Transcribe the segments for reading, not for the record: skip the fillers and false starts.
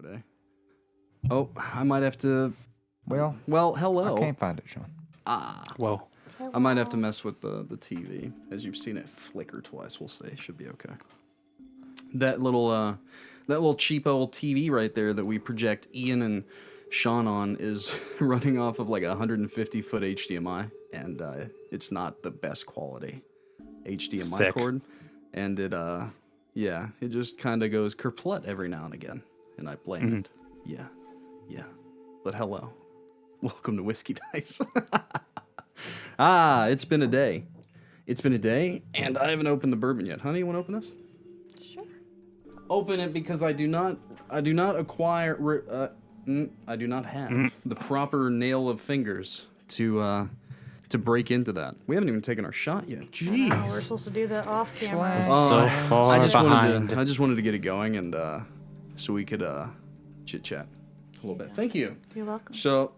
road, eh? Oh, I might have to... Well, hello. I can't find it, Shawn. Well, I might have to mess with the TV. As you've seen it flicker twice, we'll see. Should be okay. That little cheapo TV right there that we project Ian and Shawn on is running off of like a 150-foot HDMI, and it's not the best quality HDMI cord. And it just kind of goes kerplunk every now and again, and I blame it. Yeah. But hello. Welcome to Whiskey Dice. It's been a day. And I haven't opened the bourbon yet. Honey, you want to open this? Sure. Open it because I do not have the proper nail of fingers to break into that. We haven't even taken our shot yet. Jeez. No, we're supposed to do that off camera. so far behind. I just wanted to get it going, and so we could chit chat a little bit. Thank you. You're welcome. So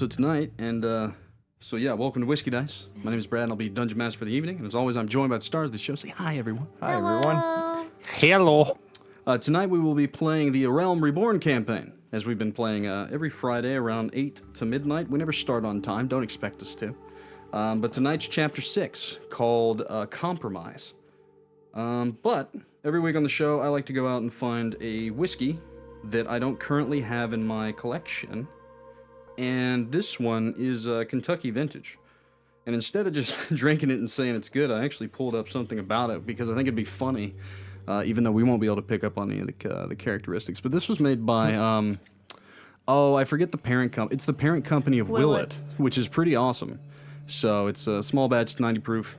tonight, and welcome to Whiskey Dice. My name is Brad, and I'll be Dungeon Master for the evening. And as always, I'm joined by the stars of the show. Say hi, everyone. Hi, everyone. Hello. Tonight we will be playing the Realm Reborn campaign, as we've been playing every Friday around 8 to midnight. We never start on time. Don't expect us to. But tonight's Chapter 6, called Compromise. But every week on the show, I like to go out and find a whiskey that I don't currently have in my collection. And this one is Kentucky Vintage. And instead of just drinking it and saying it's good, I actually pulled up something about it because I think it'd be funny, even though we won't be able to pick up on any of the characteristics. But this was made by, I forget the parent company. It's the parent company of Willet, which is pretty awesome. So it's a small batch, 90 proof.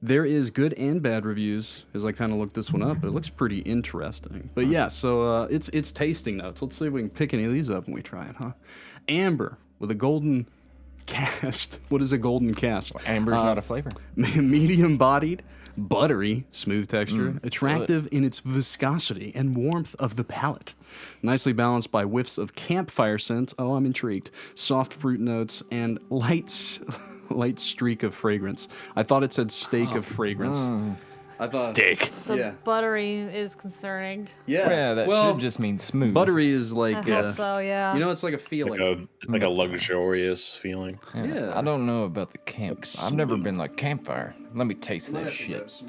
There is good and bad reviews as I kind of looked this one up, but it looks pretty interesting. But yeah, so it's tasting notes. Let's see if we can pick any of these up when we try it, huh? Amber with a golden cast. What is a golden cast? Well, amber's not a flavor. Medium-bodied, buttery, smooth texture, attractive in its viscosity and warmth of the palate. Nicely balanced by whiffs of campfire scents. Oh, I'm intrigued. Soft fruit notes and light streak of fragrance. I thought it said steak of fragrance. I thought Steak. The buttery is concerning. Yeah, that should just mean smooth. Buttery is like I guess so, yeah. You know, it's like a feeling. It's like a luxurious feeling. Yeah. I don't know about the camp. I've never been like campfire. Let me taste that shit.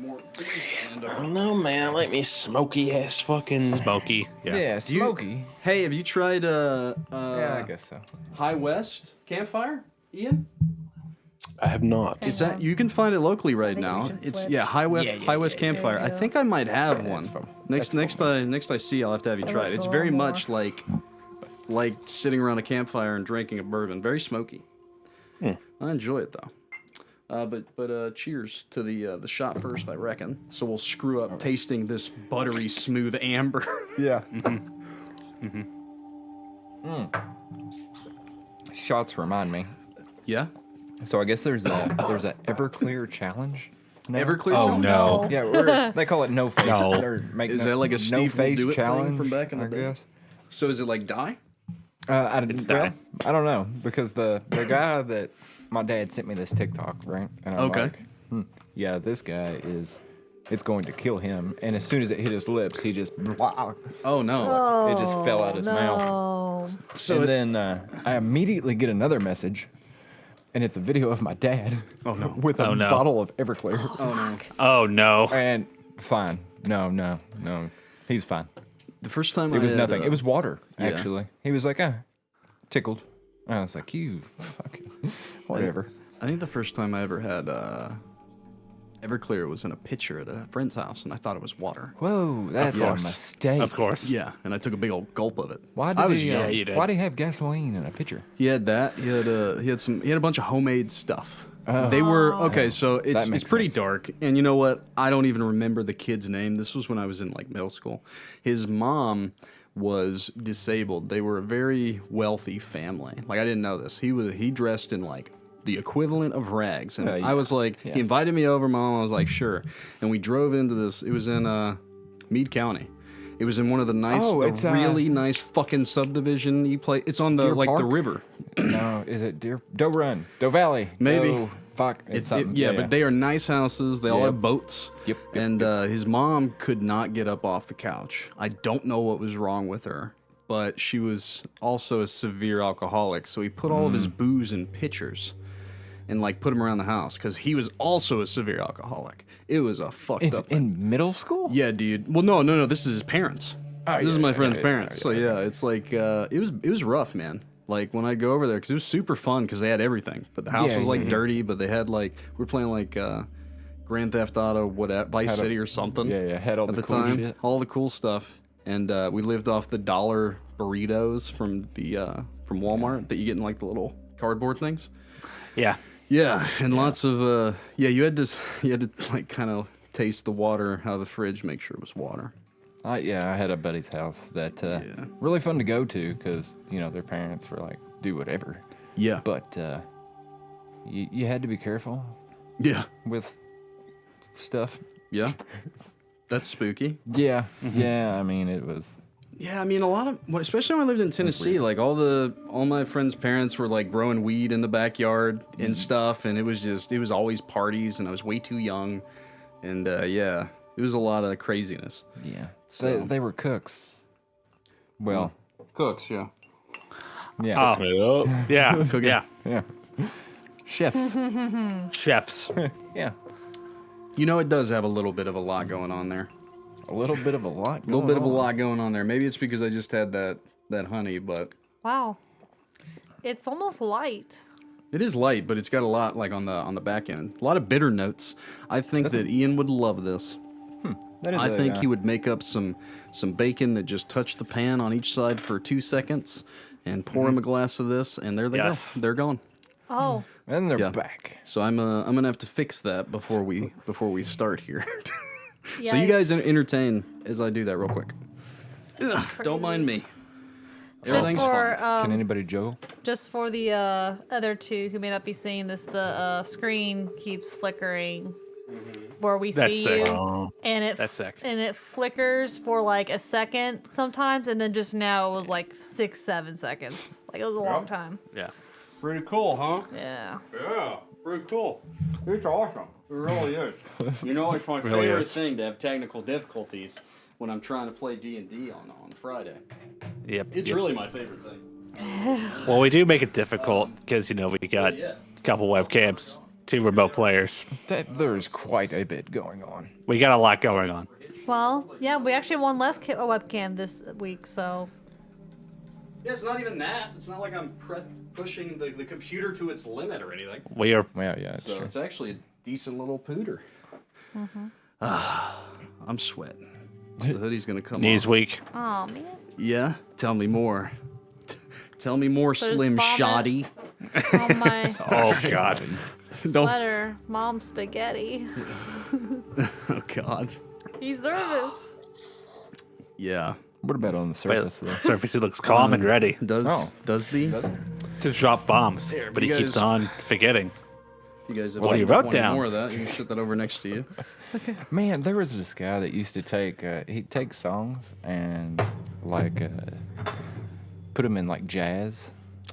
I don't know, man. Like me smoky ass fucking. Smoky. Yeah, smoky. Hey, have you tried Yeah, I guess so. High West campfire, Ian? I have not. It's at, you can find it locally right think we now. should It's switch. High West campfire. There I you go. think I might have Yeah, one. that's fun. Next I see, I'll have to have you It try it. looks It's a very little much like sitting around a campfire and drinking a bourbon. Very smoky. I enjoy it though. But cheers to the shot first, I reckon. So we'll screw up tasting this buttery smooth amber. Yeah. Shots remind me. Yeah. So I guess there's a Everclear challenge. No? Everclear. Oh, challenge? no. Yeah, they call it no face. No. Is that like a no Steve face Will Do It thing challenge from back in the I day? guess. So is it like die? I It's well, dying. I don't know because the guy that my dad sent me this TikTok, right? And I'm Okay. like, yeah, this guy is. It's going to kill him. And as soon as it hit his lips, he just. Oh no. It just fell out his mouth. No. So And then I immediately get another message, and it's a video of my dad. Oh, no. With a Oh, no. bottle of Everclear. oh no. Oh, no. And fine. No. He's fine. The first time It was I had, nothing. It was water, yeah. actually. He was like, tickled. And I was like, you fucking whatever. I think the first time I ever had Everclear was in a pitcher at a friend's house, and I thought it was water. Whoa, that's a course. mistake. Of course. Yeah, and I took a big old gulp of it. Why I did was he? young. you did. Why did he have gasoline in a pitcher? He had that. He had a bunch of homemade stuff. They were okay. So it's makes pretty sense. dark, and you know what? I don't even remember the kid's name. This was when I was in like middle school. His mom was disabled. They were a very wealthy family. Like I didn't know this. He dressed in like the equivalent of rags, and yeah. I was like, Yeah. he invited me over. Mom, I was like, sure, and we drove into this. It was in Meade County. It was in one of the nice, it's, really nice fucking subdivision you play. It's on the Deer like the Park? river. No, is it Doe Run? Doe Valley? Maybe. Fuck. It's something. But they are nice houses. They all Yep. have boats. Yep, And his mom could not get up off the couch. I don't know what was wrong with her, but she was also a severe alcoholic. So he put all of his booze in pitchers and like put them around the house because he was also a severe alcoholic. It was a fucked up thing. in middle school. Yeah, dude. Well, no. This is his parents. Oh, This is yeah, my yeah, friend's yeah, parents. yeah, So yeah, it's like it was rough, man. Like when I go over there, because it was super fun because they had everything. But the house Yeah, was like yeah. dirty, but they had like we were playing like Grand Theft Auto, Vice City or something. Yeah, had all at the the cool time, shit. all the cool stuff. And we lived off the $1 burritos from from Walmart that you get in like the little cardboard things. Yeah. Yeah, and lots of you had to like kind of taste the water out of the fridge, make sure it was water. I had a buddy's house that really fun to go to because their parents were like do whatever, Yeah, but you had to be careful yeah, with stuff. yeah. That's spooky. Yeah, I mean it was. Yeah, I mean a lot of, especially when I lived in Tennessee, like all my friends' parents were like growing weed in the backyard and stuff, and it was always parties, and I was way too young, and it was a lot of craziness. Yeah, So- they were cooks. Well, Cooks, yeah. yeah, Oh, yeah. Cooking. Yeah. yeah, chefs. Chefs. Yeah, You know, it does have a little bit of a lot going on there. a little bit of a lot. A little bit of a lot going on there. Maybe it's because I just had that honey, but Wow. It's almost light. it is light, but it's got a lot like on the back end. A lot of bitter notes. I think that Ian would love this. That is I think he would make up some bacon that just touched the pan on each side for 2 seconds and pour him a glass of this, and there they Yes. go. They're gone. Oh. And they're Yeah. back. So I'm gonna have to fix that before we start here. So you guys Yikes. entertain as I do that real quick. Ugh, don't mind me. Just Everything's for, fine. Can anybody juggle? just for the other two who may not be seeing this, the screen keeps flickering where we That's see sick. you, and That's sick. and it flickers for like a second sometimes, and then just now it was like 6-7 seconds. Like it was a long time. Yeah. Pretty cool, huh? Yeah. Yeah, pretty cool. It's awesome. It really is. You know, it's my Really favorite is. thing to have technical difficulties when I'm trying to play D&D on Friday. Yep. It's yep. really my favorite thing. Well, we do make it difficult because we got Yeah. a couple webcams, 2 remote players. There's quite a bit going on. We got a lot going on. Well, yeah, we actually won less webcam this week, so Yeah, it's not even that. It's not like I'm pushing the computer to its limit or anything. We are. Well, yeah, it's So true. it's actually a decent little pooter. I'm sweating. The hoodie's gonna come Knees off. weak. oh man. Yeah, tell me more. Tell me more, There's Slim vomit. Shoddy. On my Oh God. Don't. sweater, mom spaghetti. Oh God. He's nervous. Yeah. What about on the But surface? though? surface, he looks calm and ready Does Oh. does the to drop bombs, but he you keeps guys- on forgetting. you guys have What you like wrote 20 down. more of that? You can sit that over next to you. Man, there was this guy that used to take he'd take songs and like put them in like jazz.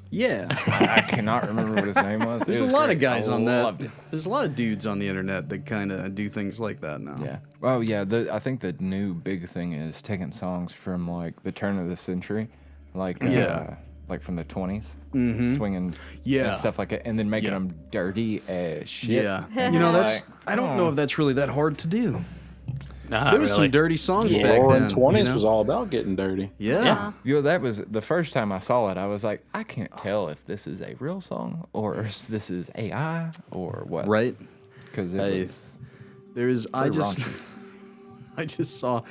Yeah. I cannot remember what his name was. There's It a was lot great. of guys I on that. loved it. There's a lot of dudes on the internet that kind of do things like that now. Yeah. Oh yeah. I think the new big thing is taking songs from like the turn of the century, like Yeah. like from the 20s, swinging, Yeah. and stuff like that, and then making Yeah. them dirty as shit. Yeah. You know, that's. Like, I don't know if that's really that hard to do. Nah, There was really. some dirty songs back Roaring then. 20s you know? was all about getting dirty. Yeah. You know, that was the first time I saw it. I was like, I can't tell if this is a real song or if this is AI or what. Right. Because Hey, there is. I pretty just. raunchy. I just saw.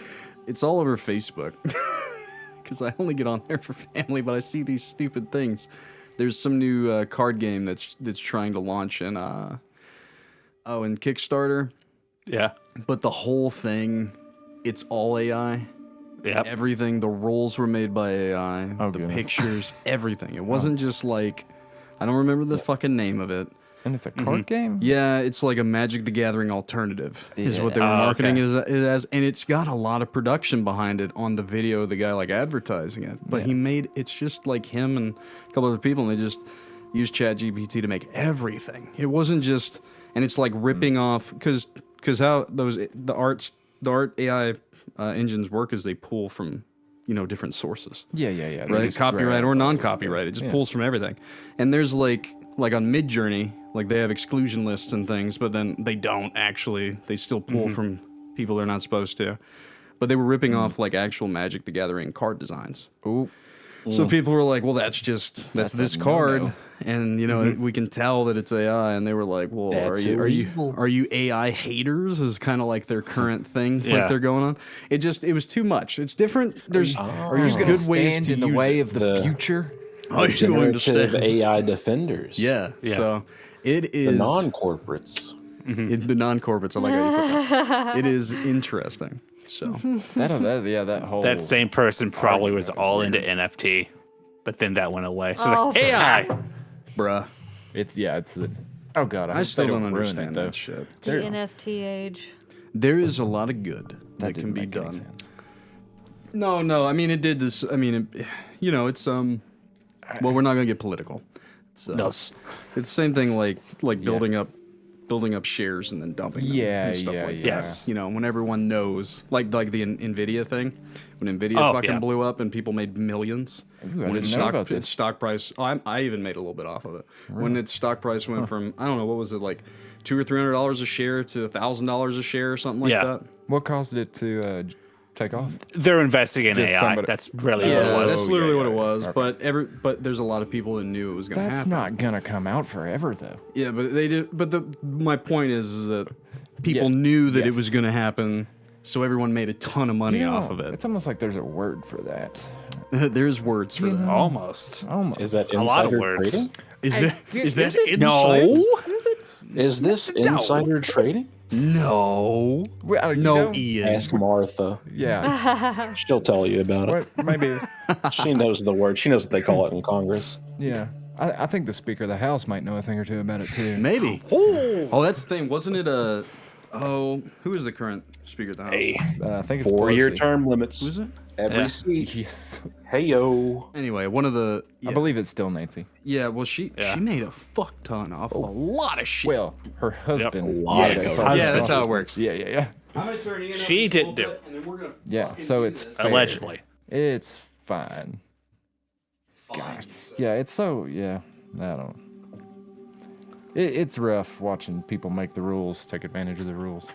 It's all over Facebook. Because I only get on there for family, but I see these stupid things. There's some new card game that's trying to launch in in Kickstarter, Yeah. but the whole thing, it's all AI. Yep. Everything, the rules were made by AI, Oh, the goodness. pictures, everything. It wasn't just like, I don't remember the fucking name of it. And it's a card game? Yeah, it's like a Magic the Gathering alternative, is what they were Oh, marketing okay. it as, and it's got a lot of production behind it on the video of the guy like advertising it. But he made it's just like him and a couple other people, and used ChatGPT to make everything. It wasn't just, and it's like ripping off because how the art AI engines work is they pull from different sources. Yeah. They Right, just copyright grab or all non-copyright. It just pulls from everything. And there's like on Midjourney, like they have exclusion lists and things, but then they don't actually. They still pull from people they're not supposed to. But they were ripping off like actual Magic the Gathering card designs. Ooh. So people were like, "Well, that's this a card," no-no. and we can tell that it's AI. And they were like, "Well, That's are illegal. you AI haters?" Is kind of like their current thing, Yeah. like they're going on. It was too much. It's different. There's Are you good good ways stand to in the use way it. of the The- future? Oh, you Generative understand? AI defenders. Yeah. Yeah. So it The is non-corporates. the non-corporates. I like how you put that. It is interesting. So That whole That same person probably was argument was all weird. into NFT, but then that went away. So Oh, like, AI. bruh, it's the oh god, I I hope still they don't ruin understand it, though. that shit. The NFT age. There is a lot of good that can didn't be make any done. sense. No. I mean, it did this. I mean, it's Well, we're not gonna get political. It's, No. it's the same thing like building up shares and then dumping them and stuff like that. Yes. When everyone knows, like the Nvidia thing, when Nvidia Oh, fucking yeah. blew up and people made millions. Ooh, I when its didn't know stock about this. its stock price, I even made a little bit off of it. When its stock price went from I don't know what was it like $200 or $300 a share to $1,000 a share or something like Yeah. that. What caused it to take off? They're investing in Just AI. somebody- That's really what Yeah, it was. that's literally what it yeah. was. Okay. But there's a lot of people that knew it was going to That's happen. not gonna come out forever though. Yeah, but they did. But my point is that people Yeah, knew that it yes. was going to happen, so everyone made a ton of money off of it. It's almost like there's a word for that. There's words for that. Almost. Almost. Is that A lot of insider words. trading? Is that inside? No. Is this insider trading? No. Well, you No, know- Ian. Ask Martha. Yeah. She'll tell you about it. What, maybe. She knows the word. She knows what they call it in Congress. Yeah. I think the Speaker of the House might know a thing or two about it too. Maybe. Oh, that's the thing. Wasn't it a? Oh, who is the current Speaker of the House? Hey, I think it's 4-year Pelosi. term limits. Who is it? Every Yeah. seat. Yes. Hey yo. Anyway, one of the. Yeah, I believe it's still Nancy. yeah well, she made a fuck ton off of a lot of shit. Well, her husband. lot made of a coke. couple- yeah, that's how it works. Yeah. I'm gonna turn Ian up She just a didn't little do bit, and then we're gonna Yeah. fucking So do it's this. fair. Allegedly. It's fine. Gosh. Yeah, it's so. Yeah. I don't. It's rough watching people make the rules, take advantage of the rules.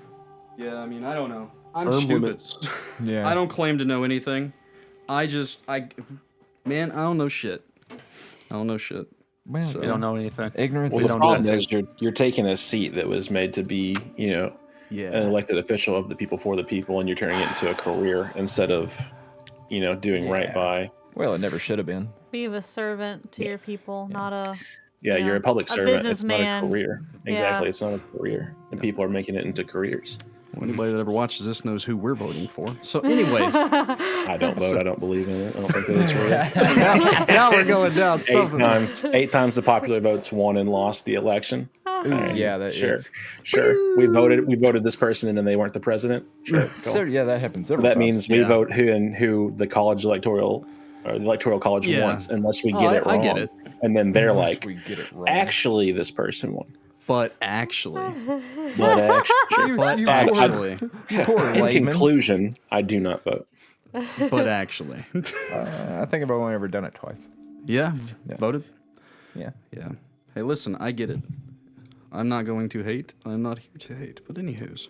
Yeah, I mean, I don't know. I'm Term stupid. limits. Yeah. I don't claim to know anything. Man, I don't know shit. Well, So- You don't know anything. ignorance Well, is the problem is you're taking a seat that was made to be, an Yeah. elected official of the people for the people, and you're turning it into a career instead of, doing right Yeah. by. Well, it never should have been. Be a servant to your people, not a. Yeah, Yeah. you're a public A servant. It's not a businessman. career. Yeah. Exactly, it's not a career, and people are making it into careers. Well, anybody that ever watches this knows who we're voting for. So, anyways, I don't vote. I don't believe in it. I don't think that it's real. now we're going down Eight times the popular votes won and lost the election. Yeah, that Sure, is. sure. We voted this person in, and they weren't the president. Sure, cool. So yeah, that happens several That times. means we Yeah. vote who the college electoral or the electoral college Yeah. wants, unless we Oh, get it I wrong. get it. And then they're Unless like, we get it wrong. actually, this person won. but actually, But actually, but you actually, poor in layman. conclusion, I do not vote. but actually, I think I've only ever done it twice. yeah, Yeah. voted. Yeah. Yeah. Hey, listen, I get it. I'm not going to hate. I'm not here to hate. But anywho's,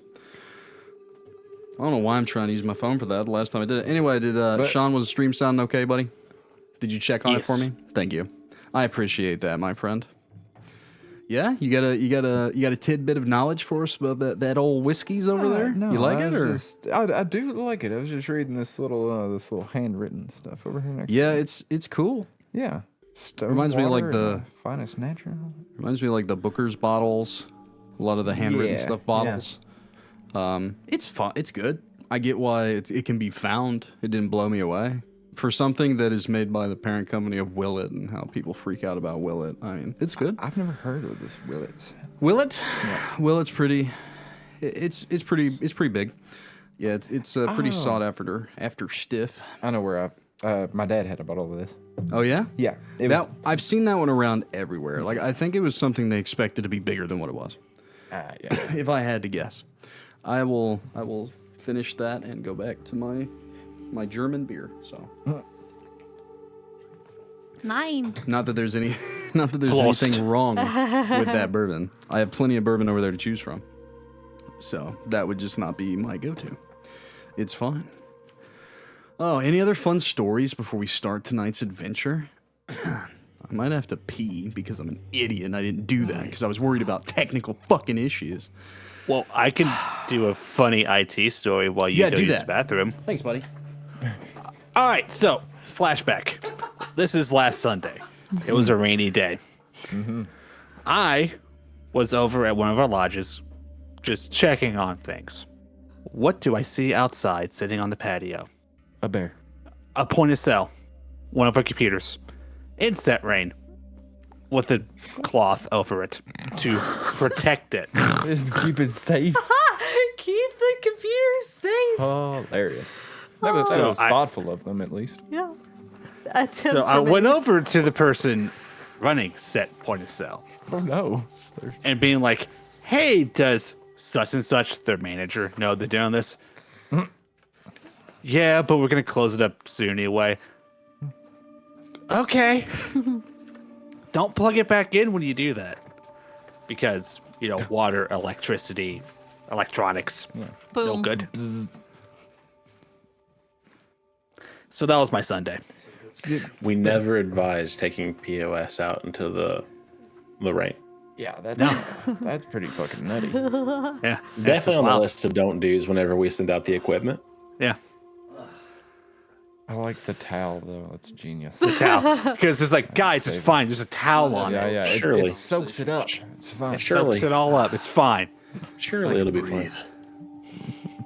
I don't know why I'm trying to use my phone for that. The last time I did it. Anyway, Shawn, was the stream sounding okay, buddy? Did you check on it for Yes. me? Thank you. I appreciate that, my friend. Yeah, you got a tidbit of knowledge for us about that old whiskeys over there. No, you like I it was or? I do like it. I was just reading this little handwritten stuff over here next. Yeah, it's cool. Yeah. Stone Reminds me of, like, water and the- finest natural. Reminds me of like the Booker's bottles, a lot of the handwritten Yeah, stuff yeah. bottles. It's fun. It's good. I get why it can be found. It didn't blow me away. For something that is made by the parent company of Willet and how people freak out about Willet, I mean, it's good. I've never heard of this Willits. Willet, Willet's pretty. It's pretty big. Yeah, it's a pretty Oh. sought after stiff. I know where My dad had a bottle of this. Oh yeah. Yeah. I've seen that one around everywhere. Like I think it was something they expected to be bigger than what it was. Yeah. If I had to guess, I will finish that and go back to my German beer. So. 9. Not that there's anything wrong with that bourbon. I have plenty of bourbon over there to choose from. So that would just not be my go-to. It's fine. Oh, any other fun stories before we start tonight's adventure? I might have to pee because I'm an idiot and I didn't do that because I was worried about technical fucking issues. Well, I can do a funny IT story while you go do use that. the bathroom. Thanks, buddy. All right, so flashback. This is last Sunday. It was a rainy day. I was over at one of our lodges just checking on things. What do I see outside sitting on the patio? A bear. A point of sale. One of our computers. In set rain. With a cloth over it to protect it. Just keep it safe. Keep the computer safe. Hilarious. That was thoughtful of them, at least. Yeah. That's So I went over to the person running set point of sale Oh, no. and being like, hey, does such and such, their manager, know they're doing this? Yeah, but we're going to close it up soon anyway. Okay. Don't plug it back in when you do that. Because, water, electricity, electronics, no Boom. good. So that was my Sunday. We never advise taking POS out into the rain. Yeah, that's pretty fucking nutty. Yeah. Definitely on the Wow. list of don't do's whenever we send out the equipment. Yeah. I like the towel, though. That's genius. The towel. Because it's like, guys, it's Save it. fine. There's a towel on Yeah, it. yeah. Surely. It soaks it up. It's fine. It Surely. soaks it all up. It's fine. Surely it'll be fine.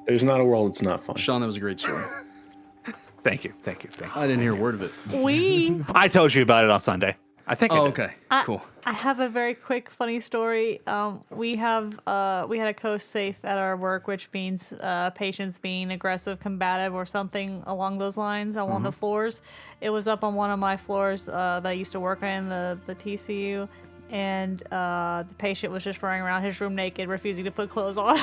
There's not a world it's not fine. Sean, that was a great story. Thank you. I didn't hear a word of it. I told you about it on Sunday. I think I Oh, did. okay. Cool. I have a very quick, funny story. We had a coast safe at our work, which means patients being aggressive, combative, or something along those lines on one of the floors. It was up on one of my floors that I used to work in, the TCU. And the patient was just running around his room naked, refusing to put clothes on.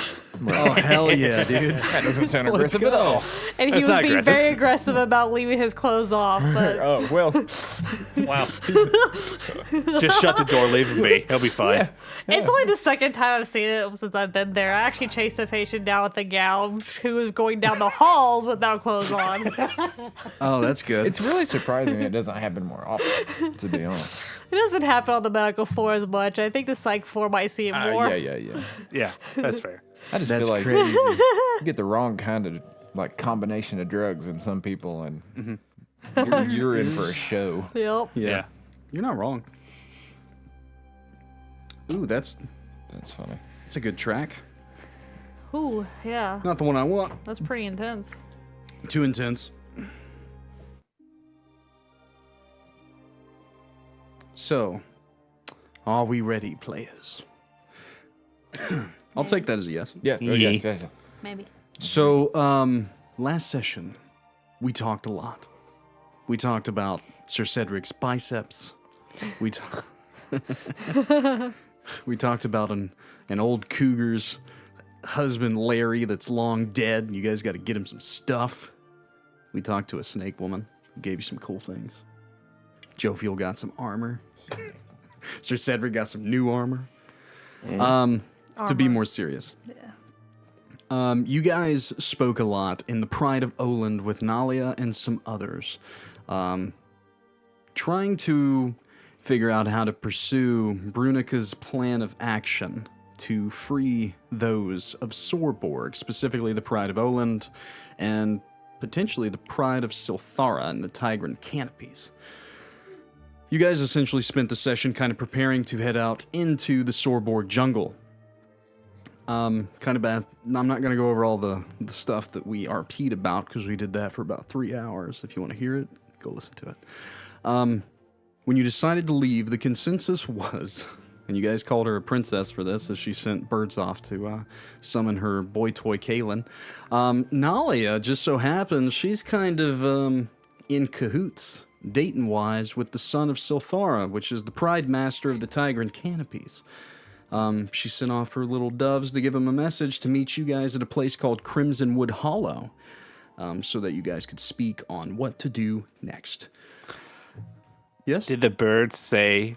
Oh, hell yeah, dude. That doesn't sound aggressive at all. And he That's was not being aggressive. very aggressive about leaving his clothes off. But Oh, well. Wow. Just shut the door, leave him be. He'll be fine. it's only the second time I've seen it since I've been there. I actually chased a patient down with a gown who was going down the halls without clothes on. Oh, that's good. It's really surprising it doesn't happen more often, to be honest. It doesn't happen on the medical floor as much. I think the psych floor might see it more. Yeah. Yeah, that's fair. I just That's feel like crazy. you get the wrong kind of combination of drugs in some people, and you're in for a show. Yep. Yeah. You're not wrong. Ooh, that's funny. a good track. Ooh, yeah. Not the one I want. That's pretty intense. Too intense. So, are we ready, players? I'll take that as a yes. Yeah. Oh, yes. Maybe. So, last session, we talked a lot. We talked about Sir Cedric's biceps. We talked about an old cougar's husband, Larry, that's long dead. You guys got to get him some stuff. We talked to a snake woman who gave you some cool things. Jophiel got some armor. Sir Cedric got some new armor. To be more serious. Yeah. You guys spoke a lot in the Pride of Oland with Nalia and some others, trying to figure out how to pursue Brunika's plan of action to free those of Sorborg, specifically the Pride of Oland, and potentially the Pride of Silthara and the Tigran canopies. You guys essentially spent the session kind of preparing to head out into the Sorborg jungle. Kind of bad. I'm not going to go over all the stuff that we RP'd about because we did that for about 3 hours. If you want to hear it, go listen to it. When you decided to leave, the consensus was, and you guys called her a princess for this as she sent birds off to summon her boy toy Kaylin. Nalia, just so happens, she's kind of in cahoots, Dayton-wise, with the son of Silthara, which is the Pride Master of the Tigran Canopies. She sent off her little doves to give him a message to meet you guys at a place called Crimsonwood Hollow, so that you guys could speak on what to do next. Yes? Did the birds say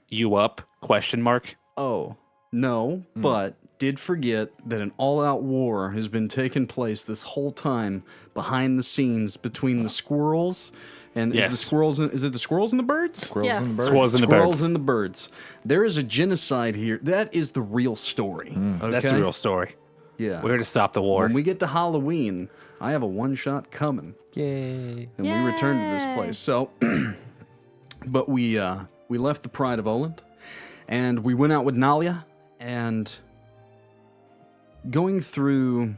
you up? Question mark. Oh, no, but did forget that an all-out war has been taking place this whole time behind the scenes between the squirrels and Yes. is it the squirrels and the birds? Squirrels Yes. and birds. Squirrels and the Squirrels birds. and the birds. There is a genocide here. That is the real story. That's the okay? real story. Yeah. We're here to stop the war. When we get to Halloween, I have a one-shot coming. Yay. And we return to this place. So, but we left the Pride of Oland, and we went out with Nalia, and going through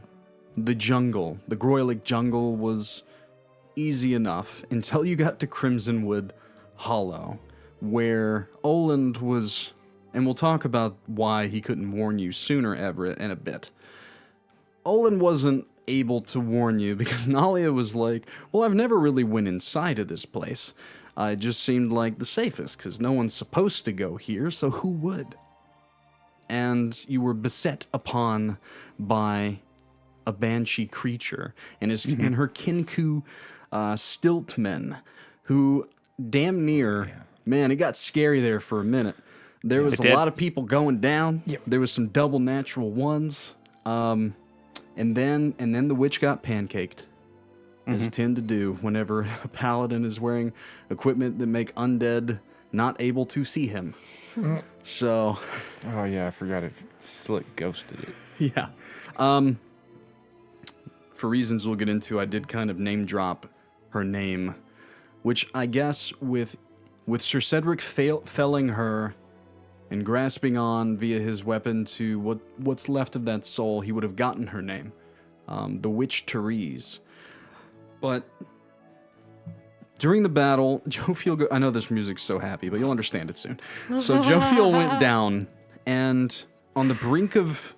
the jungle, the Groylic jungle, was easy enough until you got to Crimsonwood Hollow, where Oland was, and we'll talk about why he couldn't warn you sooner, Everett, in a bit. Olin wasn't able to warn you because Nalia was like, well, I've never really went inside of this place. It just seemed like the safest because no one's supposed to go here, so who would? And you were beset upon by a banshee creature and and her kinku stiltmen, who damn near, man, it got scary there for a minute. There was It a did. lot of people going down. There was some double natural ones. And then the witch got pancaked, as tend to do whenever a paladin is wearing equipment that make undead not able to see him. So, Oh yeah, I forgot it. Slick ghosted it. yeah. For reasons we'll get into, I did kind of name drop her name, which I guess with Sir Cedric felling her and grasping on via his weapon to what's left of that soul, he would have gotten her name, the Witch Therese. But during the battle, Jophiel, I know this music's so happy, but you'll understand it soon. So Jophiel went down, and on the brink of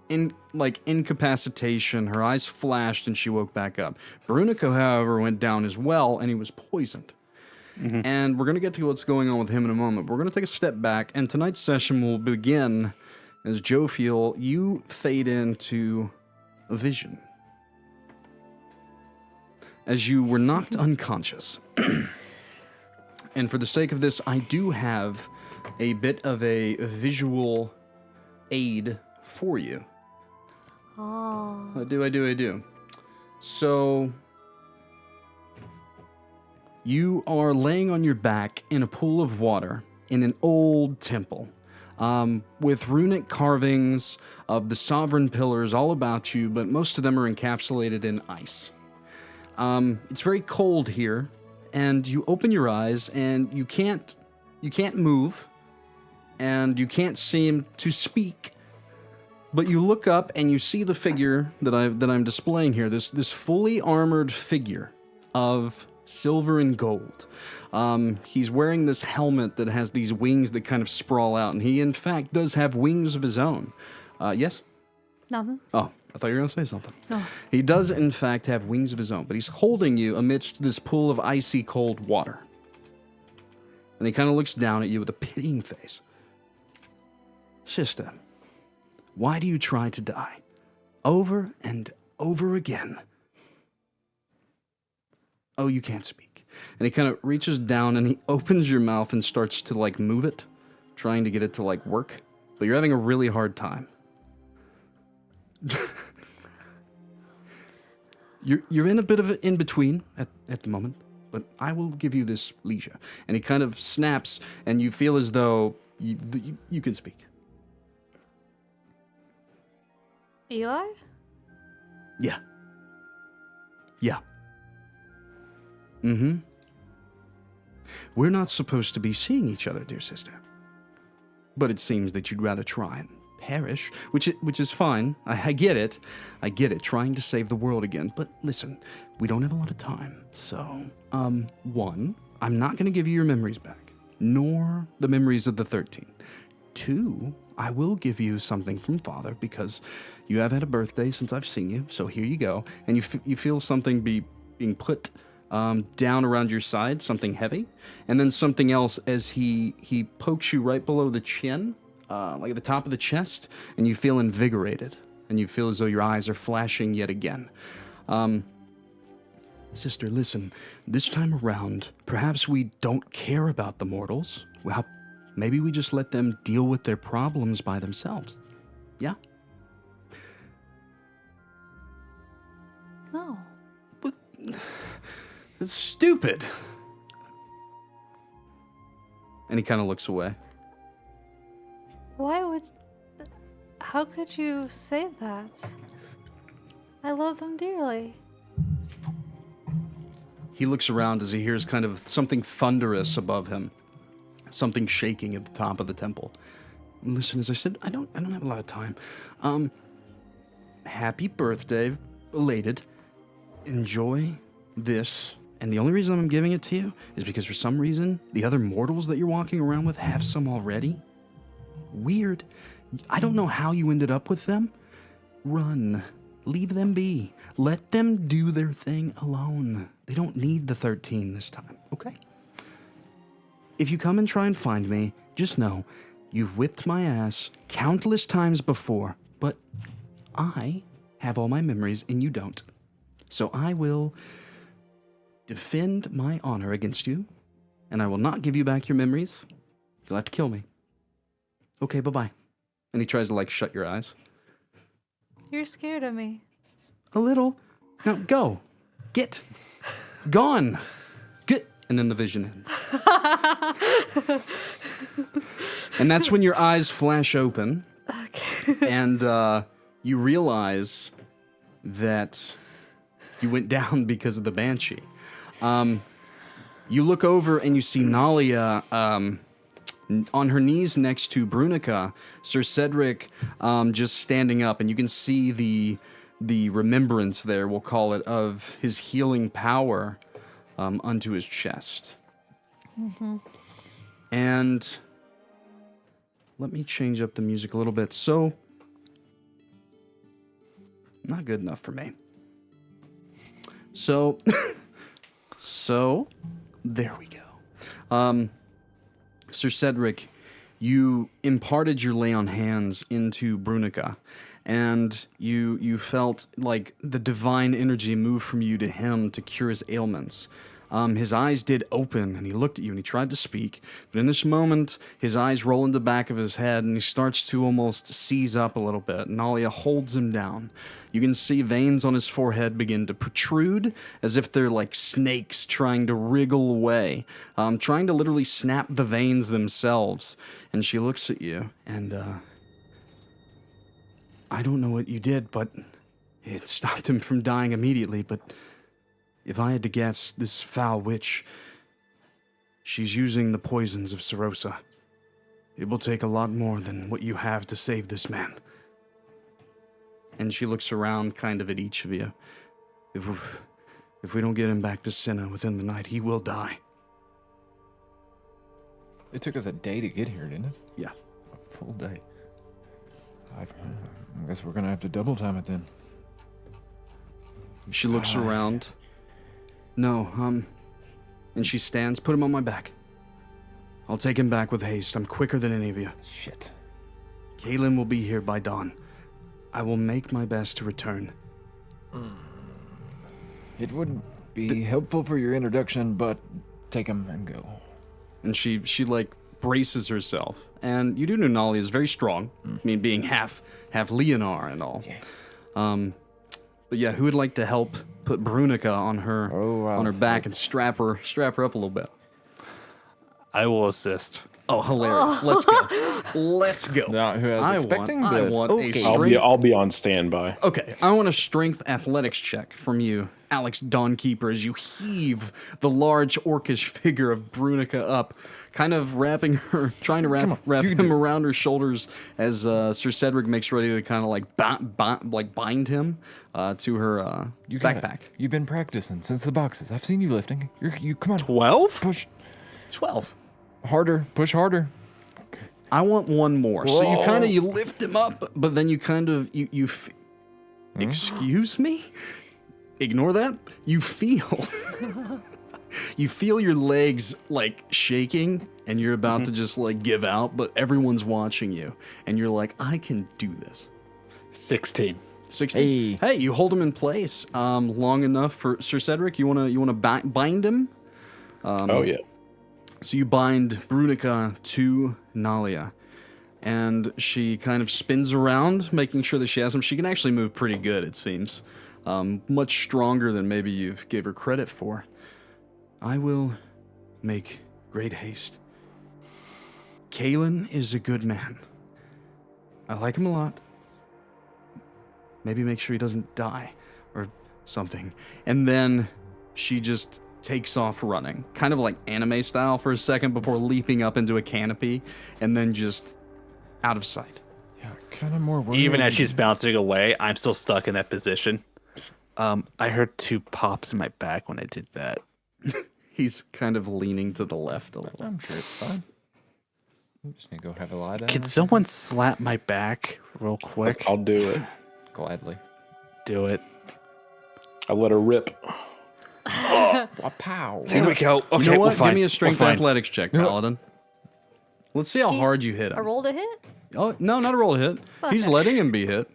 incapacitation, her eyes flashed and she woke back up. Brunika, however, went down as well, and he was poisoned. And we're going to get to what's going on with him in a moment. But we're going to take a step back, and tonight's session will begin as Jophiel, you fade into a vision. As you were knocked unconscious. And for the sake of this, I do have a bit of a visual aid for you. Oh. I do. So, you are laying on your back in a pool of water in an old temple, with runic carvings of the sovereign pillars all about you, but most of them are encapsulated in ice. It's very cold here, and you open your eyes, and you can't move, and you can't seem to speak. But you look up and you see the figure that I'm displaying here. This fully armored figure of silver and gold. He's wearing this helmet that has these wings that kind of sprawl out, and he in fact does have wings of his own. Yes? Nothing. Oh, I thought you were going to say something. No. He does in fact have wings of his own, but he's holding you amidst this pool of icy cold water. And he kind of looks down at you with a pitying face. Sister, why do you try to die? Over and over again. Oh, you can't speak. And he kind of reaches down and he opens your mouth and starts to move it, trying to get it to work. But you're having a really hard time. You're in a bit of an in-between at the moment, but I will give you this leisure. And he kind of snaps, and you feel as though you can speak. Eli? Yeah. Mm-hmm. We're not supposed to be seeing each other, dear sister. But it seems that you'd rather try and perish, which is fine. I get it. Trying to save the world again. But listen, we don't have a lot of time. So, one, I'm not going to give you your memories back, nor the memories of the 13. Two, I will give you something from Father because you have had a birthday since I've seen you. So here you go. And you feel something being put down around your side, something heavy, and then something else as he pokes you right below the chin, like at the top of the chest, and you feel invigorated, and you feel as though your eyes are flashing yet again. Sister, listen, this time around, perhaps we don't care about the mortals. Well, maybe we just let them deal with their problems by themselves. Yeah? No. But it's stupid. And he kind of looks away. How could you say that? I love them dearly. He looks around as he hears kind of something thunderous above him. Something shaking at the top of the temple. And listen, as I said, I don't have a lot of time. Happy birthday, belated. Enjoy this. And the only reason I'm giving it to you is because for some reason, the other mortals that you're walking around with have some already. Weird. I don't know how you ended up with them. Run. Leave them be. Let them do their thing alone. They don't need the 13 this time, okay? If you come and try and find me, just know you've whipped my ass countless times before, but I have all my memories and you don't. So I will defend my honor against you, and I will not give you back your memories. You'll have to kill me. Okay, bye-bye. And he tries to, shut your eyes. You're scared of me. A little. Now, go. Get. Gone. Get. And then the vision ends. And that's when your eyes flash open. Okay. And you realize that you went down because of the Banshee. You look over and you see Nalia on her knees next to Brunika, Sir Cedric just standing up, and you can see the remembrance there, we'll call it, of his healing power unto his chest. Mm-hmm. And let me change up the music a little bit. So, not good enough for me. So, there we go. Sir Cedric, you imparted your lay on hands into Brunika, and you felt like the divine energy move from you to him to cure his ailments. His eyes did open, and he looked at you, and he tried to speak, but in this moment, his eyes roll in the back of his head, and he starts to almost seize up a little bit. Nalia holds him down. You can see veins on his forehead begin to protrude, as if they're like snakes trying to wriggle away, trying to literally snap the veins themselves. And she looks at you, and I don't know what you did, but it stopped him from dying immediately, but if I had to guess, this foul witch, she's using the poisons of Serosa. It will take a lot more than what you have to save this man. And she looks around kind of at each of you. If we don't get him back to Senna within the night, he will die. It took us a day to get here, didn't it? Yeah. A full day. I guess we're gonna have to double time it then. She looks around. No, and she stands. Put him on my back. I'll take him back with haste. I'm quicker than any of you. Shit. Kaelin will be here by dawn. I will make my best to return. It would be helpful for your introduction, but take him and go. And she braces herself. And you do know Nali is very strong. I mean, being half Leonar and all. Yeah. But yeah, who would like to help put Brunika on her back and strap her up a little bit? I will assist. Oh, hilarious! Let's go. Let's go. Now, who I was expecting? I want a strength. I'll be on standby. Okay, I want a strength athletics check from you, Alex Dawnkeeper, as you heave the large orcish figure of Brunika up, kind of trying to wrap him around her shoulders as Sir Cedric makes ready to kind of bind him to her backpack. You've been practicing since the boxes. I've seen you lifting. You come on. 12? Push 12. harder. Push harder. I want one more. Whoa. So you lift him up, but then you excuse me? ignore that. You feel you feel your legs like shaking and you're about to just like give out, but everyone's watching you and you're like, I can do this. 16. 16. Hey, you hold him in place long enough for Sir Cedric. You wanna bind him? Oh yeah. So you bind Brunika to Nalia, and she kind of spins around, making sure that she has him. She can actually move pretty good, it seems. Much stronger than maybe you've gave her credit for. I will make great haste. Kalen is a good man. I like him a lot. Maybe make sure he doesn't die or something. And then she just takes off running, kind of like anime style for a second before leaping up into a canopy and then just out of sight. Yeah, kind of more worried. Even as she's bouncing away, I'm still stuck in that position. I heard 2 pops in my back when I did that. He's kind of leaning to the left a little. I'm sure it's fine. I'm just gonna go have a lie down. Can someone slap my back real quick? I'll do it. Gladly. Do it. I let her rip. Pow. There we go. Okay, You know what? we're fine. Give me a strength We're fine. athletics check, Paladin. Let's see how hard you hit A him. roll to hit? Oh, no, not a roll to hit. He's Okay. letting him be hit.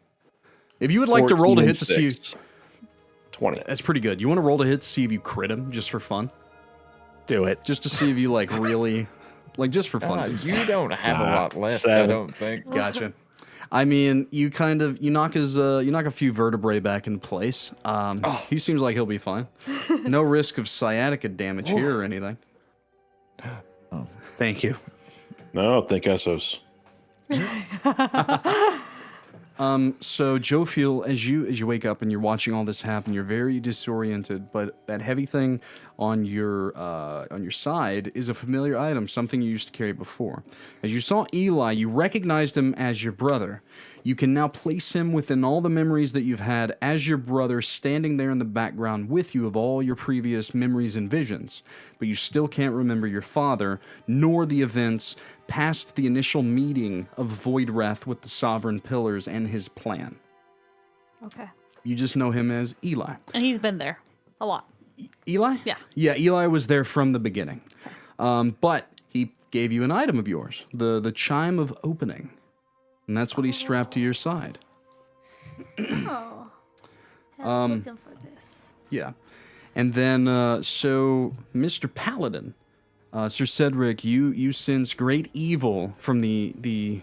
If you would like to roll to 14 hit to see... 6. 20. That's pretty good. You want to roll to hit to see if you crit him, just for fun? Do it. Just to see if you, like, really... Like, just for fun. You don't have a lot left, 7. I don't think. Gotcha. I mean, you knock a few vertebrae back in place. He seems like he'll be fine. No risk of sciatica damage here or anything. Thank you. No, thank Essos. So Jophiel, as you wake up and you're watching all this happen, you're very disoriented. But that heavy thing on your side is a familiar item, something you used to carry before. As you saw Eli, you recognized him as your brother. You can now place him within all the memories that you've had as your brother, standing there in the background with you of all your previous memories and visions. But you still can't remember your father, nor the events past the initial meeting of Voidwrath with the Sovereign Pillars and his plan. Okay. You just know him as Eli. And he's been there a lot. Eli? Yeah. Yeah, Eli was there from the beginning. But he gave you an item of yours, the Chime of Opening. And that's what he strapped to your side. Oh. I was looking for this. Yeah. And then, so, Mr. Paladin, Sir Cedric, you sense great evil from the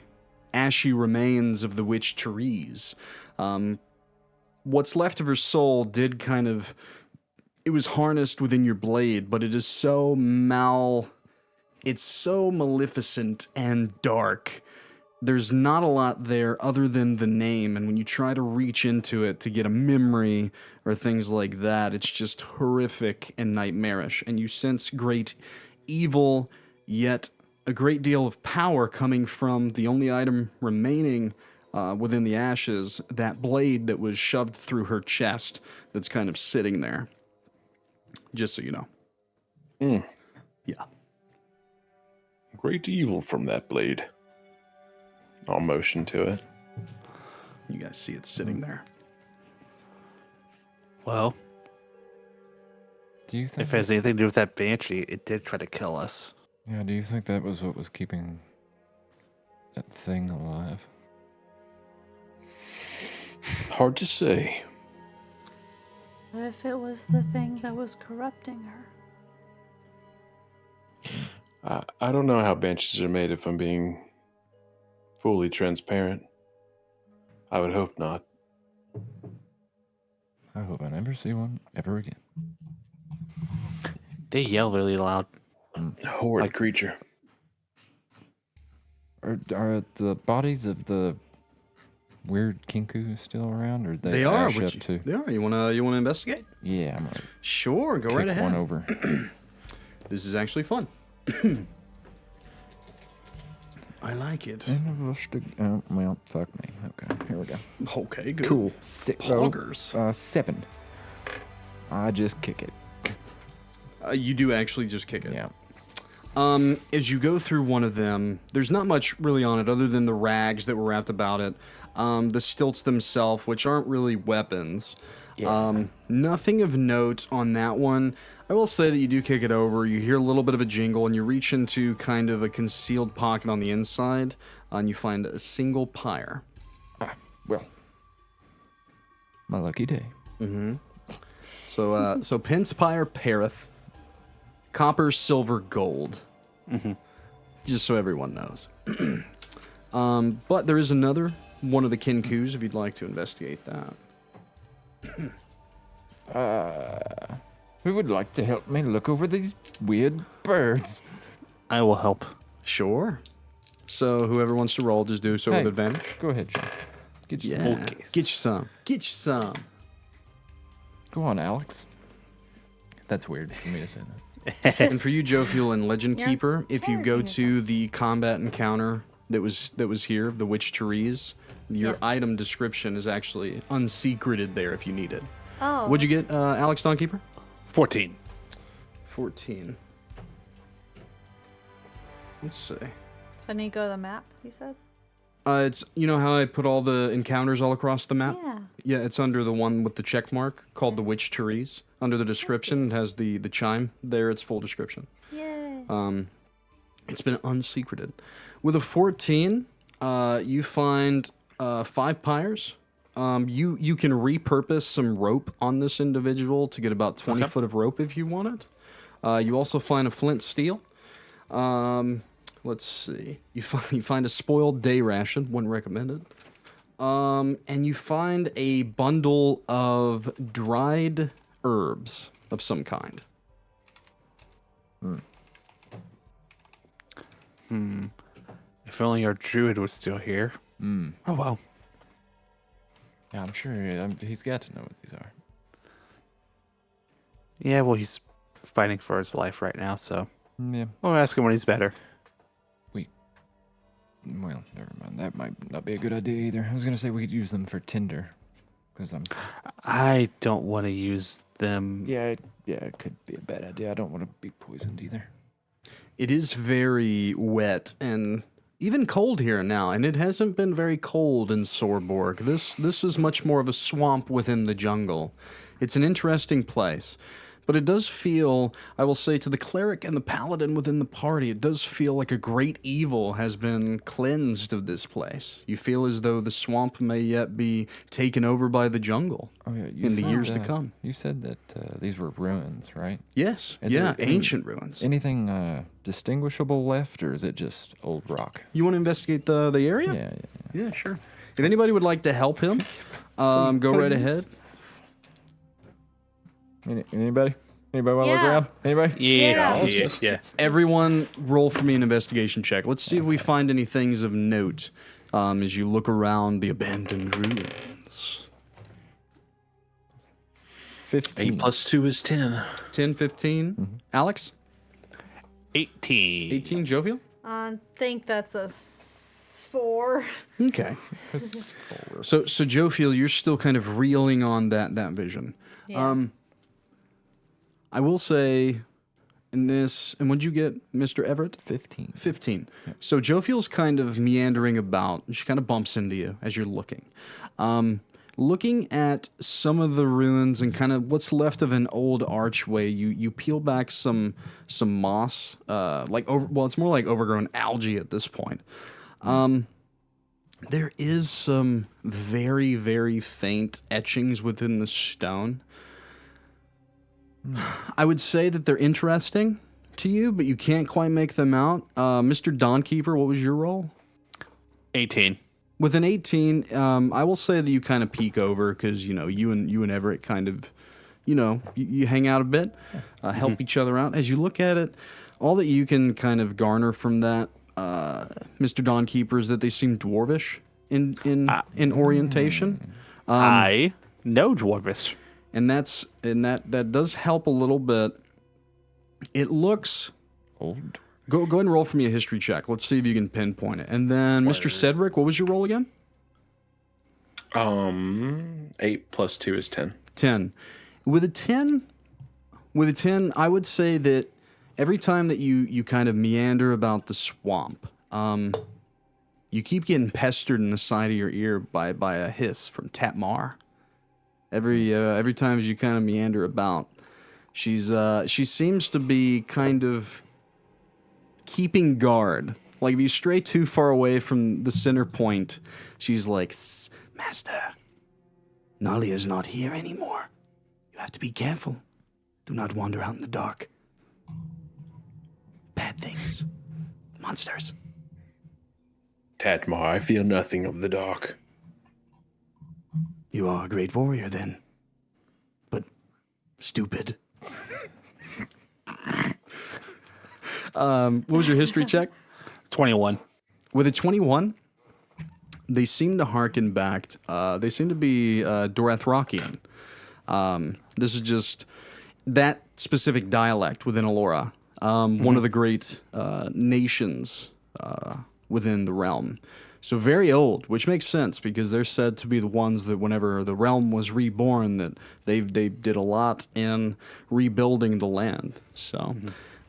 ashy remains of the witch Therese. What's left of her soul did kind of... It was harnessed within your blade, but it is so it's so maleficent and dark. There's not a lot there other than the name, and when you try to reach into it to get a memory or things like that, it's just horrific and nightmarish, and you sense great evil, yet a great deal of power coming from the only item remaining within the ashes, that blade that was shoved through her chest that's kind of sitting there. Just so you know. Yeah. Great evil from that blade. I'll motion to it. You guys see it sitting there. Well, Do you think? if it has anything to do with that banshee, it did try to kill us. Yeah. Do you think that was what was keeping that thing alive? Hard to say. What if it was the thing that was corrupting her? I don't know how banshees are made, if I'm being fully transparent. I would hope not. I hope I never see one ever again. They yell really loud. Horrid creature. Are the bodies of the weird Kinku still around, or They are. ash up too? They are. You wanna investigate? Yeah, I'm gonna Sure. Go kick right ahead. one over. This is actually fun. I like it. Well, fuck me. Okay, here we go. Okay, good. Cool. Poggers. 7. I just kick it. You do actually just kick it. Yeah. As you go through one of them, there's not much really on it other than the rags that were wrapped about it. The stilts themselves, which aren't really weapons. Nothing of note on that one. I will say that you do kick it over. You hear a little bit of a jingle, and you reach into kind of a concealed pocket on the inside, and you find a single pyre. Well, my lucky day. So pence, pyre, pareth, copper, silver, gold. Just so everyone knows. But there is another one of the kinkus if you'd like to investigate that. Who would like to help me look over these weird birds? I will help. Sure. So whoever wants to roll, just do so with advantage. Go ahead, Shawn. Get you Yeah. some. Okay. Get you some. Get you some. Go on, Alex. That's weird for me to say that. And for you, Jophiel and Legend You're Keeper, if you go embarrassing to the combat encounter that was here, the Witch Therese, your item description is actually unsecreted there if you need it. Oh. What'd you get, Alex Dawnkeeper? 14. 14. Let's see. So I need to go to the map, you said? It's, you know how I put all the encounters all across the map? Yeah. Yeah, it's under the one with the check mark called the Witch Therese. Under the description, it has the chime. There, it's full description. Yay. It's been unsecreted. With a 14, you find 5 pyres. You can repurpose some rope on this individual to get about 20 foot of rope if you want it. You also find a flint steel. Let's see. You find a spoiled day ration, wouldn't recommend it. And you find a bundle of dried herbs of some kind. If only our druid was still here. Oh, well. Yeah, I'm sure he's got to know what these are. Yeah, well, he's fighting for his life right now, so Yeah. we'll ask him when he's better. Well, never mind. That might not be a good idea either. I was gonna say we could use them for tinder, because I don't want to use them. Yeah, it could be a bad idea. I don't want to be poisoned either. It is very wet and even cold here now, and it hasn't been very cold in Sorborg. This is much more of a swamp within the jungle. It's an interesting place. But it does feel, I will say, to the cleric and the paladin within the party, it does feel like a great evil has been cleansed of this place. You feel as though the swamp may yet be taken over by the jungle Oh yeah, in the years to come. You said that these were ruins, right? Yes, Is yeah, there any- ancient ruins. Anything distinguishable left, or is it just old rock? You want to investigate the area? Yeah. Yeah, sure. If anybody would like to help him, go right ahead. Anybody? Anybody want to look Yeah. around? Anybody? Yeah. Everyone roll for me an investigation check. Let's see if we find any things of note as you look around the abandoned ruins. 15. 8 plus 2 is 10. 10, 15. Alex? 18. 18, Jophiel? I think that's a 4. Okay. So Jophiel, you're still kind of reeling on that vision. Yeah. I will say, in this, and what'd you get, Mr. Everett? 15. 15. So Jophiel's kind of meandering about. She kind of bumps into you as you're looking. Looking at some of the ruins and kind of what's left of an old archway, you peel back some moss, it's more like overgrown algae at this point. There is some very, very faint etchings within the stone. I would say that they're interesting to you, but you can't quite make them out. Mr. Dawnkeeper, what was your roll? 18. With an 18, I will say that you kind of peek over because, you and Everett kind of, you hang out a bit, help each other out. As you look at it, all that you can kind of garner from that, Mr. Dawnkeeper, is that they seem dwarvish in orientation. I know Dwarvish. And that does help a little bit. It looks Old. Go ahead and roll for me a history check. Let's see if you can pinpoint it. And then Mr. Cedric, what was your roll again? 8 plus 2 is 10. 10. With a 10, I would say that every time that you kind of meander about the swamp, you keep getting pestered in the side of your ear by a hiss from Tatmar. Every time as you kind of meander about, she seems to be kind of keeping guard. Like if you stray too far away from the center point, she's like, Master, Nalia's not here anymore. You have to be careful. Do not wander out in the dark. Bad things. Monsters. Tatmar, I feel nothing of the dark. You are a great warrior then. But stupid. What was your history check? 21. With a 21, they seem to harken back. They seem to be Dorathrakian. This is just that specific dialect within Alora. One of the great nations within the realm. So very old, which makes sense because they're said to be the ones that whenever the realm was reborn, that they did a lot in rebuilding the land. So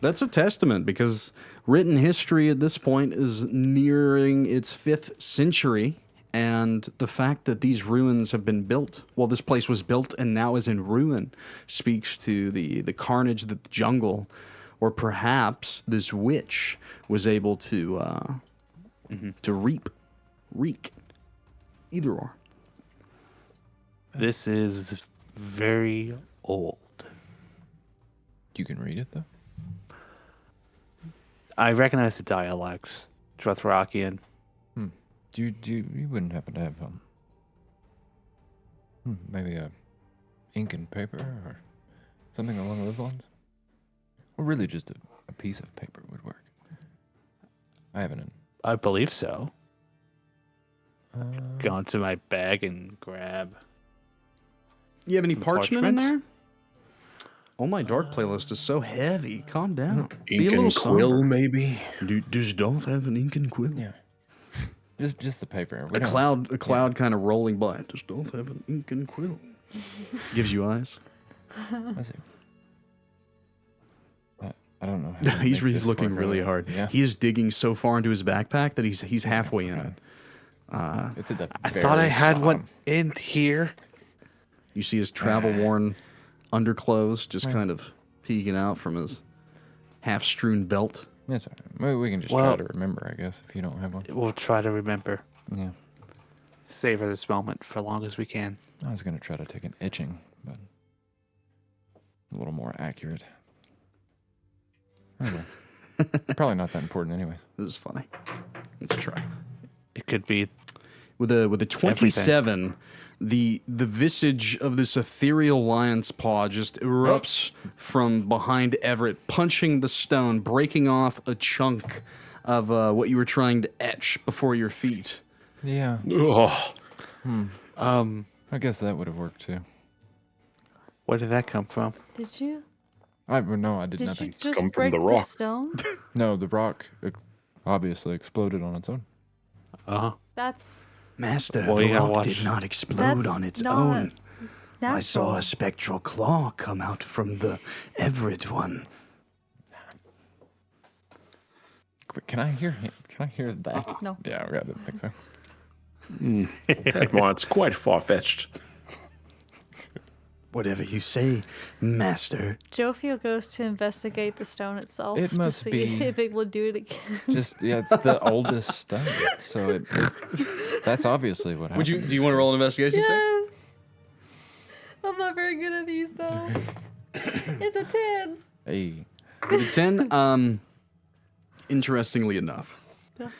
that's a testament because written history at this point is nearing its 5th century. And the fact that these ruins have been built, well, this place was built and now is in ruin, speaks to the carnage that the jungle, or perhaps this witch, was able to wreak. Either or. This is very old. You can read it though. I recognize the dialects. Dorathrakian. You wouldn't happen to have maybe a ink and paper or something along those lines? Or really just a piece of paper would work. I haven't. I believe so. Go into my bag and grab. You have any Some parchment in there? parchment? Oh, my dark playlist is so heavy. Calm down. Be a Ink little and quill, somber. maybe? Does Dolph have an ink and quill? Yeah. Just the paper. A cloud kind of rolling by. Does Dolph have an ink and quill? Gives you eyes. I see. I don't know. How to He's make this looking work really out. hard. Yeah. He is digging so far into his backpack that he's halfway in it. It's at the I thought I very had one bottom. in here. You see his travel-worn underclothes just kind of peeking out from his half-strewn belt. That's all right. Maybe we can just Well- try to remember, I guess, if you don't have one. We'll try to remember. Yeah. Savor this moment for long as we can. I was going to try to take an etching, but a little more accurate. Anyway. Probably not that important anyways. This is funny. Let's try. It could be With a 27, the visage of this ethereal lion's paw just erupts from behind Everett, punching the stone, breaking off a chunk of what you were trying to etch before your feet. Yeah. Oh, I guess that would have worked too. where did that come from? Did you? No, I did Did nothing. you just come from break the the, rock. stone? No, the rock obviously exploded on its own. Uh-huh. That's Master, Well, the you gotta rock watch- did not explode That's on its not own. natural. I saw a spectral claw come out from the Everett one. Can I hear him? Can I hear that? No. Yeah, I didn't think so. Tatmar, it's quite far-fetched. Whatever you say, Master. Jophiel goes to investigate the stone itself It must to see be- if it will do it again. It's the oldest stone, so that's obviously what happened. Do you want to roll an investigation check? Yes. I'm not very good at these though. It's a 10. Hey, With a 10, interestingly enough, Yeah.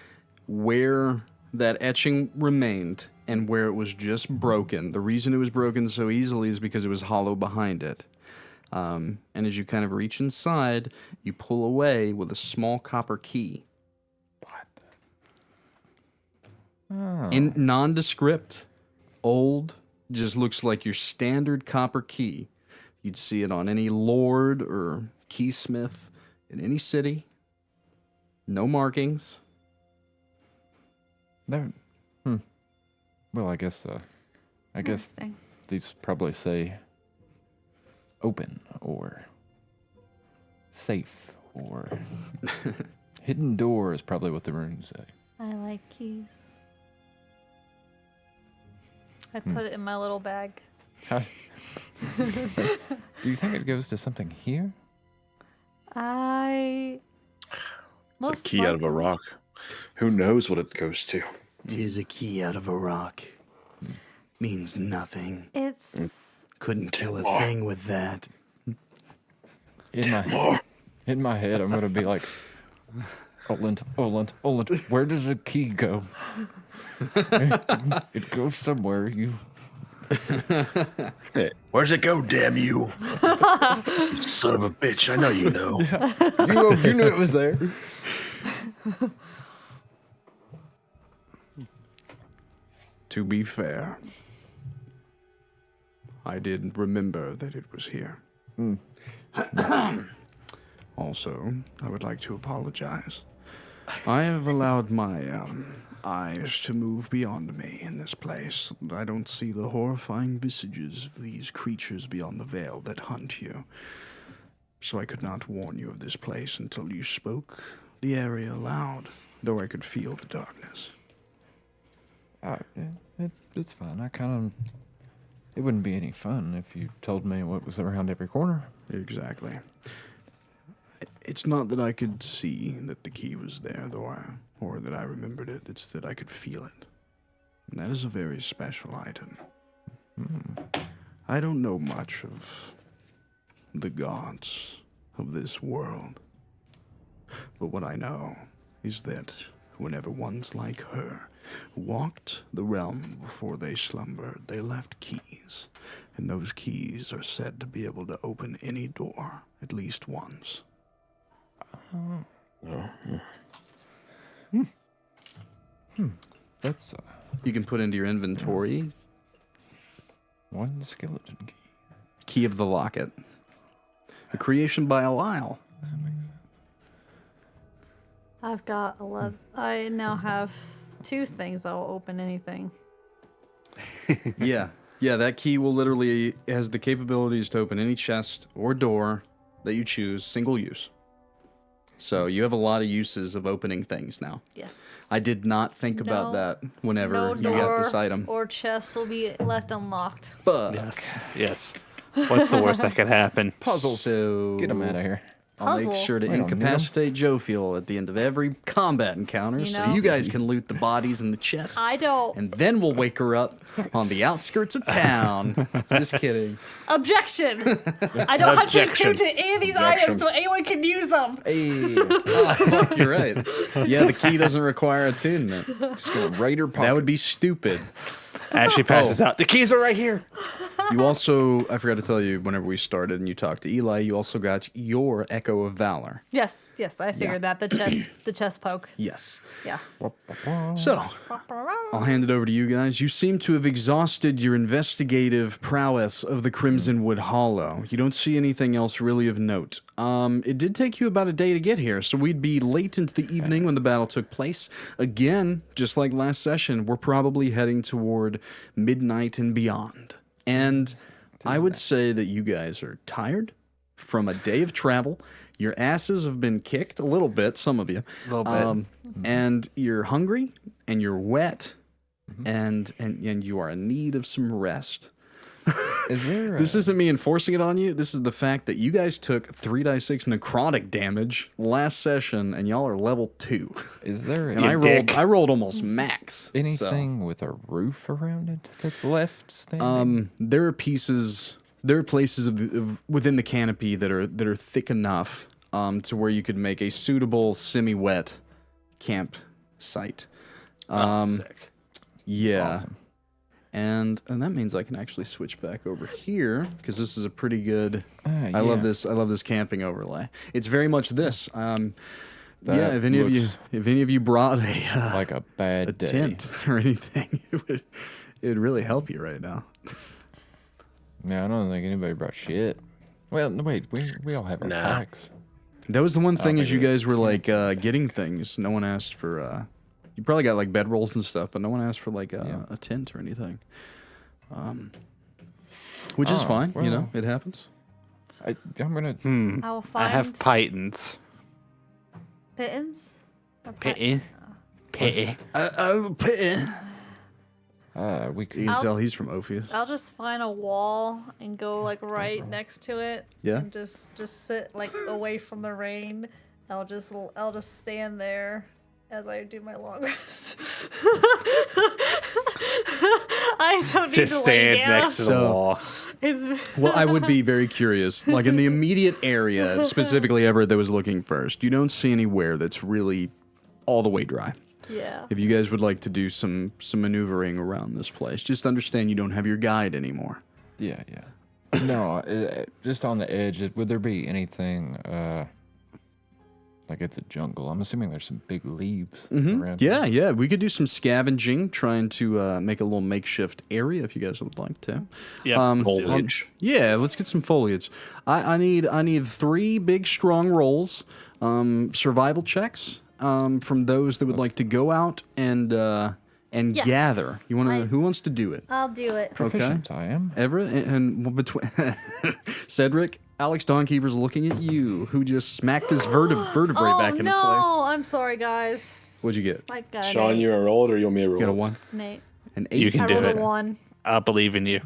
where that etching remained and where it was just broken, the reason it was broken so easily is because it was hollow behind it. And as you kind of reach inside, you pull away with a small copper key. In nondescript, old, just looks like your standard copper key. You'd see it on any lord or keysmith in any city. No markings. no. Well, I guess Interesting. these probably say open or safe or hidden door is probably what the runes say. I like keys. I put it in my little bag. Do you think it goes to something here? It's a key out of a rock. Who knows what it goes to? 'Tis a key out of a rock. Means nothing. It's Couldn't kill a thing with that. In my head, I'm gonna be like, Oland, where does the key go? It goes somewhere. Hey, where's it go, damn you? You son of a bitch, I know you know. You knew it was there. To be fair, I did remember that it was here. Also, I would like to apologize. I have allowed my eyes to move beyond me in this place. I don't see the horrifying visages of these creatures beyond the veil that hunt you. So I could not warn you of this place until you spoke the area aloud, though I could feel the darkness. It's fine. It wouldn't be any fun if you told me what was around every corner. Exactly. It's not that I could see that the key was there, or that I remembered it. It's that I could feel it. And that is a very special item. I don't know much of the gods of this world. But what I know is that whenever ones like her walked the realm before they slumbered, they left keys. And those keys are said to be able to open any door at least once. That's You can put into your inventory one skeleton key. Key of the Locket. The creation by Lyle. I've got 11. I now have 2 things that will open anything. Yeah, that key will literally has the capabilities to open any chest or door that you choose, single use. So you have a lot of uses of opening things now. Yes. I did not think about that whenever No you door got this item. or chest will be left unlocked. Fuck. Yes. What's the worst that could happen? Puzzles. So Get them out of here. I'll make Puzzle. sure to We don't need 'em. incapacitate Jophiel at the end of every combat encounter, You so know? you guys can loot the bodies and the chests. I don't. And then we'll wake her up on the outskirts of town. Just kidding. Objection! I don't have to Objection. attune to any of these items so anyone can use them. Hey, fuck, you're right. Yeah, the key doesn't require attunement. Just gonna raid her pockets. That would be stupid. Ashley passes out. The keys are right here. You also, I forgot to tell you, whenever we started and you talked to Eli, you also got your Echo of Valor. Yes, I figured that. The chest poke. Yes. Yeah. So, I'll hand it over to you guys. You seem to have exhausted your investigative prowess of the Crimsonwood Hollow. You don't see anything else really of note. It did take you about a day to get here, so we'd be late into the evening when the battle took place. Again, just like last session, we're probably heading toward midnight and beyond. And I would say that you guys are tired from a day of travel. Your asses have been kicked a little bit, some of you. A little bit. And you're hungry and you're wet and you are in need of some rest. Is there? This isn't me enforcing it on you. This is the fact that you guys took 3d6 necrotic damage last session and y'all are level 2. Is there And I rolled almost max. anything with a roof around it that's left standing? There are places of within the canopy that are thick enough to where you could make a suitable semi-wet camp site. Sick. Yeah. Awesome. And that means I can actually switch back over here because this is a pretty good. Yeah. I love this camping overlay. It's very much this. Yeah, That if any of you brought a Like a bad day. tent or anything, it would really help you right now. Yeah, I don't think anybody brought shit. Well, no, wait, we all have our Nah. packs. That was the one thing think is you it- guys were like getting things. No one asked for. You probably got like bedrolls and stuff, but no one asked for like a tent or anything. Which is Oh, fine, you know, well. it happens. I'm gonna. I will find I have pythons. pittance. Or Pitty. Pitty. We You could. can tell he's from Ophius. I'll just find a wall and go like right next to it. Yeah. And just sit like away from the rain. I'll just stand there as I do my long rest. I don't need Just to lay stand down. next to the So- wall. It's Well, I would be very curious. Like in the immediate area, specifically Everett that was looking first, you don't see anywhere that's really all the way dry. yeah. If you guys would like to do some maneuvering around this place, just understand you don't have your guide anymore. Yeah. No, just on the edge. Would there be anything? Like it's a jungle. I'm assuming there's some big leaves around. Yeah. We could do some scavenging, trying to make a little makeshift area if you guys would like to. Yeah. Foliage. Yeah, let's get some foliage. I need 3 big strong rolls, survival checks from those that would like to go out and Yes. gather. You want to? I- Who wants to do it? I'll do it. Proficient, I am. Everett and between Cedric, Alex Dawnkeeper's looking at you, who just smacked his vertebrae back into no, place. I'm sorry, guys. What'd you get? I got Shawn, an you want to roll it or you want me to roll? You got a it? 1, Nate. an 8. You can I do rolled it. a 1. I believe in you.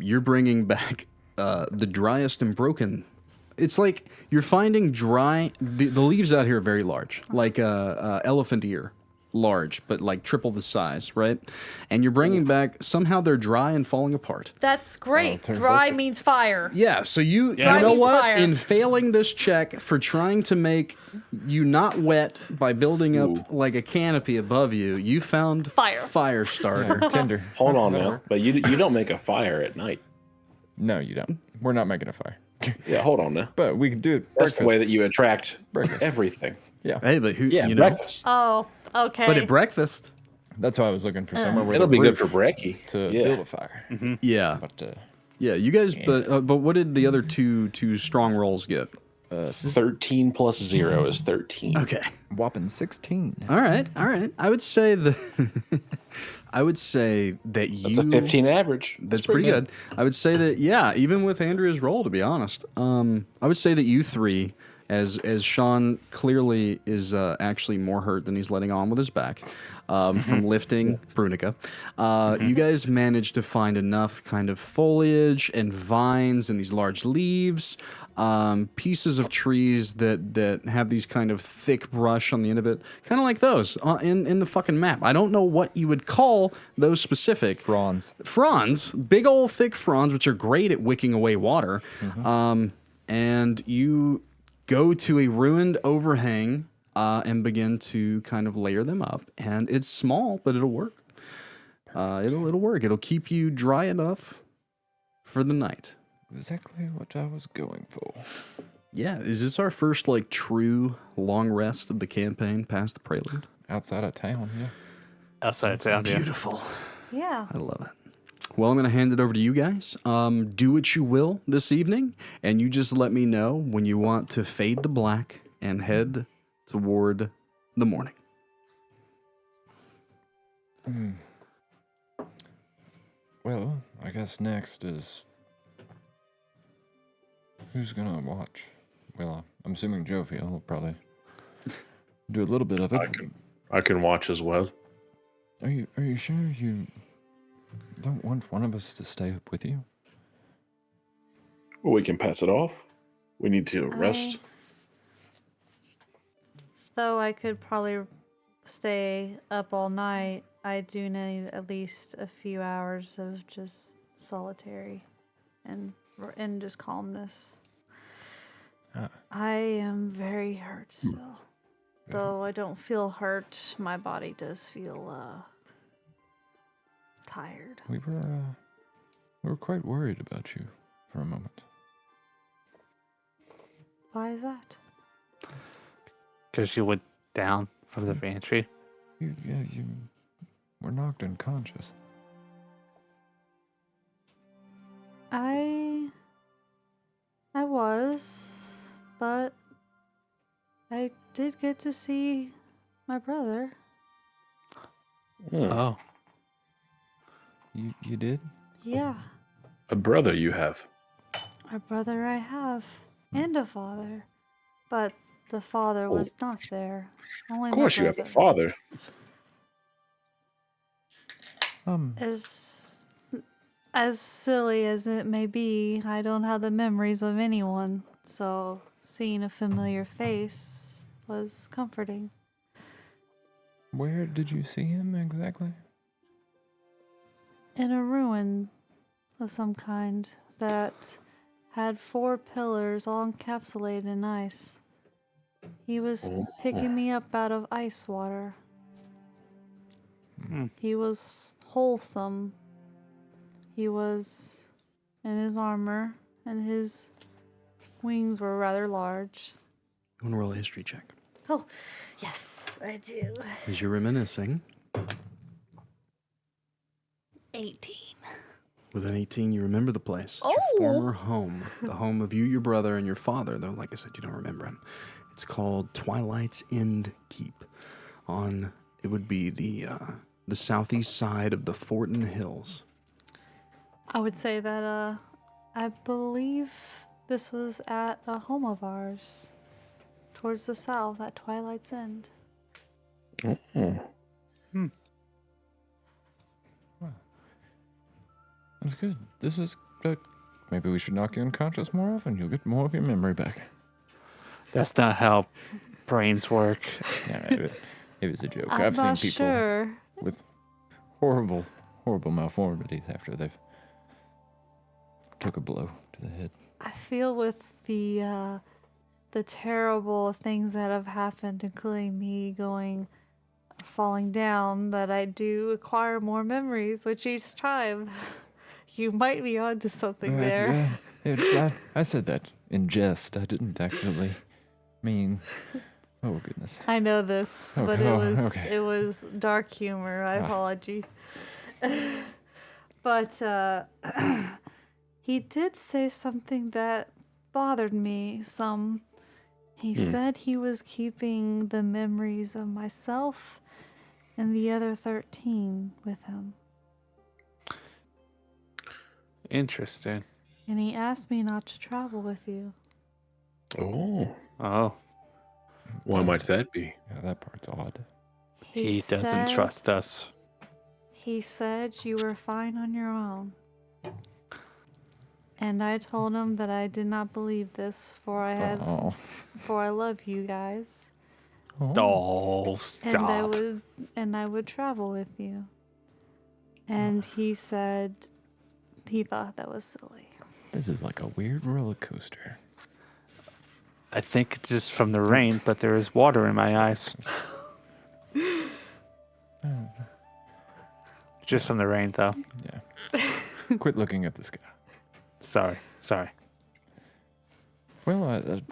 You're bringing back the driest and broken. It's like you're finding dry. The leaves out here are very large, like elephant ear large, but like triple the size, right? And you're bringing back, somehow they're dry and falling apart. That's great. turn Dry means fire. Yeah, so you Yes. know Means what? fire. In failing this check for trying to make you not wet by building up like a canopy above you, you found Fire. fire starter. Tinder. Hold on now. But you don't make a fire at night. No, you don't. We're not making a fire. Yeah, hold on now. But we can do it. That's Breakfast. the way that you attract Breakfast. everything. Yeah. Hey, but who? Yeah, you know, breakfast. Oh, okay. but at breakfast, That's why I was looking for somewhere with It'll a be good roof for brekkie. to Yeah. build a fire. yeah, But yeah. You guys, but what did the other two strong rolls get? 13 plus 0 is 13. Okay. whopping 16. All right. I would say I would say that you. That's a 15 average. That's pretty good. I would say that, yeah, even with Andrea's roll, to be honest, I would say that you 3, as Shawn clearly is actually more hurt than he's letting on with his back from lifting Brunika, you guys managed to find enough kind of foliage and vines and these large leaves, pieces of trees that have these kind of thick brush on the end of it, kind of like those in the fucking map. I don't know what you would call those specific. Fronds, big old thick fronds, which are great at wicking away water. And you go to a ruined overhang and begin to kind of layer them up. And it's small, but it'll work. It'll work. It'll keep you dry enough for the night. Exactly what I was going for. Yeah, is this our first like true long rest of the campaign past the prelude? Outside of town, yeah. Outside of town, yeah. Beautiful. Yeah. I love it. Well, I'm going to hand it over to you guys. Do what you will this evening, and you just let me know when you want to fade to black and head toward the morning. Well, I guess next is who's gonna watch? Well, I'm assuming Jophiel will probably do a little bit of it. I can watch as well. Are you sure you don't want one of us to stay up with you? Well, we can pass it off. We need to rest. Though I could probably stay up all night, I do need at least a few hours of just solitary and just calmness. I am very hurt still. Though I don't feel hurt, my body does feel tired. We were quite worried about you for a moment. Why is that? Because you went down from the pantry. You were knocked unconscious. I was, but I did get to see my brother. Oh. You did? Yeah, A brother you have. a brother I have, and a father. But the father was not there. Only Of course, my you have a brother. father. As silly as it may be, I don't have the memories of anyone, so seeing a familiar face was comforting. Where did you see him exactly? In a ruin of some kind that had 4 pillars all encapsulated in ice. He was picking me up out of ice water. He was wholesome. He was in his armor, and his wings were rather large. You want to roll a history check? Oh, yes, I do. As you're reminiscing, 18. with an 18, you remember the place. It's your former home. The home of you, your brother, and your father, though, like I said, you don't remember him. It's called Twilight's End Keep. It would be the southeast side of the Fortin Hills. I would say that, I believe this was at a home of ours, towards the south, at Twilight's End. That's good. This is good. Maybe we should knock you unconscious more often. You'll get more of your memory back. That's not how brains work. Yeah, it was a joke. I'm I've seen not people sure. with horrible malformities after they've took a blow to the head. I feel with the terrible things that have happened, including me falling down, that I do acquire more memories with each time. You might be onto something there. Yeah, I said that in jest. I didn't actually mean. Oh goodness. I know this, Okay, but okay. it was dark humor. I apologize. But he did say something that bothered me some. He said he was keeping the memories of myself and the other 13 with him. Interesting. And he asked me not to travel with you. Oh, Oh, why might that be? Yeah, that part's odd. he doesn't trust us. He said you were fine on your own. And I told him that I did not believe this, for I love you guys. Oh, stop. And I would travel with you. And he said he thought that was silly. This is like a weird roller coaster. I think just from the rain, but there is water in my eyes. Just from the rain, though. Yeah. Quit looking at the sky. Sorry. Well,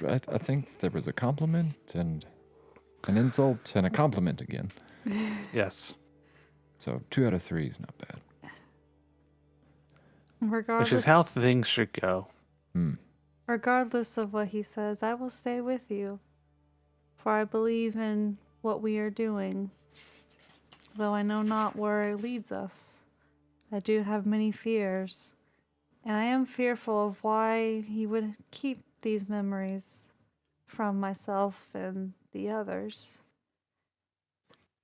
I think there was a compliment and an insult and a compliment again. Yes. So 2 out of 3 is not bad. Regardless, Which is how things should go. regardless of what he says, I will stay with you. For I believe in what we are doing. Though I know not where it leads us. I do have many fears. And I am fearful of why he would keep these memories from myself and the others.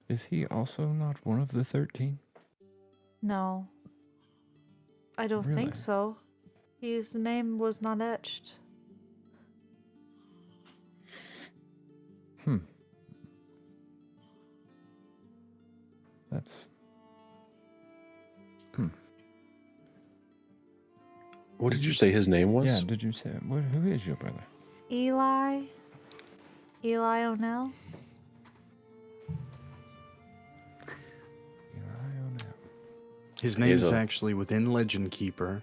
Is he also not one of the 13? No. I don't Really? think so. His name was not etched. That's... What did you say his name was? Yeah, did you say... who is your brother? Eli O'Neill? His name He's is a- actually within Legend Keeper,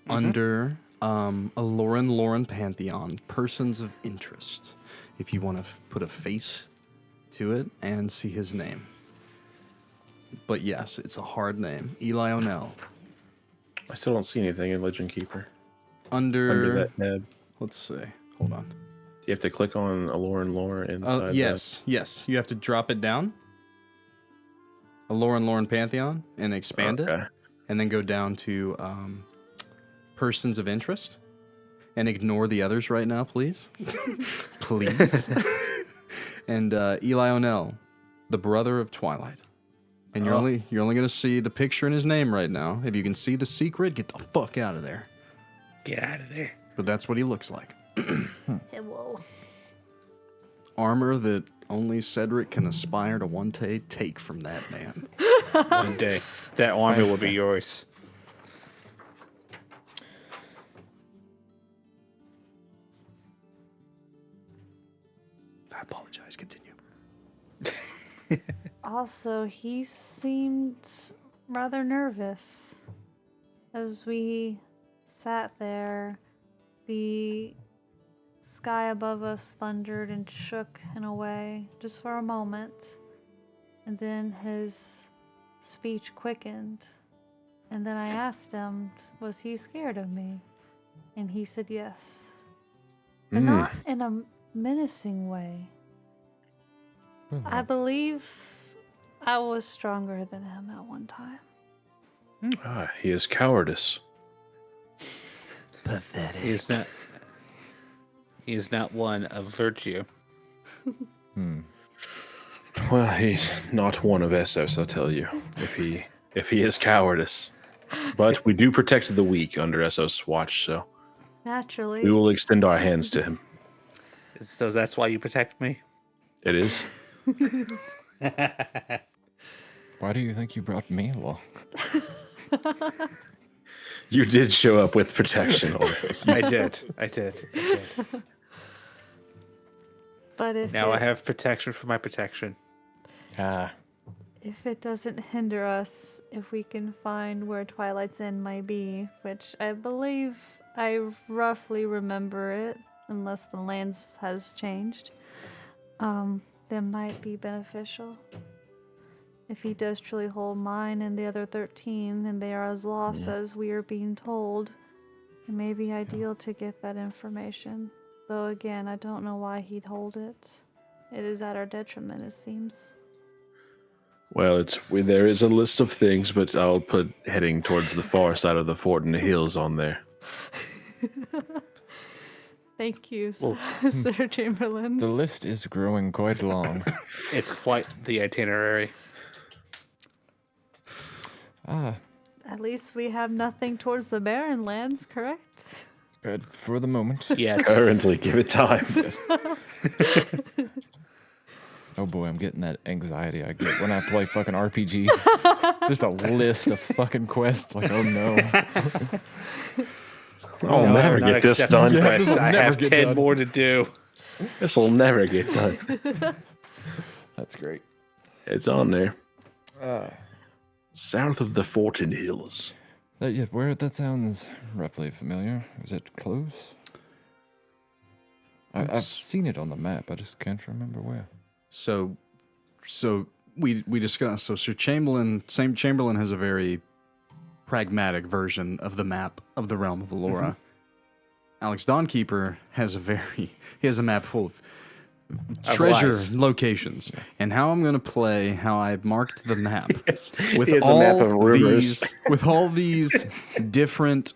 under Alora and Lauren Pantheon, persons of interest. If you want to put a face to it and see his name. But yes, it's a hard name. Eli O'Neill. I still don't see anything in Legend Keeper. Under that tab. let's see. Hold on. You have to click on Alora and Laura inside. Yes. You have to drop it down. Alora and Lauren Pantheon and expand it. Okay. And then go down to persons of interest. And ignore the others right now, please. Please. And Eli O'Neill, the brother of Twilight. And you're only gonna see the picture and his name right now. If you can see the secret, get the fuck out of there. Get out of there. But that's what he looks like. Whoa. Armor that only Cedric can aspire to one day take from that man. One day, that armor will be yours. I apologize. Continue. Also, he seemed rather nervous. As we sat there, the sky above us thundered and shook in a way, just for a moment. And then his speech quickened. And then I asked him, was he scared of me? And he said yes. But not in a menacing way. I believe I was stronger than him at one time. He is cowardice. Pathetic. He is not one of virtue. Well, he's not one of Essos, I'll tell you. If he is cowardice. But we do protect the weak under Essos' watch, so Naturally. we will extend our hands to him. So that's why you protect me? It is. Why do you think you brought me along? You did show up with protection already. I did. But if Now I it, have protection for my protection. if it doesn't hinder us, if we can find where Twilight's End might be, which I believe I roughly remember it, unless the lands has changed, that might be beneficial. If he does truly hold mine and the other 13, and they are as lost as we are being told, it may be ideal to get that information. Though again, I don't know why he'd hold it. It is at our detriment, it seems. Well, there is a list of things, but I'll put heading towards the far side of the fort in the hills on there. Thank you, Sir Chamberlain. The list is growing quite long. It's quite the itinerary. At least we have nothing towards the barren lands, correct? Good for the moment. Yes. Currently, give it time. Oh boy, I'm getting that anxiety I get when I play fucking RPG. Just a list of fucking quests. Like, oh no. I'll never get this done. Quest. I never have get 10 done. more to do. This will never get done. That's great. It's on there. South of the Fortin Hills. Yeah, where that sounds roughly familiar. Is it close? I've seen it on the map. I just can't remember where. So we discussed. So Chamberlain has a very pragmatic version of the map of the realm of Alora. Alex Dawnkeeper has a map full of treasure lies. locations, and how I'm going to play how I marked the map with he has a all map of rumors. with all these different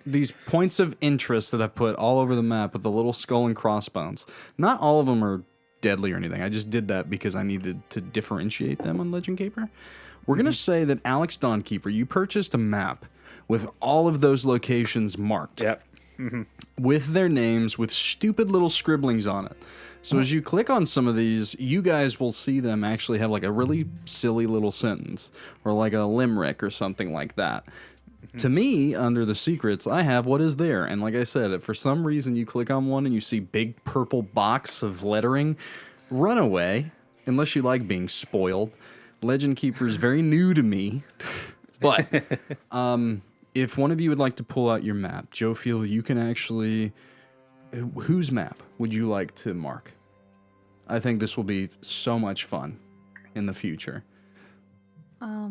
these points of interest that I've put all over the map with the little skull and crossbones. Not all of them are deadly or anything. I just did that because I needed to differentiate them on Legend Keeper. We're going to say that Alex Dawnkeeper, you purchased a map with all of those locations marked. Yep. With their names, with stupid little scribblings on it. So as you click on some of these, you guys will see them actually have like a really silly little sentence or like a limerick or something like that. To me, under the secrets, I have what is there. And like I said, if for some reason you click on one and you see big purple box of lettering, run away, unless you like being spoiled. Legend Keeper is very new to me. But if one of you would like to pull out your map, Jophiel, you can actually... Whose map would you like to mark? I think this will be so much fun in the future. I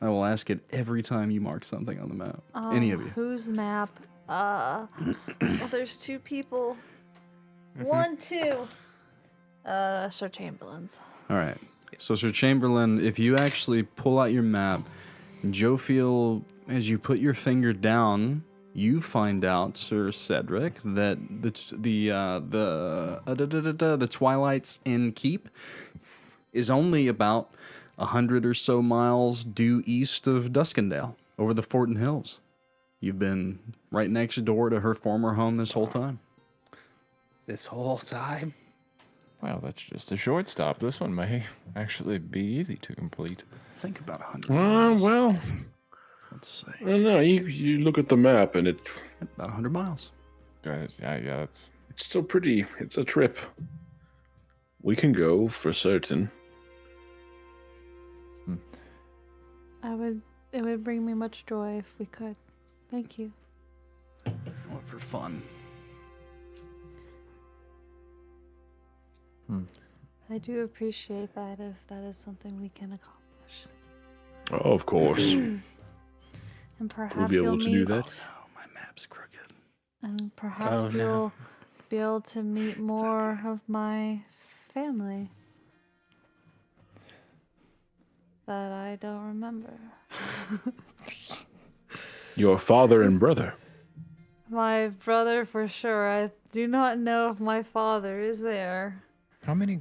will ask it every time you mark something on the map. Any of you. Whose map? Well, there's two people. One, two. Sir Chamberlain's. All right. So, Sir Chamberlain, if you actually pull out your map, Jophiel, as you put your finger down, you find out, Sir Cedric, that the Twilight's End Keep is only about 100 or so miles due east of Duskendale, over the Fortin Hills. You've been right next door to her former home this whole time. This whole time? Well, that's just a short stop. This one may actually be easy to complete. Think about 100 miles. Well, Let's see. I don't know. You look at the map and About 100 miles. Yeah, it's it's still pretty. It's a trip. We can go for certain. It would bring me much joy if we could. Thank you. What for fun? I do appreciate that if that is something we can accomplish. Oh, of course. And perhaps We'll be able you'll to meet, do that. Oh, my map's crooked. and perhaps Oh, no. you'll be able to meet more of my family that I don't remember. Your father and brother. My brother for sure. I do not know if my father is there. how many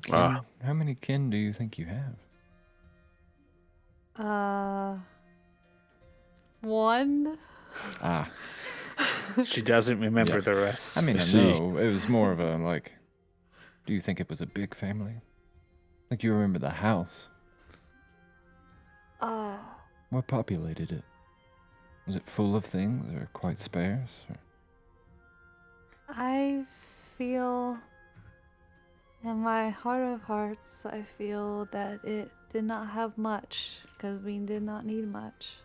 kin do you think you have? One? Ah, She doesn't remember Yeah. the rest. I mean, I I see. know it was more of a like. Do you think it was a big family? Like you remember the house? What populated it? Was it full of things or quite sparse? Or... I feel, in my heart of hearts, I feel that it did not have much because we did not need much.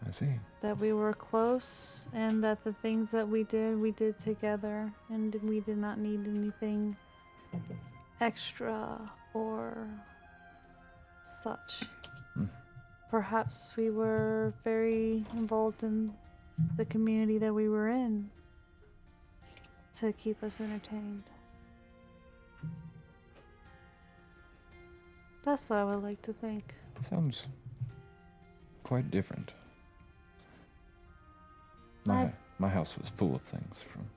I see. That we were close and that the things that we did together, and we did not need anything extra or such. Perhaps we were very involved in the community that we were in to keep us entertained. That's what I would like to think. Sounds quite different. I- My house was full of things from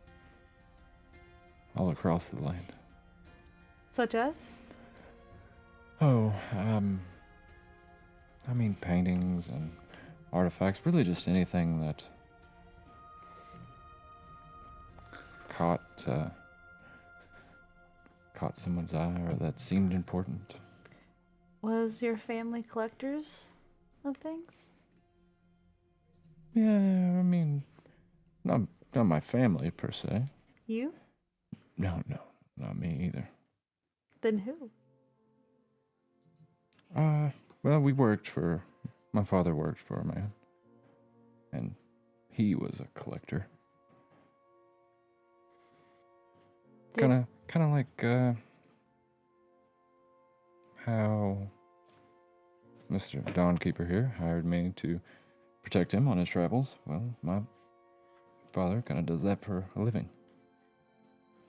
all across the land. Such as? Oh, I mean paintings and artifacts, really just anything that caught someone's eye or that seemed important. Was your family collectors of things? Yeah, I mean, not my family per se. You? No, not me either. Then who? Well, my father worked for a man, and he was a collector. Did- Kind of like how Mr. Dawnkeeper here hired me to protect him on his travels. Well, my father kind of does that for a living.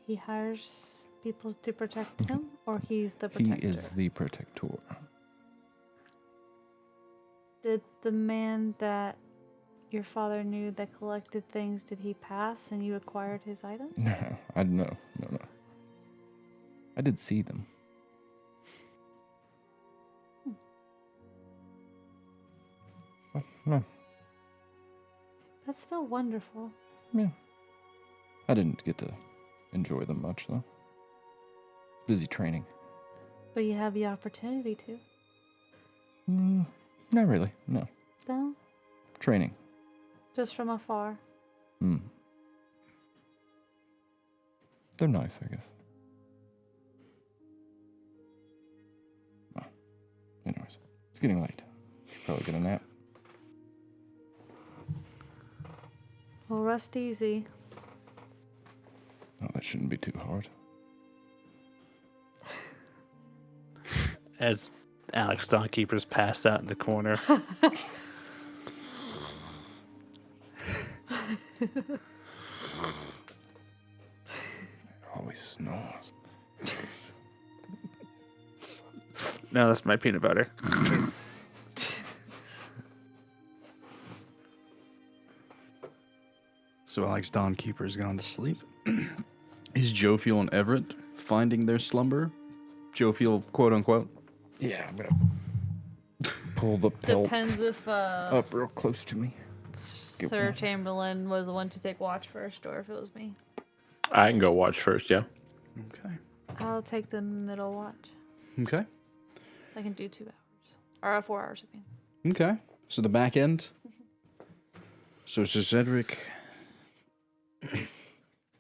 He hires people to protect him, or he's the protector? He is the protector. Did the man that your father knew that collected things, did he pass and you acquired his items? No. I did see them. But, no, That's still wonderful. yeah. I didn't get to enjoy them much, though. Busy training. But you have the opportunity to. Not really, no. No? Training. Just from afar. They're nice, I guess. Well, anyways, it's getting late. Should probably get a nap. Well, rest easy. Oh, that shouldn't be too hard. As Alex Dawnkeeper's passed out in the corner. Always snores. No, that's my peanut butter. So Alex Dawnkeeper's gone to sleep. Is Jophiel and Everett finding their slumber? Jophiel, quote unquote, Yeah, I'm gonna pull the pelt Depends if up real close to me. Sir Chamberlain was the one to take watch first, or if it was me. I can go watch first, yeah. Okay. I'll take the middle watch. Okay. I can do 2 hours. Or 4 hours, I mean. Okay. So the back end. So Cedric,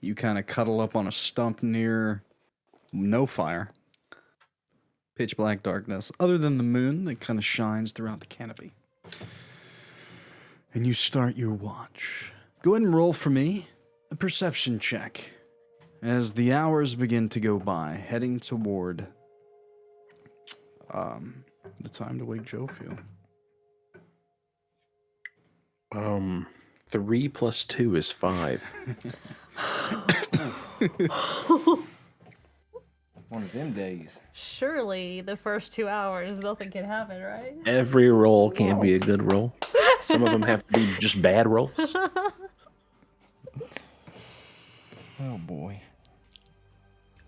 you kind of cuddle up on a stump near no fire. Pitch black darkness, other than the moon that kind of shines throughout the canopy. And you start your watch. Go ahead and roll for me a perception check as the hours begin to go by, heading toward the time to wake Jophiel. 3 plus 2 is 5. One of them days. Surely the first 2 hours, nothing can happen, right? Every roll can't be a good roll. Some of them have to be just bad rolls. Oh boy.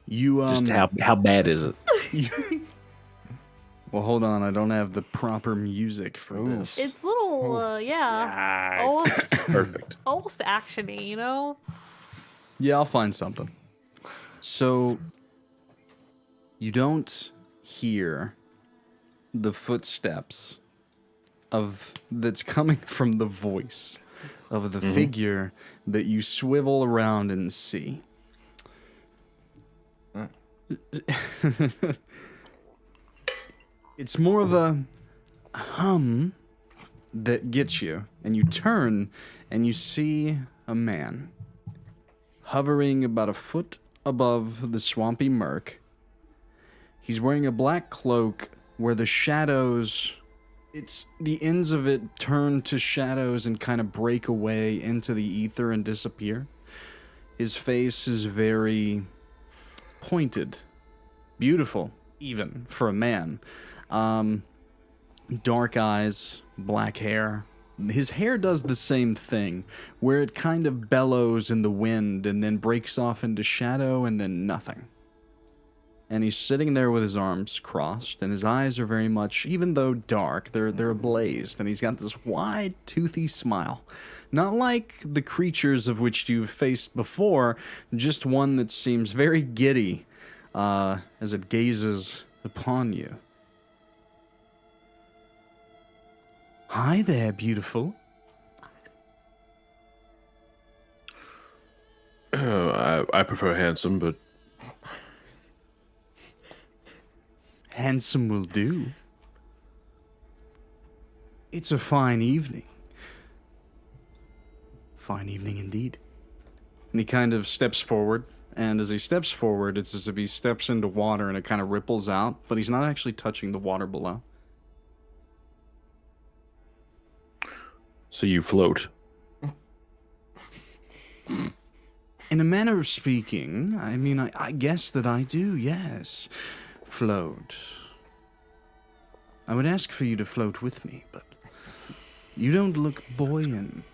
You Just how bad is it? Well, hold on. I don't have the proper music for this. It's little, yeah. Almost, Perfect. almost action-y, you know? Yeah, I'll find something. So, you don't hear the footsteps that's coming from the voice of the figure that you swivel around and see. It's more of a hum that gets you, and you turn and you see a man hovering about a foot above the swampy murk. He's wearing a black cloak where the shadows, it's the ends of it turn to shadows and kind of break away into the ether and disappear. His face is very pointed, beautiful, even for a man. Dark eyes, black hair. His hair does the same thing, where it kind of bellows in the wind and then breaks off into shadow and then nothing. And he's sitting there with his arms crossed, and his eyes are very much, even though dark, they're ablazed, and he's got this wide, toothy smile. Not like the creatures of which you've faced before, just one that seems very giddy as it gazes upon you. Hi there, beautiful. I prefer handsome, but Handsome will do. It's a fine evening. Fine evening indeed. And he kind of steps forward, and as he steps forward, it's as if he steps into water and it kind of ripples out, but he's not actually touching the water below. so you float. In a manner of speaking, I mean, I guess that I do, yes. Float. I would ask for you to float with me, but you don't look buoyant.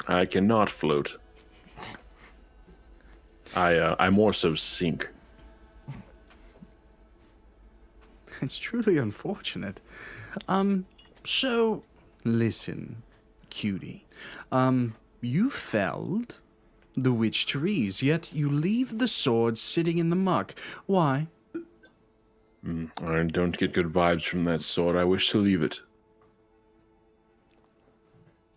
I cannot float. I more so sink. It's truly unfortunate. So, listen, cutie. You felled the witch trees, yet you leave the sword sitting in the muck. Why? I don't get good vibes from that sword. I wish to leave it.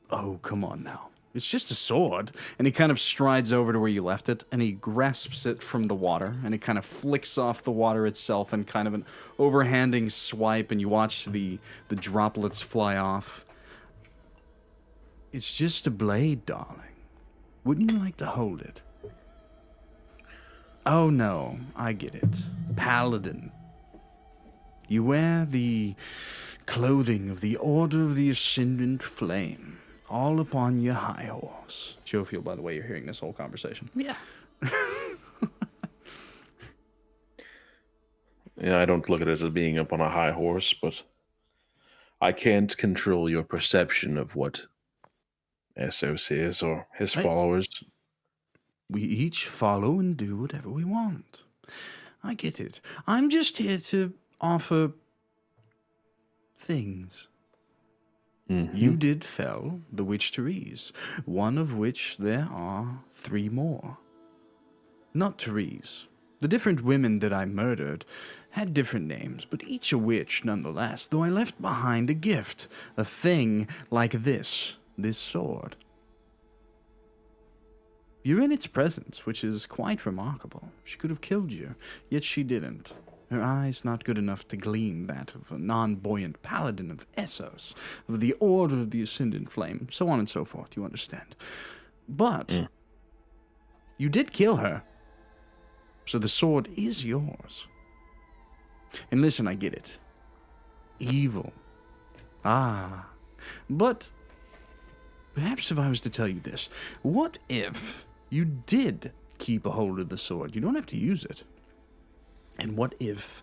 Oh, come on now. It's just a sword. And he kind of strides over to where you left it, and he grasps it from the water, and it kind of flicks off the water itself in kind of an overhanding swipe, and you watch the droplets fly off. It's just a blade, darling. Wouldn't you like to hold it? Oh, no. I get it. Paladin. You wear the clothing of the Order of the Ascendant Flame, all upon your high horse. Jophiel, by the way, you're hearing this whole conversation. Yeah. Yeah, I don't look at it as being up on a high horse, but I can't control your perception of what Essos is or his followers. We each follow and do whatever we want. I get it. I'm just here to offer things. You did fell the witch Therese, one of which there are 3 more. Not Therese. The different women that I murdered had different names, but each a witch nonetheless, though I left behind a gift, a thing like this sword. You're in its presence, which is quite remarkable. She could have killed you, yet she didn't. Her eyes not good enough to gleam that of a non-buoyant paladin of Essos, of the Order of the Ascendant Flame, so on and so forth, you understand. But you did kill her, so the sword is yours. And listen, I get it. Evil. But perhaps if I was to tell you this, what if you did keep a hold of the sword? You don't have to use it. And what if,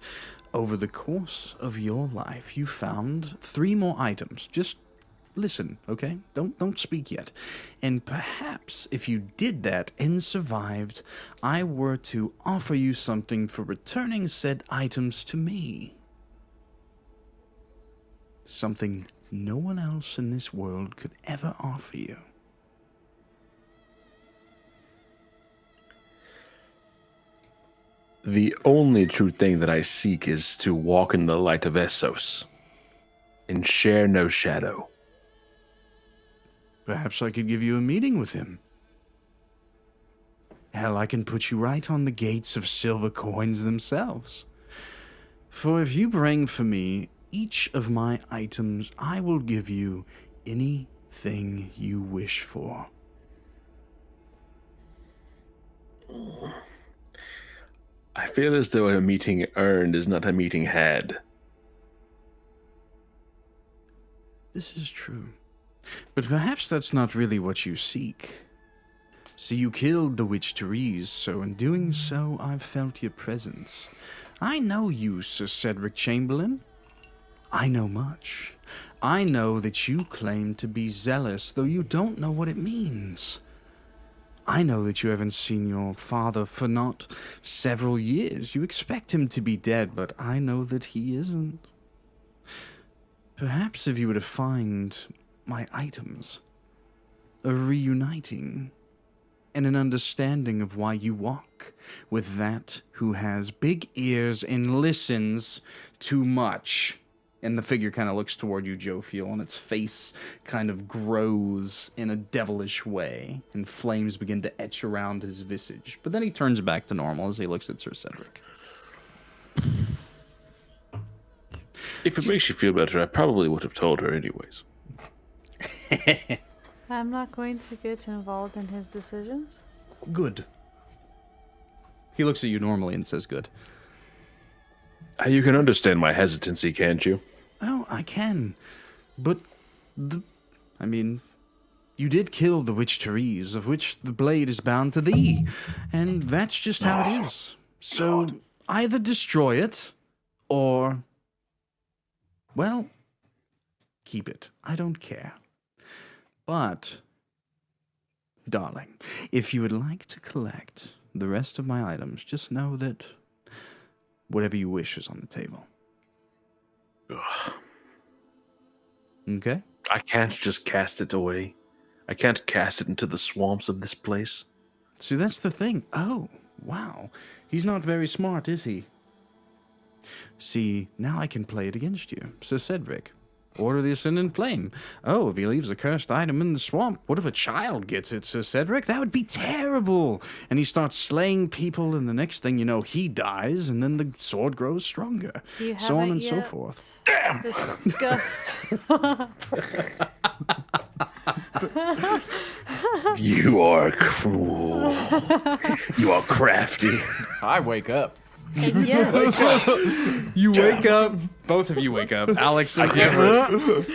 over the course of your life, you found 3 more items? Just listen, okay? Don't speak yet. And perhaps if you did that and survived, I were to offer you something for returning said items to me. Something no one else in this world could ever offer you. The only true thing that I seek is to walk in the light of Essos and share no shadow. Perhaps I could give you a meeting with him. Hell, I can put you right on the gates of silver coins themselves. For if you bring for me each of my items, I will give you anything you wish for. I feel as though a meeting earned is not a meeting had. This is true. But perhaps that's not really what you seek. See, you killed the witch Therese, so in doing so, I've felt your presence. I know you, Sir Cedric Chamberlain. I know much. I know that you claim to be zealous, though you don't know what it means. I know that you haven't seen your father for not several years. You expect him to be dead, but I know that he isn't. Perhaps if you were to find my items, a reuniting, and an understanding of why you walk with that who has big ears and listens too much. And the figure kind of looks toward you, Jophiel, and its face kind of grows in a devilish way, and flames begin to etch around his visage. But then he turns back to normal as he looks at Sir Cedric. If it makes you feel better, I probably would have told her anyways. I'm not going to get involved in his decisions. Good. He looks at you normally and says good. You can understand my hesitancy, can't you? Oh, I can. But, you did kill the witch Therese, of which the blade is bound to thee. And that's just how it is. So, either destroy it, or, well, keep it. I don't care. But, darling, if you would like to collect the rest of my items, just know that whatever you wish is on the table. Ugh. Okay? I can't just cast it away. I can't cast it into the swamps of this place. See, that's the thing. Oh, wow. He's not very smart, is he? See, now I can play it against you. Sir Cedric, Order of the Ascendant Flame. Oh, if he leaves a cursed item in the swamp, what if a child gets it, Sir Cedric? That would be terrible. And he starts slaying people, and the next thing you know, he dies, and then the sword grows stronger. So on and so forth. Damn! Disgust. You are cruel. You are crafty. I wake up. And yet, You wake up. Both of you wake up. Alex and Everett.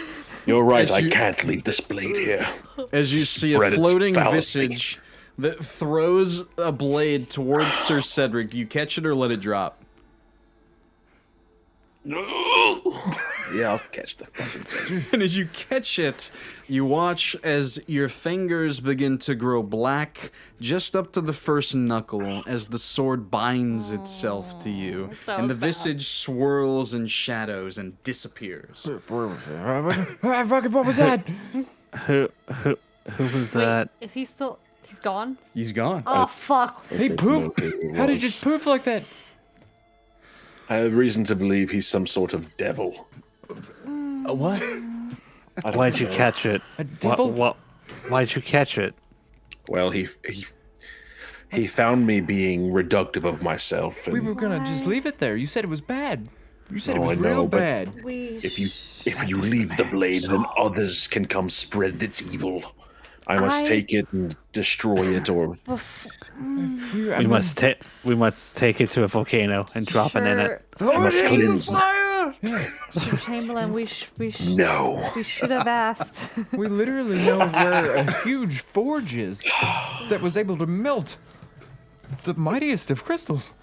You're right, As I you- can't leave this blade here. As you see a Spread its floating fallacy. visage that throws a blade towards Sir Cedric. Do you catch it or let it drop? Yeah, I'll catch the fucking thing. And as you catch it, you watch as your fingers begin to grow black just up to the first knuckle as the sword binds itself to you. that And the was bad. visage swirls in shadows and disappears. What was that? Who was that? Wait, is he still? He's gone. He's gone. Oh fuck! He poofed. How did you just poof like that? I have reason to believe he's some sort of devil. What? I don't Why'd you know. catch it? A devil? Why'd you catch it? Well, he found me being reductive of myself. And We were gonna just leave it there. You said it was bad. You said it Oh, was I know, real but- bad. if you leave the blade, then others can come spread its evil. I must take it and destroy it, or We must take it to a volcano and drop it in it. I must cleanse it. Sir Chamberlain, we No. should have asked. We literally know where a huge forge is that was able to melt the mightiest of crystals.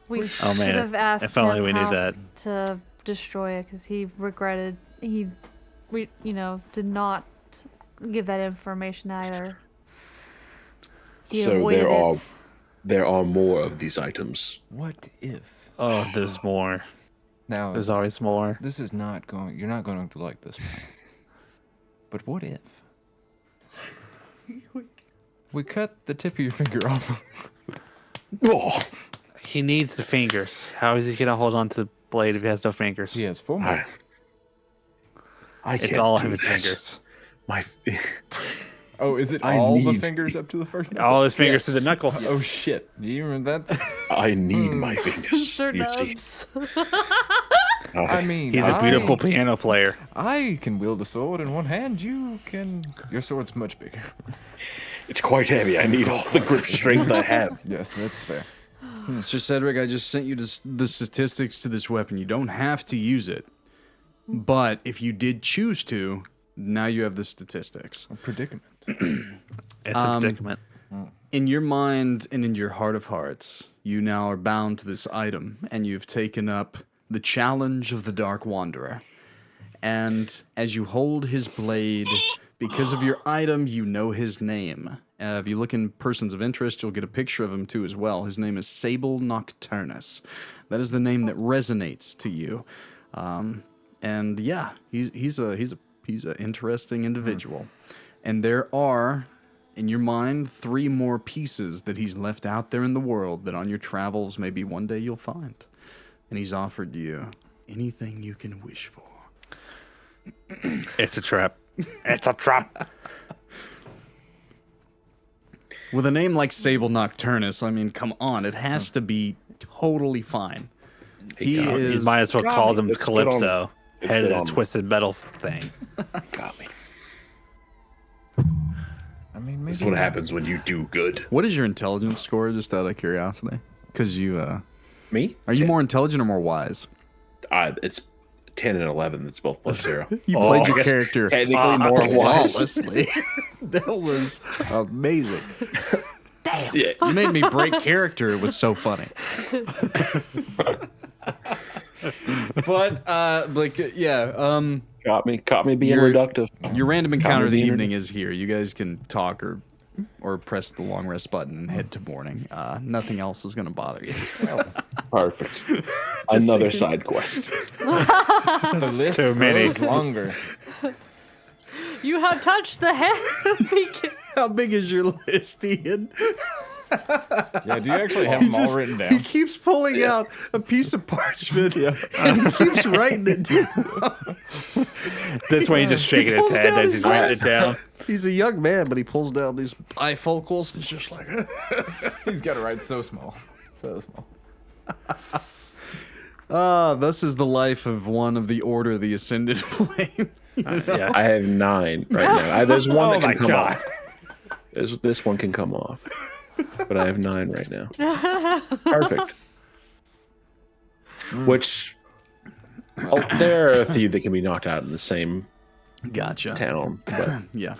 We Oh, should man, have asked if only him we knew how that. to destroy it because he regretted we did not give that information either. He So avoided it. there are more of these items. What if? Oh, there's more. Now, There's always more. this is not going. You're not going to like this one. But what if we cut the tip of your finger off? Oh, He needs the fingers. How is he gonna hold on to the blade if he has no fingers? He has 4 more. I can't It's all do of his that. fingers. My Oh, is it I all the need- fingers up to the first? All his fingers to the knuckle. Oh shit! You remember that's? I need my fingers. Sir You see. Nubs. I mean, He's a beautiful piano player. I can wield a sword in one hand. You can. Your sword's much bigger. It's quite heavy. I need all the grip strength I have. Yes, that's fair. Sir Cedric, I just sent you the statistics to this weapon. You don't have to use it. But if you did choose to, now you have the statistics. A predicament. It's a predicament. In your mind and in your heart of hearts, you now are bound to this item, and you've taken up the challenge of the Dark Wanderer. And as you hold his blade, because of your item, you know his name. If you look in Persons of Interest, you'll get a picture of him too as well. His name is Sable Nocturnus. That is the name that resonates to you. And yeah, he's an interesting individual. And there are, in your mind, 3 more pieces that he's left out there in the world that on your travels maybe one day you'll find. And he's offered you anything you can wish for. It's a trap. It's a trap. With a name like Sable Nocturnus, I mean, come on, it has to be totally fine. He God, You is. might as well call him It's good on- Calypso. it's Head good of on the me. twisted metal thing. Got me. I mean, maybe. This is what happens when you do good. What is your intelligence score, just out of curiosity? Because you, Me? are you more intelligent or more wise? It's 10 and 11. It's both plus 0. You Oh, played I your guess character technically more wise. flawlessly. That was amazing. Yeah. You made me break character. It was so funny. But Caught me being You're- reductive. your random encounter of the being evening is here. You guys can talk or press the long rest button and head to morning. Nothing else is going to bother you. Perfect. Another side quest. The list too many. grows longer. You have touched the head beacon. How big is your list, Ian? Yeah, do you actually have them all written He down? keeps pulling out a piece of parchment and he keeps writing it down. This way, he's just shaking his pulls head down as his he's writing it down. He's a young man, but he pulls down these bifocals and it's just like. He's got to write so small. So small. This is the life of one of the Order of the Ascended Flame. Yeah. I have 9 right now. There's one that my can come God. off. This one can come off. But I have 9 right now. Perfect. Which there are a few that can be knocked out in the same Gotcha. town. But Yeah.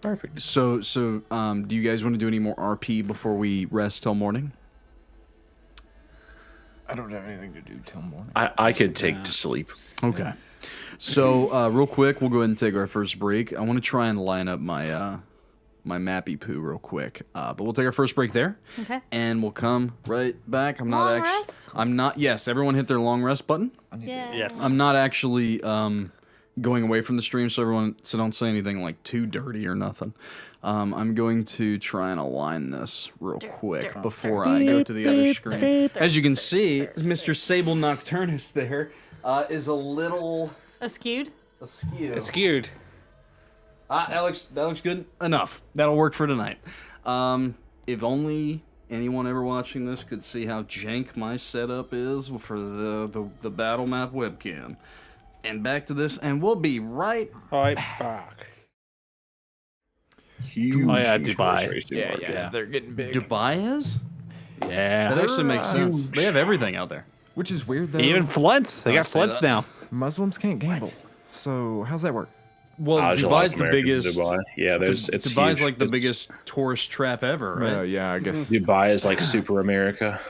perfect. So, do you guys want to do any more RP before we rest till morning? I don't have anything to do till morning. I can take to sleep. Okay. So, real quick, we'll go ahead and take our first break. I want to try and line up my my mappy poo real quick. But we'll take our first break there. Okay. And we'll come right back. I'm Long not actually. rest? I'm not. Yes, everyone hit their long rest button. Yeah. Yes. I'm not actually going away from the stream, so don't say anything like too dirty or nothing. I'm going to try and align this real quick before I go to the other screen. As you can see, Mr. Sable Nocturnus there is a little Askewed? askew. Skewed. That looks good. Enough. That'll work for tonight. If only anyone ever watching this could see how jank my setup is for the battle map webcam. And back to this, and we'll be right back. Huge, Oh, yeah, huge Dubai. horse racing park. Yeah. They're getting big. Dubai is? Yeah. That actually makes sense. They have everything out there. Which is weird, though. Even floods. They got say floods that. now. Muslims can't gamble. So how's that work? Well, There's a lot of Dubai's the Americans in biggest. Dubai. Yeah, it's Dubai's huge. like the It's- biggest tourist trap ever, right? Yeah, I guess Dubai is like super America.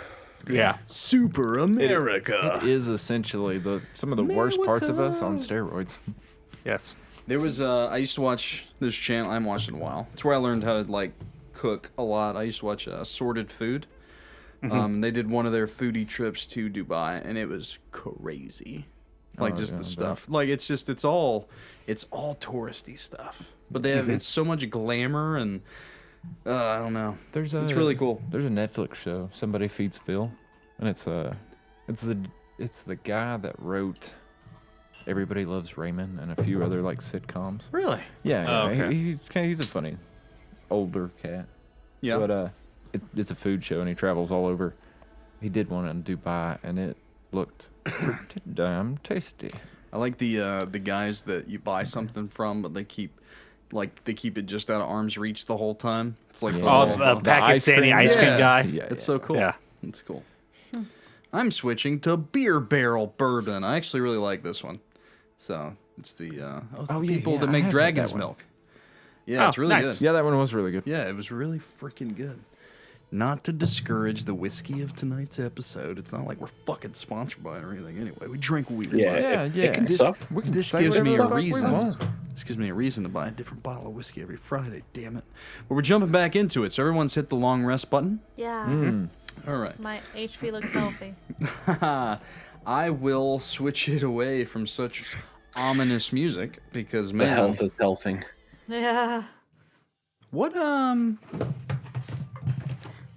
Yeah. Super America. it is essentially some of the worst parts of us on steroids. Yes. There was I used to watch this channel. I haven't watched in a while. It's where I learned how to like cook a lot. I used to watch Sorted Food. They did one of their foodie trips to Dubai, and it was crazy. Like just the stuff. Like it's all touristy stuff. But they have it's so much glamour and I don't know. It's really cool. There's a Netflix show, Somebody Feeds Phil, and it's the guy that wrote Everybody Loves Raymond and a few other like sitcoms. Really? Yeah, Oh, okay. he's a funny older cat. Yeah. But it's a food show and he travels all over. He did one in Dubai and it looked pretty damn tasty. I like the guys that you buy something from, but they keep it just out of arm's reach the whole time. It's like Yeah. Oh, little- the Pakistani ice cream Yeah. guy. Yeah, It's so cool. Yeah. It's cool. I'm switching to beer barrel bourbon. I actually really like this one. So it's the people that I make have had Dragon's that one. Milk. Yeah, Oh, it's really nice. good. Yeah, that one was really good. Yeah, it was really freaking good. Not to discourage the whiskey of tonight's episode. It's not like we're fucking sponsored by it or anything. Anyway, we drink what we Yeah, like. Yeah, it yeah. can This- suck. We can This say gives whatever me the a fuck we reason. want. This gives me a reason to buy a different bottle of whiskey every Friday. Damn it! But we're jumping back into it. So everyone's hit the long rest button. Yeah. All right. My HP looks healthy. I will switch it away from such ominous music because The man, health is healthing. Yeah. what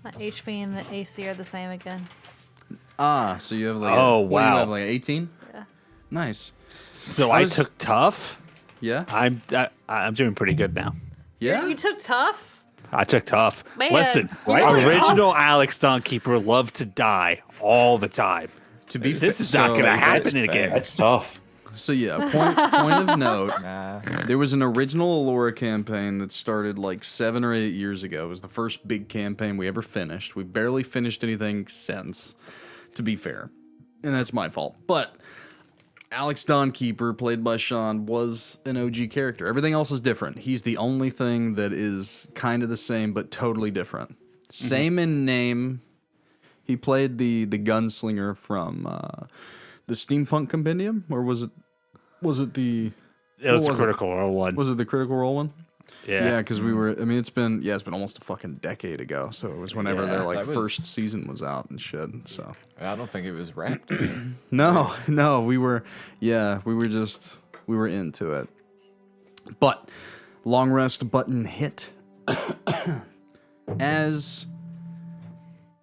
My HP and the AC are the same again. so you have like Oh, what do you wow. have like 18? Yeah. Nice. So I I was- took tough. Yeah. I'm doing pretty good now. Yeah. You took tough? I took tough. Man, Listen, you really original Alex Dawnkeeper loved to die all the time. To be This fa- is not so- going to happen that's again. That's tough. So yeah, point of note. Nah. There was an original Alora campaign that started like 7 or 8 years ago. It was the first big campaign we ever finished. We barely finished anything since, to be fair. And that's my fault. But Alex Dawnkeeper, played by Shawn, was an OG character. Everything else is different. He's the only thing that is kind of the same, but totally different. Same in name. He played the gunslinger from the Steampunk Compendium, or was it the... It was What a was it? critical role one. Was it the Critical Role one? Yeah. Yeah, because we were. I mean, it's been almost a fucking decade ago. So it was whenever Yeah, their like that was- first season was out and shit. So I don't think it was wrapped. no, we were into it. But long rest button hit as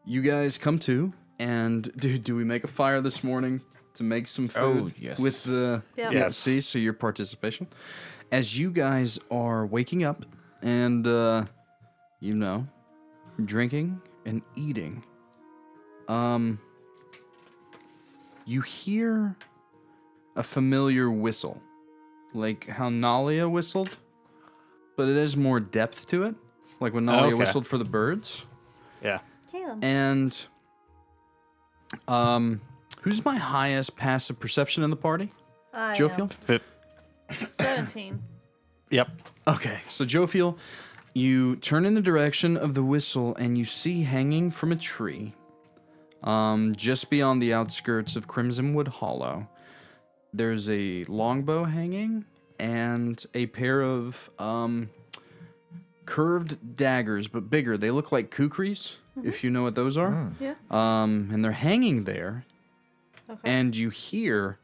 you guys come to. And do we make a fire this morning to make some food? Oh, yes. With the Yeah. Yes. See, so your participation. As you guys are waking up and drinking and eating, you hear a familiar whistle, like how Nalia whistled, but it has more depth to it, like when Nalia Okay. whistled for the birds. Yeah. Caleb. And who's my highest passive perception in the party? I Jophiel? am 17. Yep. Okay, so Jophiel, you turn in the direction of the whistle and you see hanging from a tree Just beyond the outskirts of Crimsonwood Hollow, there's a longbow hanging and a pair of curved daggers, but bigger. They look like kukris, if you know what those are. Yeah. And they're hanging there, Okay. and you hear,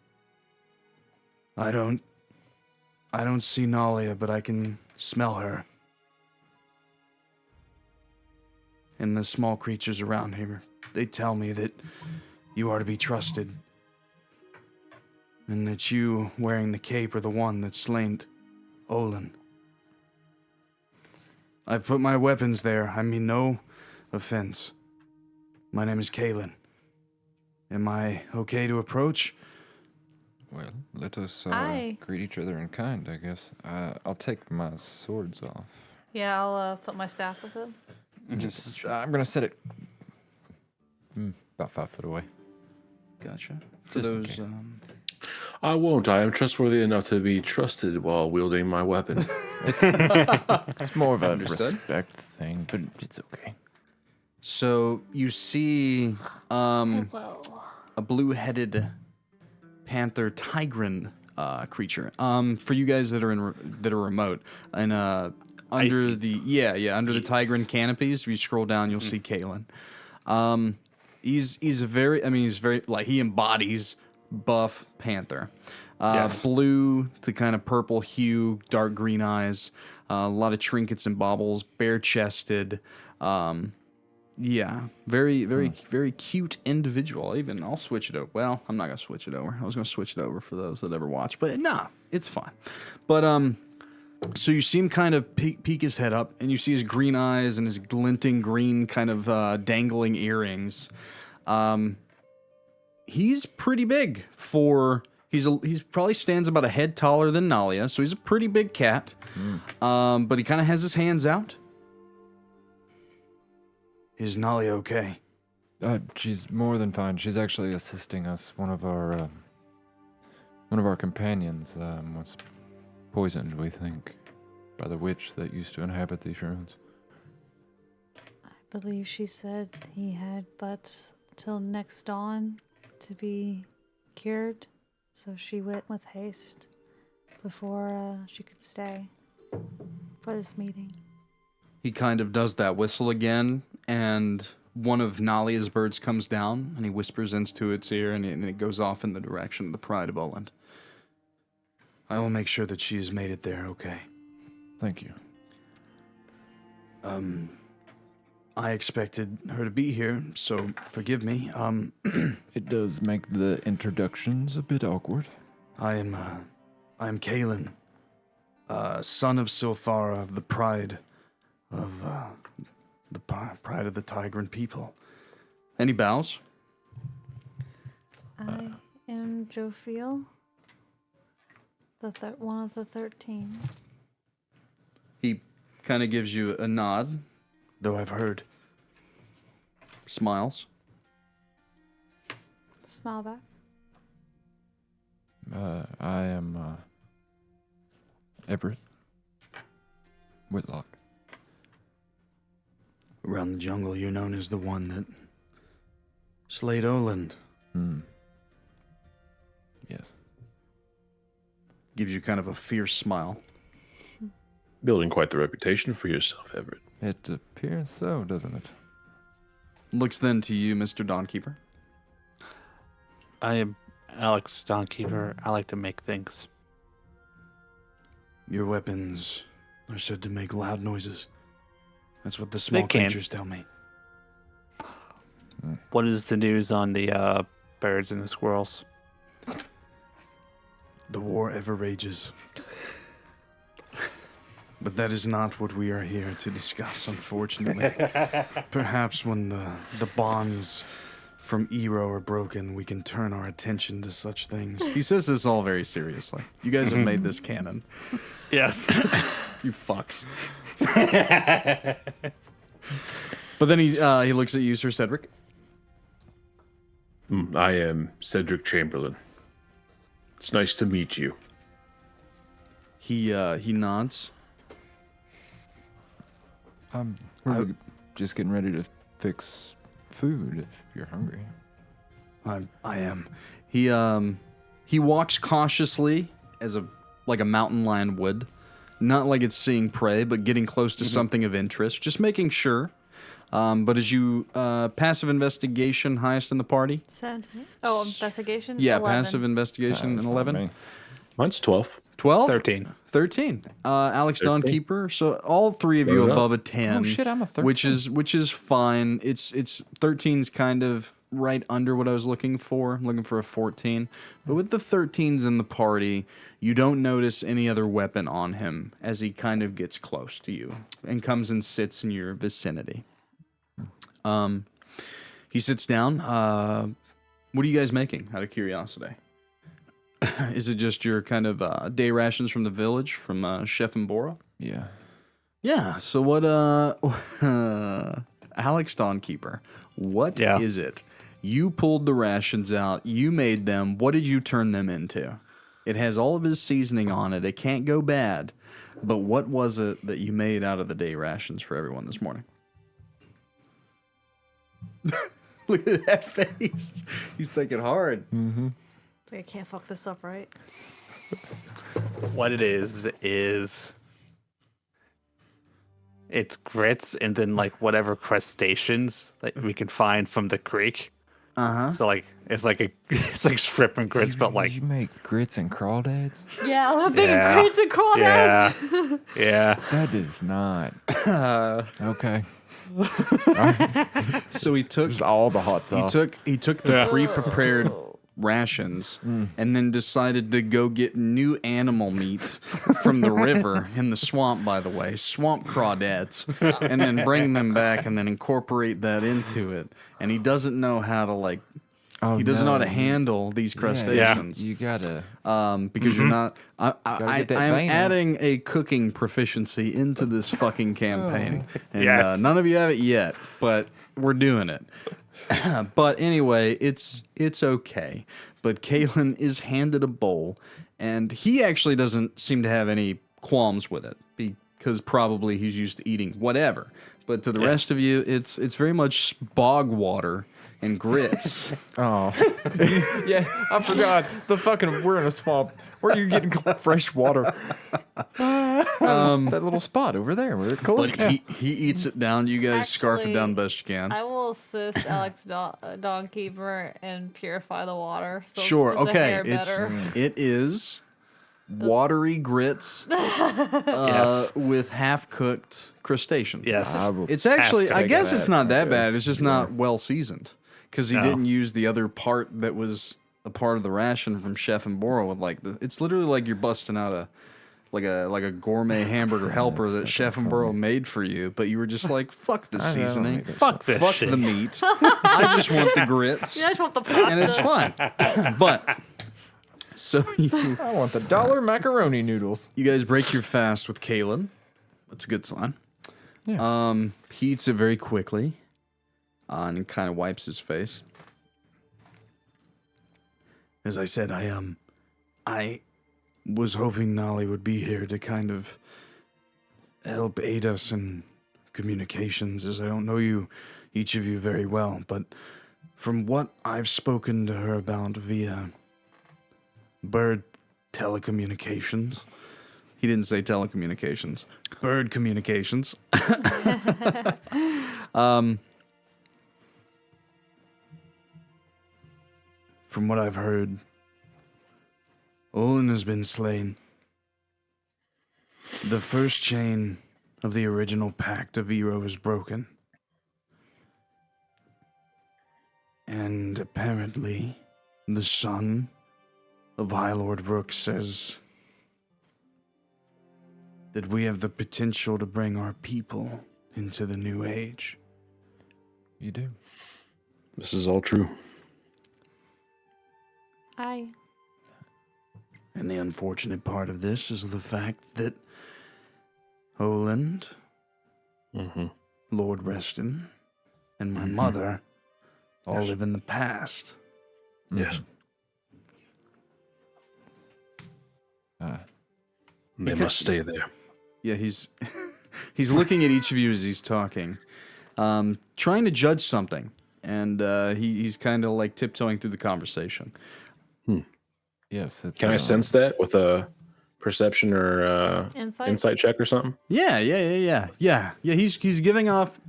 I don't see Nalia, but I can smell her. And the small creatures around here, they tell me that you are to be trusted. And that you, wearing the cape, are the one that slain Olin. I've put my weapons there. I mean no offense. My name is Kalen. Am I okay to approach? Well, let us Aye. greet each other in kind, I guess. I'll take my swords off. Yeah, I'll put my staff with it. Just, I'm gonna set it about 5 foot away. Gotcha. For Just in those, case. I won't. I am trustworthy enough to be trusted while wielding my weapon. It's more of a Understood. respect thing, but it's okay. So you see a blue-headed panther tigran creature. For you guys that are remote, and under see. the under the Yes. tigran canopies, if you scroll down, you'll see Kalen. He's very like he embodies buff panther. Yes. Blue to kind of purple hue, dark green eyes, a lot of trinkets and baubles, bare-chested. Yeah, very cute individual. I'll switch it over. Well, I'm not gonna switch it over. I was gonna switch it over for those that ever watch, but nah, it's fine. But so you see him kind of peek his head up, and you see his green eyes and his glinting green kind of dangling earrings. He's pretty big for he's probably stands about a head taller than Nalia, so he's a pretty big cat. But he kind of has his hands out. Is Nalia okay? She's more than fine. She's actually assisting us. One of our companions was poisoned, we think, by the witch that used to inhabit these ruins. I believe she said he had but till next dawn to be cured, so she went with haste before she could stay for this meeting. He kind of does that whistle again, and one of Nalia's birds comes down, and he whispers into its ear, and it goes off in the direction of the Pride of Oland. I will make sure that she has made it there okay. Thank you. I expected her to be here, so forgive me. It does make the introductions a bit awkward. I am Kalen, son of Silthara of the Pride of Pride of the Tigran people. And he bows. I am Jophiel, one of the 13. He kind of gives you a nod, though I've heard. Smiles. Smile back. I am Everett Whitlock. Around the jungle, you're known as the one that slayed Oland. Yes. Gives you kind of a fierce smile. Building quite the reputation for yourself, Everett. It appears so, doesn't it? Looks then to you, Mr. Dawnkeeper. I am Alex Dawnkeeper. I like to make things. Your weapons are said to make loud noises. That's what the small can. creatures tell me. What is the news on the birds and the squirrels? The war ever rages. But that is not what we are here to discuss, unfortunately. Perhaps when the bonds from Ero are broken, we can turn our attention to such things. He says this all very seriously. You guys have made this canon. Yes. You fucks. But then he looks at you, Sir Cedric. I am Cedric Chamberlain. It's nice to meet you. He nods. We're just getting ready to fix food if you're hungry. I am. He walks cautiously as a mountain lion would, not like it's seeing prey, but getting close to something of interest, just making sure. But as you passive investigation, highest in the party. 17. Oh, investigation. Yeah, 11. passive investigation, an 11. Mine's 12. 12? 13. 13. Alex Dawnkeeper. So all three of you Fair enough. above a 10. Oh shit, I'm a 13. Which is fine. It's 13's kind of right under what I was looking for. I'm looking for a 14. But with the 13s in the party, you don't notice any other weapon on him as he kind of gets close to you and comes and sits in your vicinity. He sits down. What are you guys making, out of curiosity? Is it just your kind of day rations from the village, from Chef and Bora? Yeah. Yeah, so what, Alex Dawnkeeper, what is it? You pulled the rations out, you made them, what did you turn them into? It has all of his seasoning on it, it can't go bad, but what was it that you made out of the day rations for everyone this morning? Look at that face. He's thinking hard. Mm-hmm. I can't fuck this up, right? What it is it's grits and then like whatever crustaceans that we can find from the creek. So like it's like shrimp and grits, but like you make grits and crawdads. Yeah, I'm thinking grits and crawdads. Yeah. That is not okay. So he took Just all the hot sauce. He took the pre-prepared rations and then decided to go get new animal meat from the river in the swamp, by the way, swamp crawdads, and then bring them back and then incorporate that into it. And he doesn't know how to he doesn't know how to handle these crustaceans. You gotta because you're not. I get that am vein in. adding a cooking proficiency into this fucking campaign, and Yes. none of you have it yet, but we're doing it. But anyway, it's okay. But Kalen is handed a bowl, and he actually doesn't seem to have any qualms with it because probably he's used to eating whatever. But to the rest of you, it's very much bog water and grits. Oh. Yeah, I forgot. We're in a swamp. Where are you getting fresh water? That little spot over there where it cool. But he eats it down. You guys scarf it down best you can. I will assist Alex Dawnkeeper and purify the water. So Sure. it's just a Okay. hair better. It is watery grits with half cooked crustaceans. Yes. It's actually. I Half-cooked. guess it's not that bad. because It's just not well seasoned because he didn't use the other part that was a part of the ration from Chef and Bora. With it's literally like you're busting out a gourmet hamburger helper that Chef and Bora made for you, but you were just like, fuck the I know, seasoning, make it Fuck this fuck shit. the meat. I just want the grits, Yeah, I just want the pasta. and it's fine. But so you. I want the dollar macaroni noodles. You guys break your fast with Kalen. That's a good sign. Yeah. He eats it very quickly, and kind of wipes his face. As I said, I was hoping Nolly would be here to kind of help aid us in communications, as I don't know each of you very well, but from what I've spoken to her about via bird telecommunications. He didn't say telecommunications. Bird communications. From what I've heard, Olin has been slain. The first chain of the original pact of Ero is broken. And apparently, the son of High Lord Rook says that we have the potential to bring our people into the new age. You do. This is all true. Aye. And the unfortunate part of this is the fact that Oland, Lord Reston, and my mother all live in the past. Yes. They must stay there. Yeah, he's he's looking at each of you as he's talking, trying to judge something. and he's kind of like tiptoeing through the conversation. Yes. It's, Can I sense that with a perception or Insight? check or something? Yeah. He's giving off.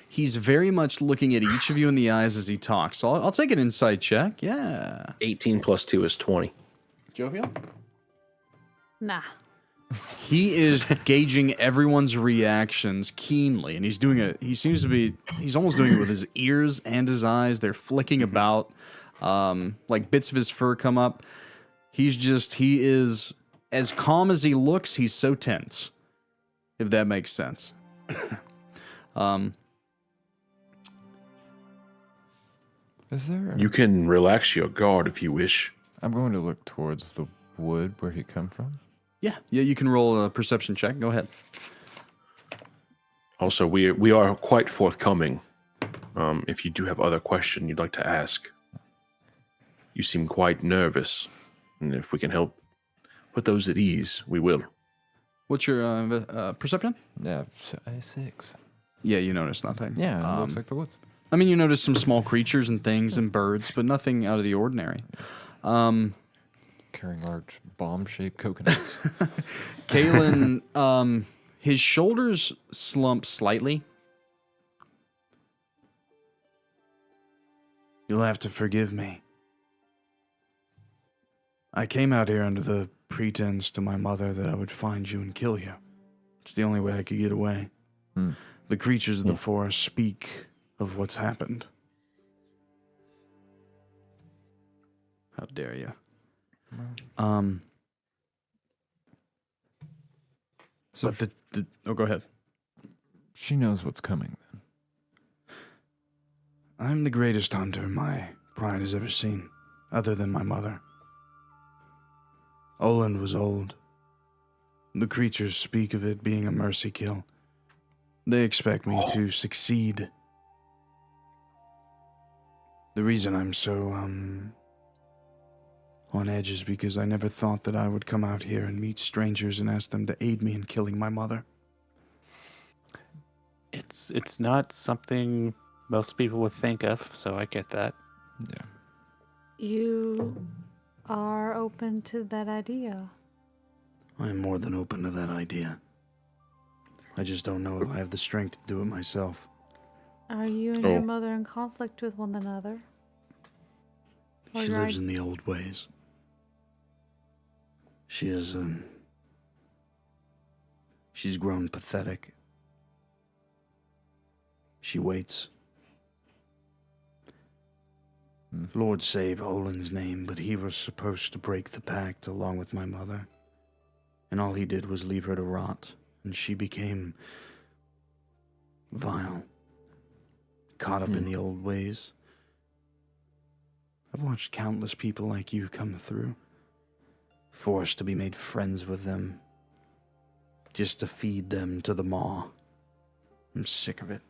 He's very much looking at each of you in the eyes as he talks. So I'll take an insight check. Yeah. 18 plus 2 is 20. Jophiel? Nah. He is gauging everyone's reactions keenly, and he's doing it. He's almost doing it with his ears and his eyes. They're flicking about, like bits of his fur come up. He is as calm as he looks. He's so tense, if that makes sense. Is there? You can relax your guard if you wish. I'm going to look towards the wood where he come from. Yeah. You can roll a perception check. Go ahead. Also, we are quite forthcoming. If you do have other questions you'd like to ask. You seem quite nervous, and if we can help put those at ease, we will. What's your perception? Yeah, 6. Yeah, you notice nothing. Yeah, it looks like the woods. I mean, you notice some small creatures and things and birds, but nothing out of the ordinary. Carrying large bomb-shaped coconuts. Kalen, his shoulders slump slightly. You'll have to forgive me. I came out here under the pretense to my mother that I would find you and kill you. It's the only way I could get away. The creatures of the forest speak of what's happened. How dare you? So But oh, go ahead. she knows what's coming then. I'm the greatest hunter my pride has ever seen, other than my mother. Oland was old. The creatures speak of it being a mercy kill. They expect me to succeed. The reason I'm so, on edge is because I never thought that I would come out here and meet strangers and ask them to aid me in killing my mother. It's not something most people would think of, so I get that. Yeah. You are open to that idea. I am more than open to that idea. I just don't know if I have the strength to do it myself. Are you and your mother in conflict with one another? Or She your lives in the old ways. She is, she's grown pathetic. She waits. Lord save Olin's name, but he was supposed to break the pact along with my mother. And all he did was leave her to rot, and she became vile. Caught up in the old ways. I've watched countless people like you come through, forced to be made friends with them, just to feed them to the maw. I'm sick of it.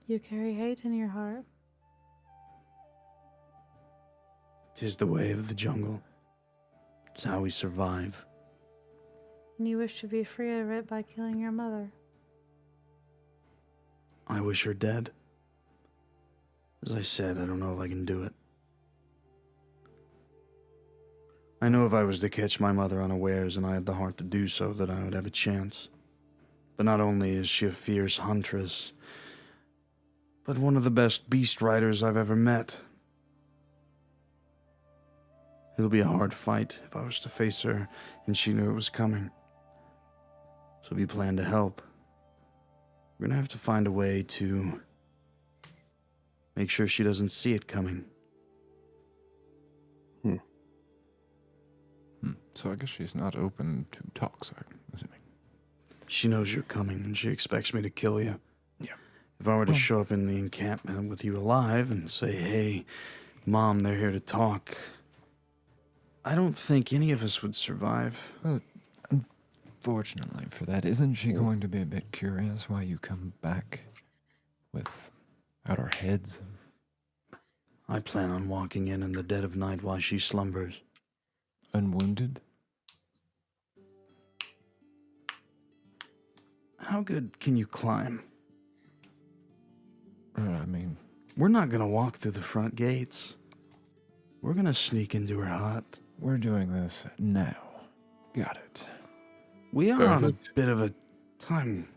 You carry hate in your heart. 'Tis the way of the jungle. It's how we survive. And you wish to be free of it by killing your mother. I wish her dead. As I said, I don't know if I can do it. I know if I was to catch my mother unawares and I had the heart to do so, that I would have a chance. But not only is she a fierce huntress, but one of the best beast riders I've ever met. It'll be a hard fight if I was to face her and she knew it was coming. So if you plan to help, we're gonna have to find a way to make sure she doesn't see it coming. So I guess she's not open to talks, I'm assuming. She knows you're coming and she expects me to kill you. Yeah. If I were to show up in the encampment with you alive and say, hey, Mom, they're here to talk, I don't think any of us would survive. Well, unfortunately for that, isn't she going to be a bit curious why you come back without our heads? I plan on walking in the dead of night while she slumbers. Unwounded? How good can you climb? We're not gonna walk through the front gates. We're gonna sneak into her hut. We're doing this now. Got it. We are on a Perfect. bit of a time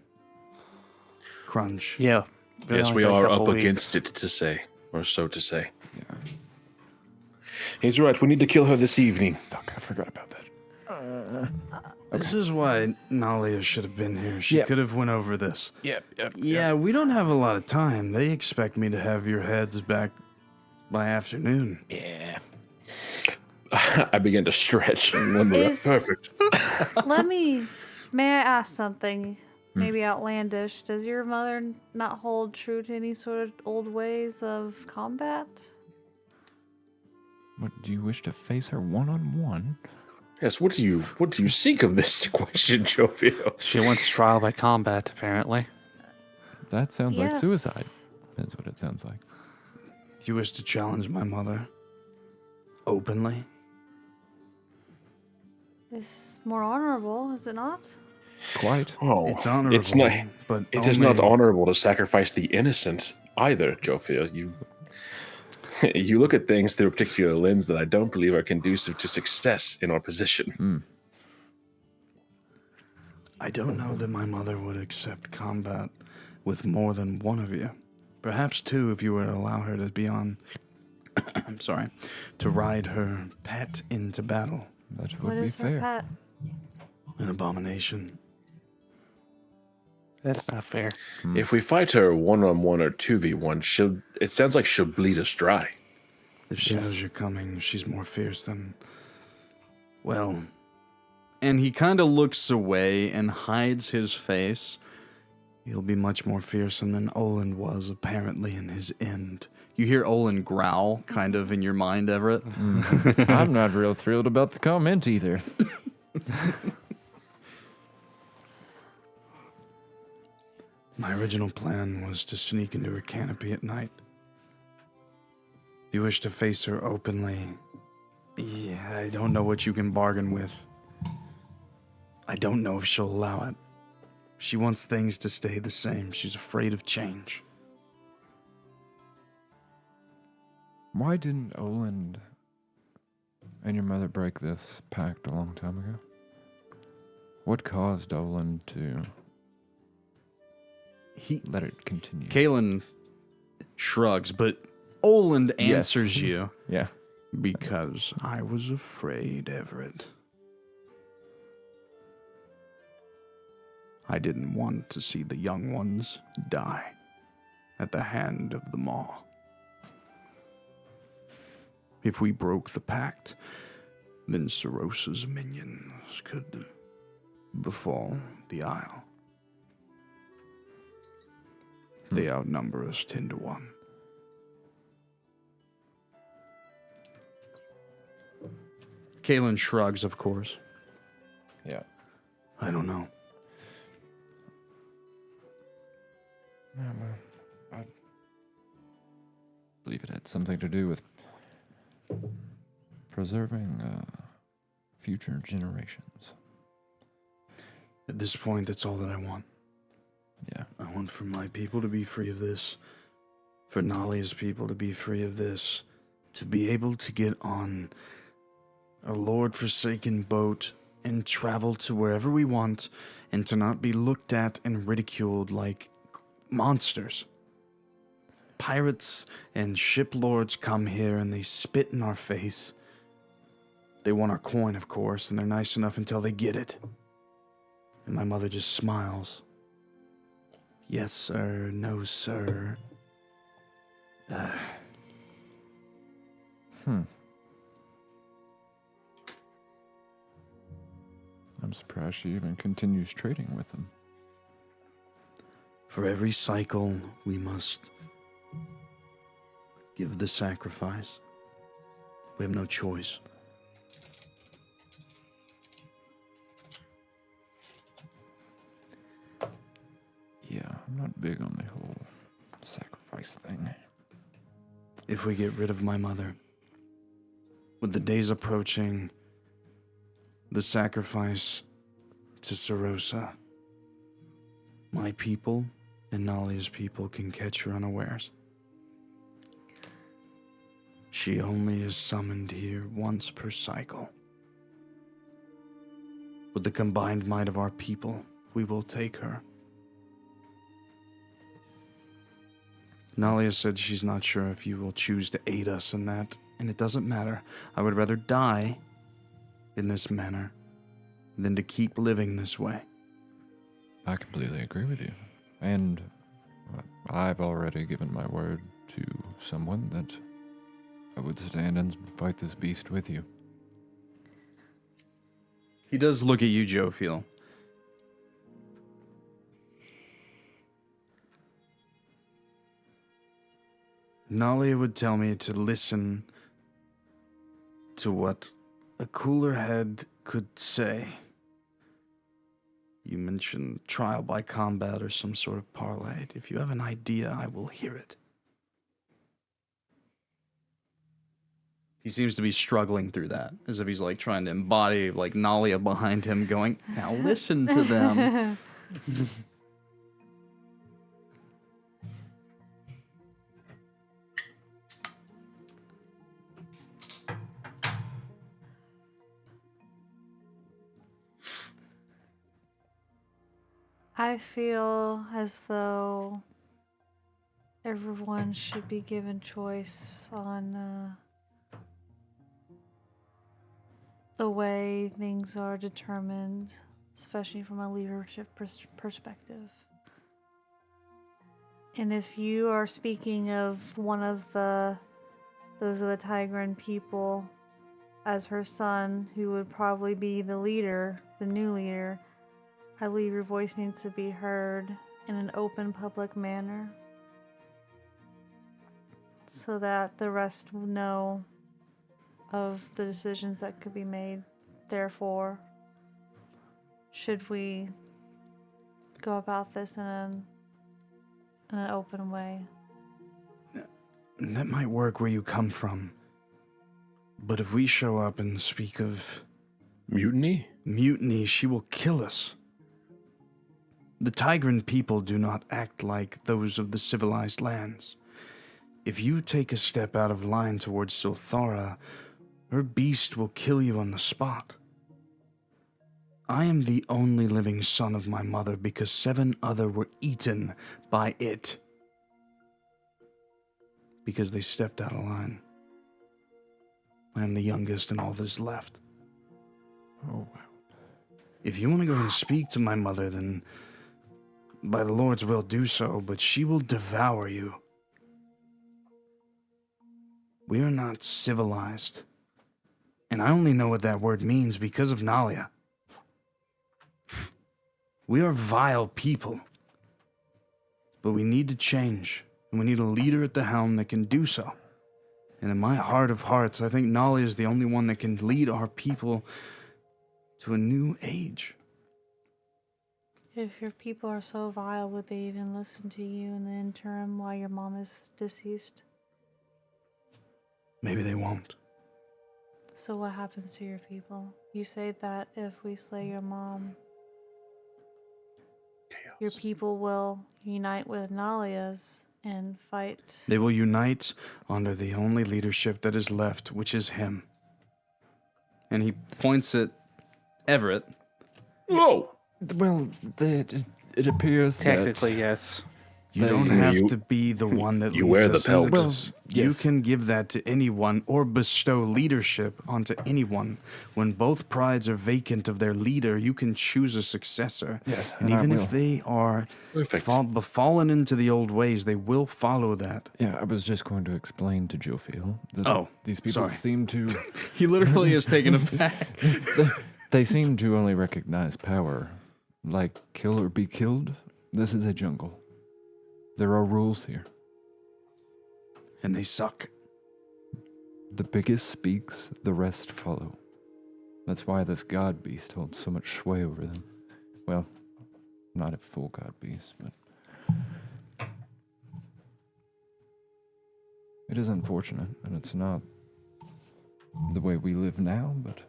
crunch. Yeah. Yes, only we got a are couple up weeks. against it, to say, or so to say. Yeah. He's right. We need to kill her this evening. Fuck, I forgot about that. This is why Nalia should have been here. She Yep. could have went over this. Yep. Yeah, we don't have a lot of time. They expect me to have your heads back by afternoon. Yeah. I began to stretch. And limber up. Is- Perfect. May I ask something? Hmm. Maybe outlandish. Does your mother not hold true to any sort of old ways of combat? What, do you wish to face her one-on-one? Yes. What do you seek of this question, Jophiel? She wants trial by combat, apparently. That sounds like Yes. suicide. That's what it sounds like. Do you wish to challenge my mother? Openly? It's more honorable, is it not? Quite. Oh, It's honorable. It's not. But It is not only- honorable to sacrifice the innocent either, Jophiel. You look at things through a particular lens that I don't believe are conducive to success in our position. I don't know that my mother would accept combat with more than one of you. Perhaps two if you were to allow her to be on. I'm sorry. To ride her pet into battle. That What would be is her fair. pet? An abomination. That's not fair. If we fight her 1-on-1 or 2v1, it sounds like she'll bleed us dry. If she knows you're coming, she's more fierce than. Well. And he kind of looks away and hides his face. He'll be much more fearsome than Olin was, apparently, in his end. You hear Olin growl, kind of, in your mind, Everett. I'm not real thrilled about the comment either. My original plan was to sneak into her canopy at night. You wish to face her openly. Yeah, I don't know what you can bargain with. I don't know if she'll allow it. She wants things to stay the same. She's afraid of change. Why didn't Oland and your mother break this pact a long time ago? What caused Oland to let it continue? Kalen shrugs, but Oland Yes. answers you. Yeah. Because I was afraid, Everett. I didn't want to see the young ones die at the hand of the Maw. If we broke the pact, then Sorosa's minions could befall the Isle. They outnumber us 10-1. Kalen shrugs, of course. Yeah. I don't know. I believe it had something to do with preserving future generations. At this point, that's all that I want. Yeah. I want for my people to be free of this, for Nalia's people to be free of this, to be able to get on a Lord-forsaken boat and travel to wherever we want, and to not be looked at and ridiculed like monsters. Pirates and ship lords come here and they spit in our face. They want our coin, of course, and they're nice enough until they get it. And my mother just smiles. Yes, sir. No, sir. I'm surprised she even continues trading with them. For every cycle, we must give the sacrifice. We have no choice. Yeah, I'm not big on the whole sacrifice thing. If we get rid of my mother, with the days approaching, the sacrifice to Sorosa, my people and Nalia's people can catch her unawares. She only is summoned here once per cycle. With the combined might of our people, we will take her. Nalia said she's not sure if you will choose to aid us in that, and it doesn't matter. I would rather die in this manner than to keep living this way. I completely agree with you. And I've already given my word to someone that I would stand and fight this beast with you. He does look at you, Jophiel. Nalia would tell me to listen to what a cooler head could say. You mentioned trial by combat or some sort of parlay. If you have an idea, I will hear it. He seems to be struggling through that, as if he's like trying to embody like Nalia behind him going, now listen to them. I feel as though everyone should be given choice on the way things are determined, especially from a leadership perspective. And if you are speaking of one of those of the Tigran people as her son, who would probably be the leader, the new leader, I believe your voice needs to be heard in an open public manner so that the rest will know of the decisions that could be made. Therefore, should we go about this in an open way? That might work where you come from. But if we show up and speak of mutiny, she will kill us. The Tigran people do not act like those of the civilized lands. If you take a step out of line towards Silthara, her beast will kill you on the spot. I am the only living son of my mother because 7 other were eaten by it. Because they stepped out of line. I am the youngest and all that's left. Oh, wow. If you want to go and speak to my mother, then by the Lord's will do so, but she will devour you. We are not civilized. And I only know what that word means because of Nalia. We are vile people. But we need to change. And we need a leader at the helm that can do so. And in my heart of hearts, I think Nalia is the only one that can lead our people to a new age. If your people are so vile, would they even listen to you in the interim while your mom is deceased? Maybe they won't. So what happens to your people? You say that if we slay your mom, your people will unite with Nalia's and fight. They will unite under the only leadership that is left, which is him. And he points at Everett. Whoa! Well, it appears Technically, yes. You don't have to be the one that You leads wear the us into pelt. this. Well, You yes. can give that to anyone or bestow leadership onto anyone. When both prides are vacant of their leader, you can choose a successor. Yes, and and I even will. if they are Perfect. fallen into the old ways, they will follow that. Yeah, I was just going to explain to Jophiel that Oh, these people sorry. seem to He literally is taken aback. they seem to only recognize power, like kill or be killed. This is a jungle. There are rules here. And they suck. The biggest speaks, the rest follow. That's why this god beast holds so much sway over them. Well, not a full god beast, but it is unfortunate, and it's not the way we live now, but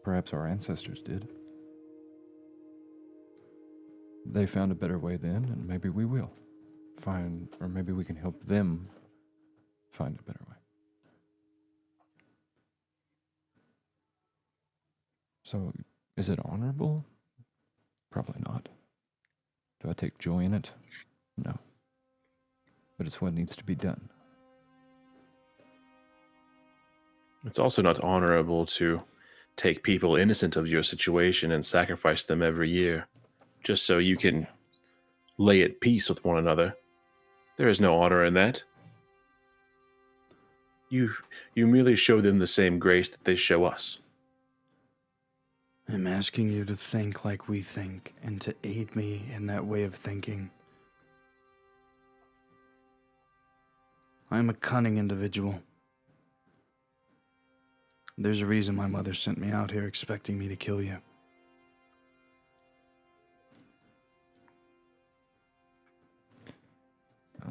perhaps our ancestors did. They found a better way then, and maybe we will find, or maybe we can help them find a better way. So, is it honorable? Probably not. Do I take joy in it? No. But it's what needs to be done. It's also not honorable to take people innocent of your situation and sacrifice them every year just so you can lay at peace with one another. There is no honor in that. You merely show them the same grace that they show us. I'm asking you to think like we think and to aid me in that way of thinking. I'm a cunning individual. There's a reason my mother sent me out here expecting me to kill you.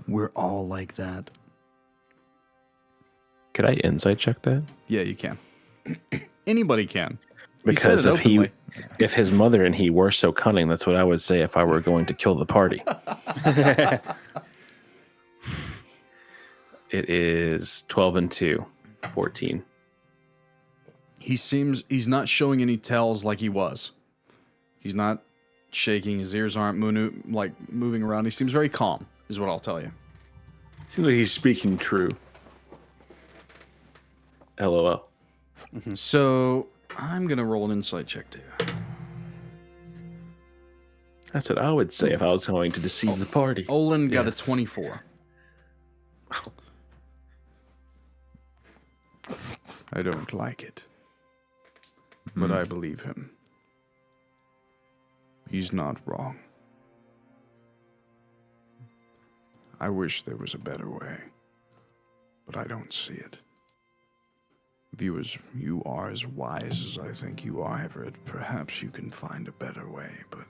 We're all like that. Could I insight check that? Yeah, you can. Anybody can. Because said it openly. if his mother and he were so cunning, that's what I would say if I were going to kill the party. It is 12 and 2, 14. He's not showing any tells like he was. He's not shaking. His ears aren't moving around. He seems very calm, is what I'll tell you. Seems like he's speaking true. LOL. So I'm gonna roll an insight check too. That's what I would say if I was going to deceive the party. Olin got Yes. a 24. I don't like it, but I believe him. He's not wrong. I wish there was a better way, but I don't see it. If you are as wise as I think you are, Everett, perhaps you can find a better way, but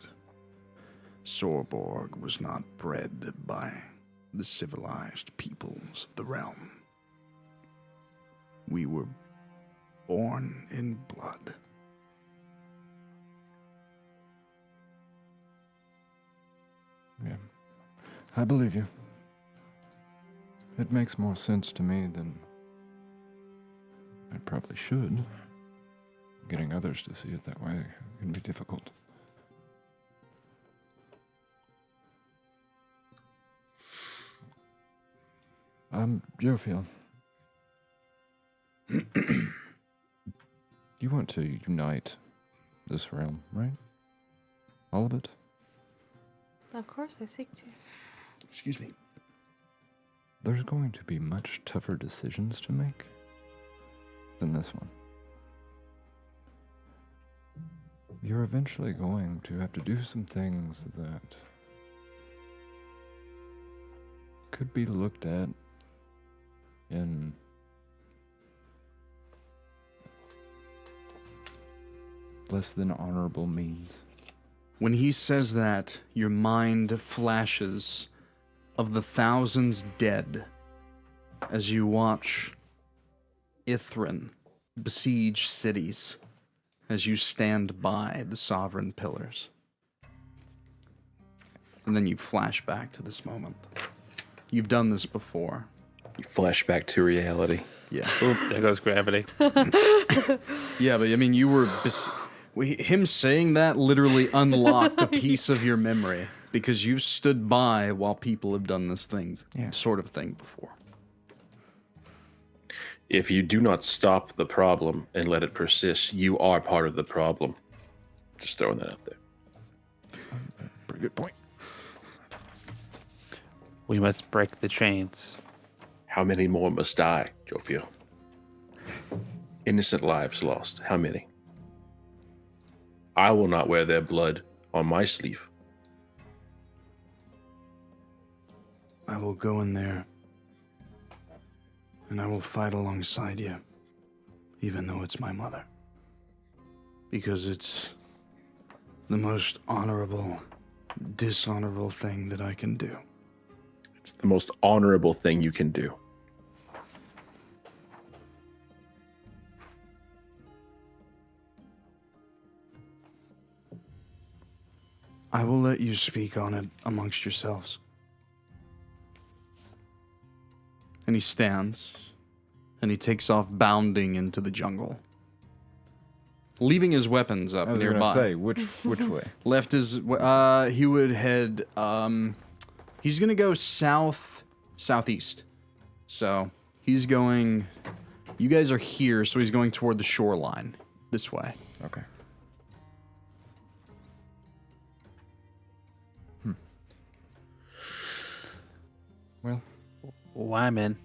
Sorborg was not bred by the civilized peoples of the realm. We were born in blood. Yeah. I believe you. It makes more sense to me than I probably should. Getting others to see it that way can be difficult. Jophiel. You want to unite this realm, right? All of it? Of course, I seek to. Excuse me. There's going to be much tougher decisions to make than this one. You're eventually going to have to do some things that could be looked at in less than honorable means. When he says that, your mind flashes of the thousands dead as you watch Ithrin besiege cities as you stand by the sovereign pillars. And then you flash back to this moment. You've done this before. You flash back to reality. Yeah. Oop, there goes gravity. Yeah, but I mean, you were... him saying that literally unlocked a piece of your memory because you've stood by while people have done this thing, sort of thing before. If you do not stop the problem and let it persist, you are part of the problem. Just throwing that out there. Pretty good point. We must break the chains. How many more must die, Jophiel? Innocent lives lost. How many? I will not wear their blood on my sleeve. I will go in there, and I will fight alongside you, even though it's my mother. Because it's the most honorable, dishonorable thing that I can do. It's the most honorable thing you can do. I will let you speak on it amongst yourselves. And he stands, and he takes off bounding into the jungle. leaving his weapons up I was nearby. gonna say which way? Left is he would head he's gonna go southeast. So he's going, you guys are here, so he's going toward the shoreline this way. Okay. Well, Why, man?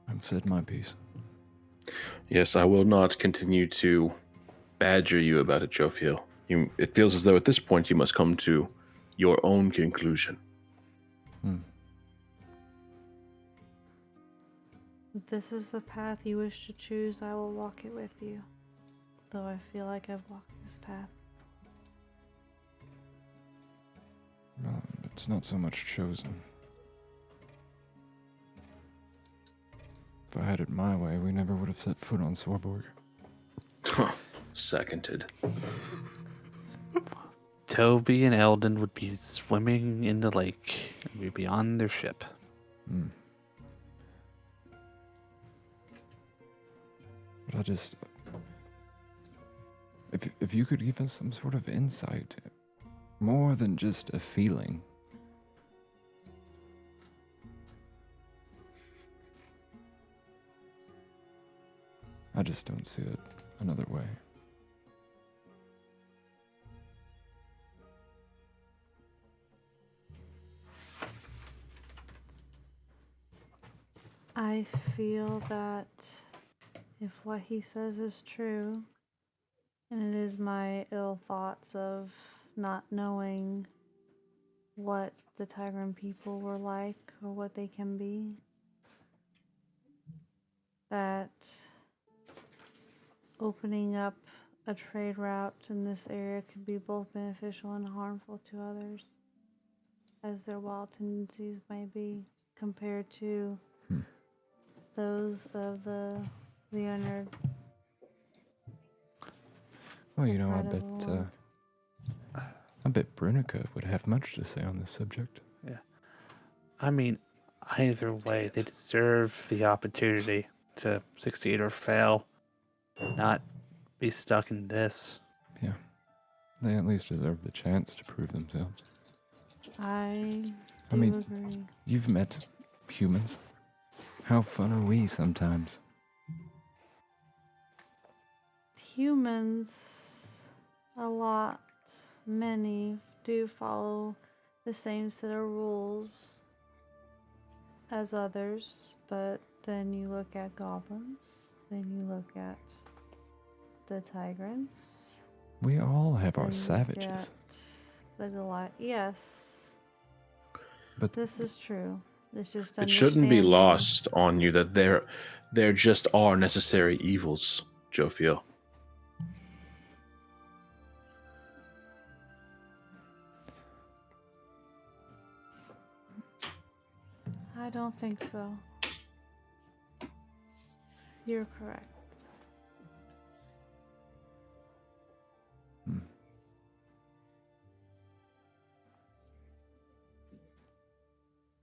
I've said my piece. Yes, I will not continue to badger you about it, Jophiel. It feels as though at this point you must come to your own conclusion. If this is the path you wish to choose, I will walk it with you. Though I feel like I've walked this path. Well, it's not so much chosen. If I had it my way, we never would have set foot on Sorborg. Seconded. Toby and Eldon would be swimming in the lake and we'd be on their ship. But I just... If you could give us some sort of insight, more than just a feeling. I just don't see it another way. I feel that if what he says is true, and it is my ill thoughts of not knowing what the Tigran people were like or what they can be, that opening up a trade route in this area could be both beneficial and harmful to others, as their wild tendencies may be, compared to those of the unearned. Well, you know, Incredible. I bet Brunika would have much to say on this subject. I mean, either way, they deserve the opportunity to succeed or fail, not be stuck in this. Yeah. They at least deserve the chance to prove themselves. I I do mean- agree. You've met humans. How fun are we sometimes? Humans, many do follow the same set of rules as others, but then you look at goblins, then you look at the Tigrans. We all have our then you savages. get The delight, yes, But this is true. It's just It shouldn't be understanding. lost on you that there just are necessary evils, Jophiel. I don't think so. You're correct.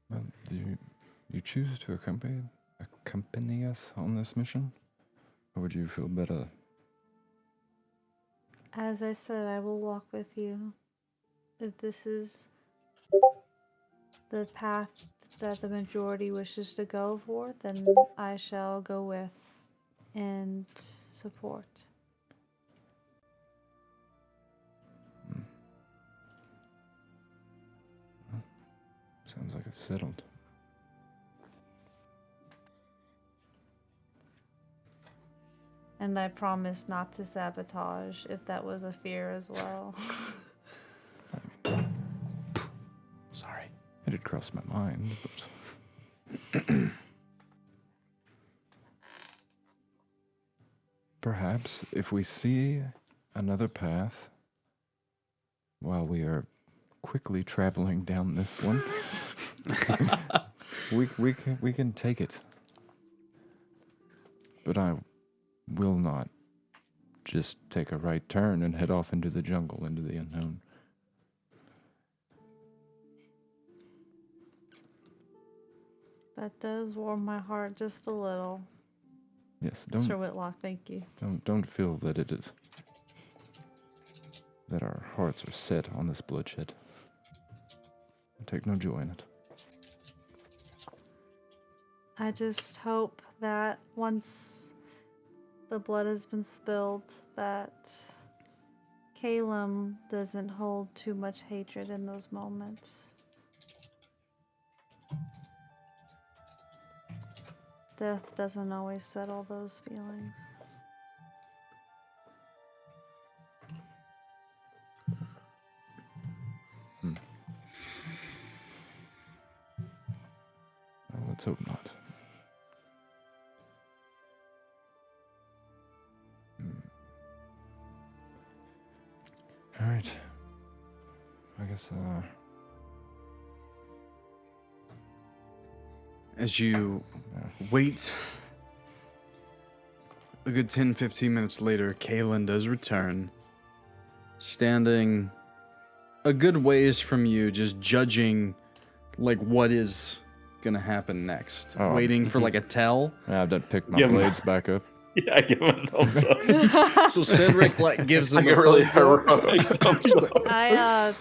well, do you choose to accompany us on this mission? Or would you feel better? As I said, I will walk with you. If this is the path that the majority wishes to go for, then I shall go with and support. Sounds like it's settled. And I promise not to sabotage if that was a fear as well. Sorry. It had crossed my mind, but... Perhaps if we see another path while we are quickly traveling down this one, we can take it. But I will not just take a right turn and head off into the jungle, into the unknown. That does warm my heart just a little. Yes, Mr. Whitlock, thank you. don't feel that it is that our hearts are set on this bloodshed. I take no joy in it. I just hope that once the blood has been spilled, that Calum doesn't hold too much hatred in those moments. Death doesn't always settle those feelings. Well, let's hope not. All right. I guess, As you wait a good 10-15 minutes later, Kaylin does return, standing a good ways from you, just judging like what is gonna happen next. Oh. Waiting for like a tell. I've done picked my Yeah, blades back up. Yeah, I give him a thumbs up. So Cedric like gives him I a get really thumbs up. I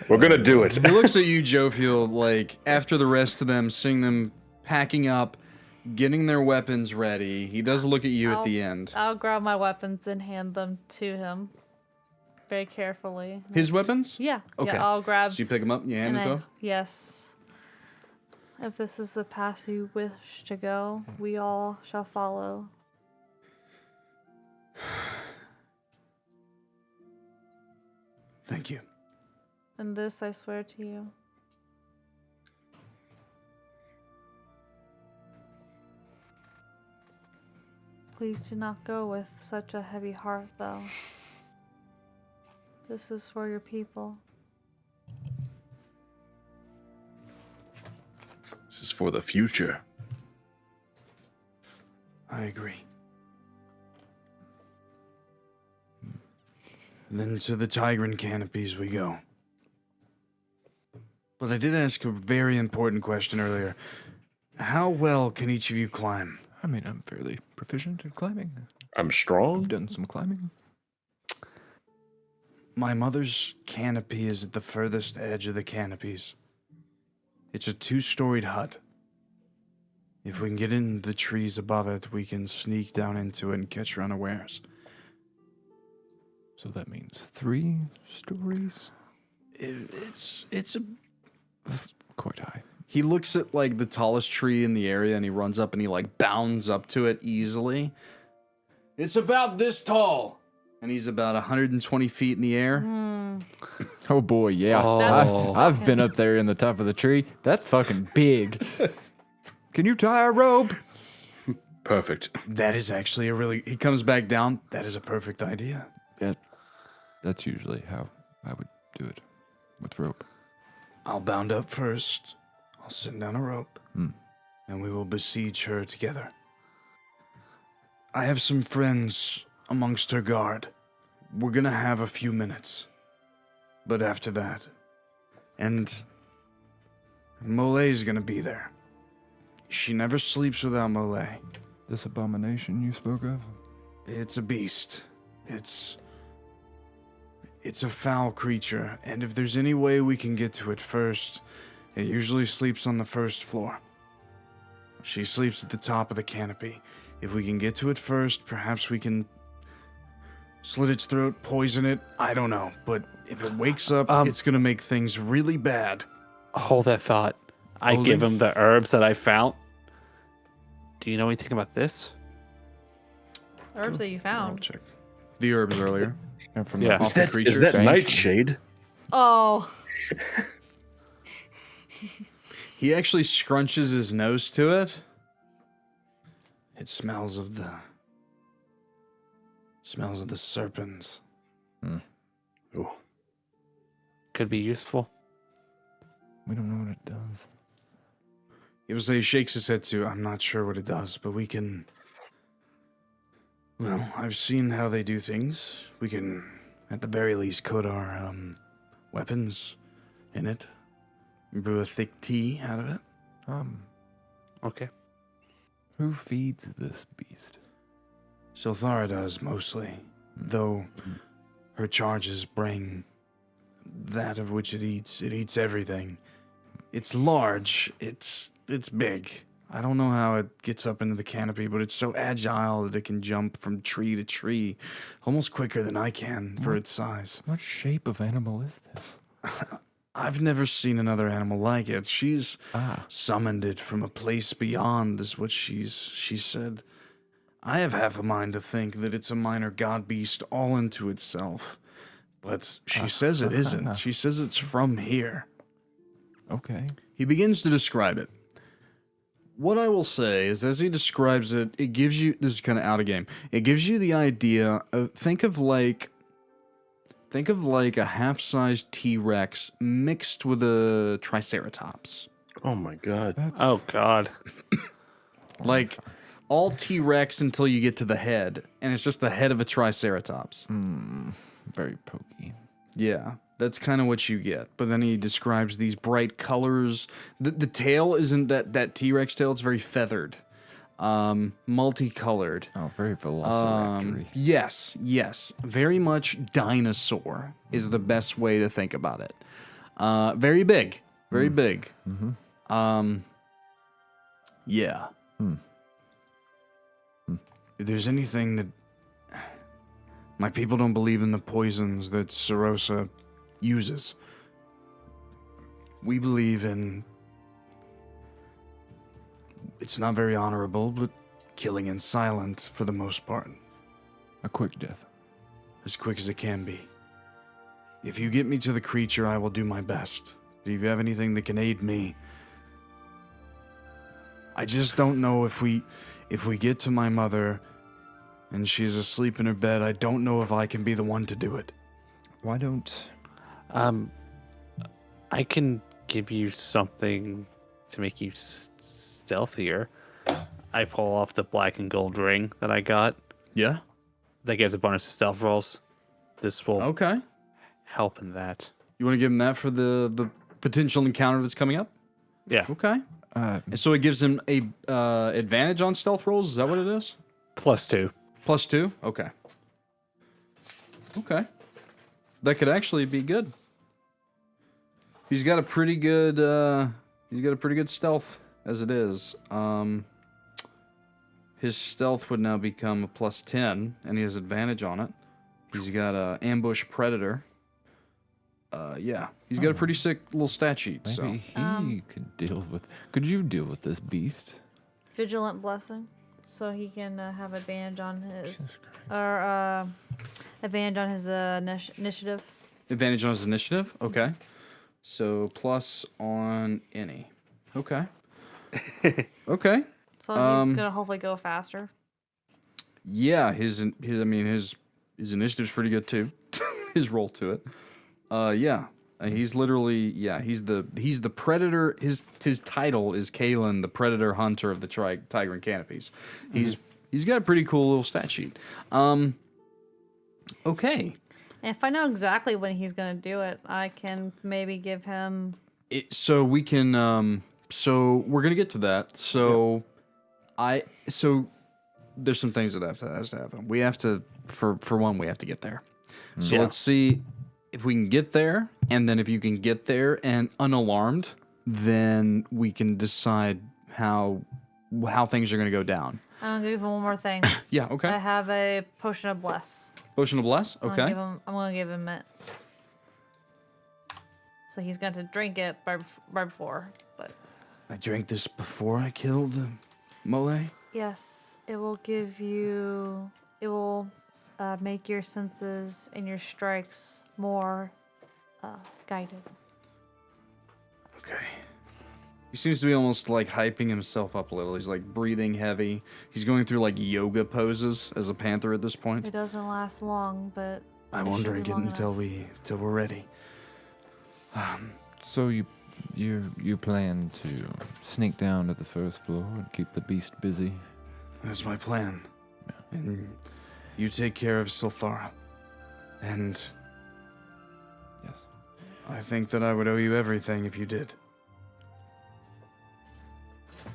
We're gonna do it. He looks at you, Jophiel, like after the rest of them, seeing them packing up, getting their weapons ready. He does look at you at the end. I'll grab my weapons and hand them to him very carefully. His weapons? Yeah. Okay. Yeah, I'll grab. So you pick them up, you hand and them to I- him? Yes. If this is the path you wish to go, we all shall follow. Thank you. And this I swear to you. Please do not go with such a heavy heart, though. This is for your people. This is for the future. I agree. Then to the Tigran canopies we go. But I did ask a very important question earlier. How well can each of you climb? I mean, I'm fairly proficient at climbing. I'm strong. I've done some climbing. My mother's canopy is at the furthest edge of the canopies. It's a 2-storied hut. If we can get into the trees above it, we can sneak down into it and catch her unawares. So that means 3 stories? It's a... That's quite high. He looks at like the tallest tree in the area and he runs up and he like bounds up to it easily. It's about this tall. And he's about 120 feet in the air. Oh boy, yeah. Oh. I've been up there in the top of the tree. That's fucking big. Can you tie a rope? Perfect. That is actually a really... He comes back down. That is a perfect idea. Yeah, that's usually how I would do it, with rope. I'll bound up first. I'll send down a rope. And we will besiege her together. I have some friends amongst her guard. We're gonna have a few minutes. But after that... And... Mole's gonna be there. She never sleeps without Mole. This abomination you spoke of? It's a beast. It's a foul creature, and if there's any way we can get to it first, it usually sleeps on the first floor. She sleeps at the top of the canopy. If we can get to it first, perhaps we can slit its throat, poison it, I don't know. But if it wakes up, it's gonna make things really bad. Hold that thought. I Holding? give him the herbs that I found. Do you know anything about this? Herbs that you I'll found. check. The herbs earlier. And from Yeah. the Off the creatures. Is that Thanks. nightshade? Oh. He actually scrunches his nose to it. It smells of the serpents. Oh, Could be useful. We don't know what it does. He shakes his head too. I'm not sure what it does, but we can... Well, I've seen how they do things. We can, at the very least, coat our weapons in it. Brew a thick tea out of it. Okay. Who feeds this beast? Silthara does, mostly. Though her charges bring that of which it eats. It eats everything. It's large. It's big. I don't know how it gets up into the canopy, but it's so agile that it can jump from tree to tree almost quicker than I can for its size. What shape of animal is this? I've never seen another animal like it. She's summoned it from a place beyond, is what she said. I have half a mind to think that it's a minor god beast all into itself. But she says it isn't. She says it's from here. Okay. He begins to describe it. What I will say is, as he describes it, it gives you, this is kind of out of game, it gives you the idea of, think of like a half-sized T-Rex mixed with a Triceratops. Oh my god. Oh God. Like, all T-Rex until you get to the head, and it's just the head of a Triceratops. Very pokey. Yeah, that's kind of what you get. But then he describes these bright colors. The tail isn't that T-Rex tail. It's very feathered, multicolored. Oh, very velociraptor-y. Yes. Very much dinosaur is the best way to think about it. Very big. Very big. Mm-hmm. Yeah. If there's anything that... My people don't believe in the poisons that Serosa uses. We believe in... It's not very honorable, but killing in silent for the most part. A quick death. As quick as it can be. If you get me to the creature, I will do my best. If you have anything that can aid me... I just don't know if we get to my mother and she's asleep in her bed, I don't know if I can be the one to do it. Why don't... I can give you something to make you stealthier. I pull off the black and gold ring that I got. Yeah? That gives a bonus to stealth rolls. This will Okay. help in that. You want to give him that for the potential encounter that's coming up? Yeah. Okay. And so it gives him a advantage on stealth rolls? Is that what it is? +2. +2? Okay. Okay. That could actually be good. He's got a pretty good stealth as it is. His stealth would now become a +10, and he has advantage on it. He's got a ambush predator. Yeah, he's got a pretty sick little stat sheet. Maybe he could deal with... Could you deal with this beast? Vigilant blessing, so he can have advantage on his advantage on his initiative. Advantage on his initiative. Okay. So plus on any. Okay. Okay. So he's gonna hopefully go faster. Yeah, his initiative's pretty good too. His roll to it. Yeah. He's literally he's the predator. His title is Kalen, the predator hunter of the tiger and canopies. He's got a pretty cool little stat sheet. Okay. And if I know exactly when he's gonna do it, I can maybe give him. So we can. So we're gonna get to that. So, there's some things that has to happen. We have to, for one, we have to get there. So let's see if we can get there, and then if you can get there and unalarmed, then we can decide how things are gonna go down. I'm gonna give him one more thing. Yeah. Okay. I have a potion of bless. Potion of bless. Okay. I'm gonna give him it. So he's going to drink it right before, but. I drank this before I killed Mole. Yes, it will give you. It will make your senses and your strikes more guided. Okay. He seems to be almost like hyping himself up a little. He's like breathing heavy. He's going through like yoga poses as a panther at this point. It doesn't last long, but. I won't drink it until we're ready. So you plan to sneak down to the first floor and keep the beast busy? That's my plan. And you take care of Silthara. And Yes. I think that I would owe you everything if you did.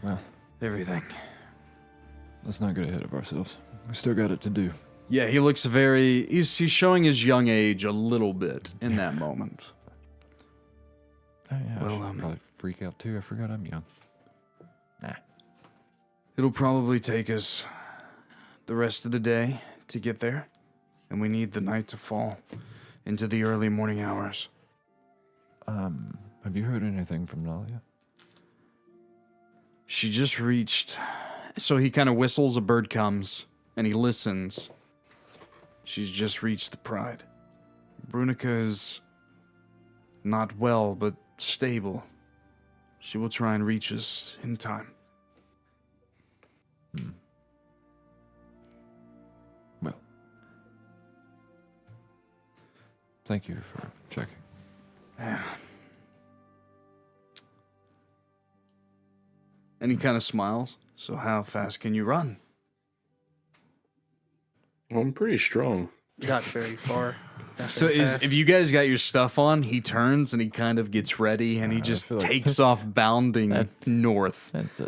Well, Everything. Let's not get ahead of ourselves. We still got it to do. Yeah, he looks very. He's showing his young age a little bit in that moment. Oh, yeah, Well, I should probably freak out too. I forgot I'm young. Nah. It'll probably take us the rest of the day to get there, and we need the night to fall into the early morning hours. Have you heard anything from Nalia? She just reached. So he kind of whistles, a bird comes, and he listens. She's just reached the pride. Brunika is not well, but stable. She will try and reach us in time. Well, thank you for checking. Yeah. And he kind of smiles. So how fast can you run? Well, I'm pretty strong. Not very far. So if you guys got your stuff on, he turns and he kind of gets ready and he just feel like- takes off bounding north. That's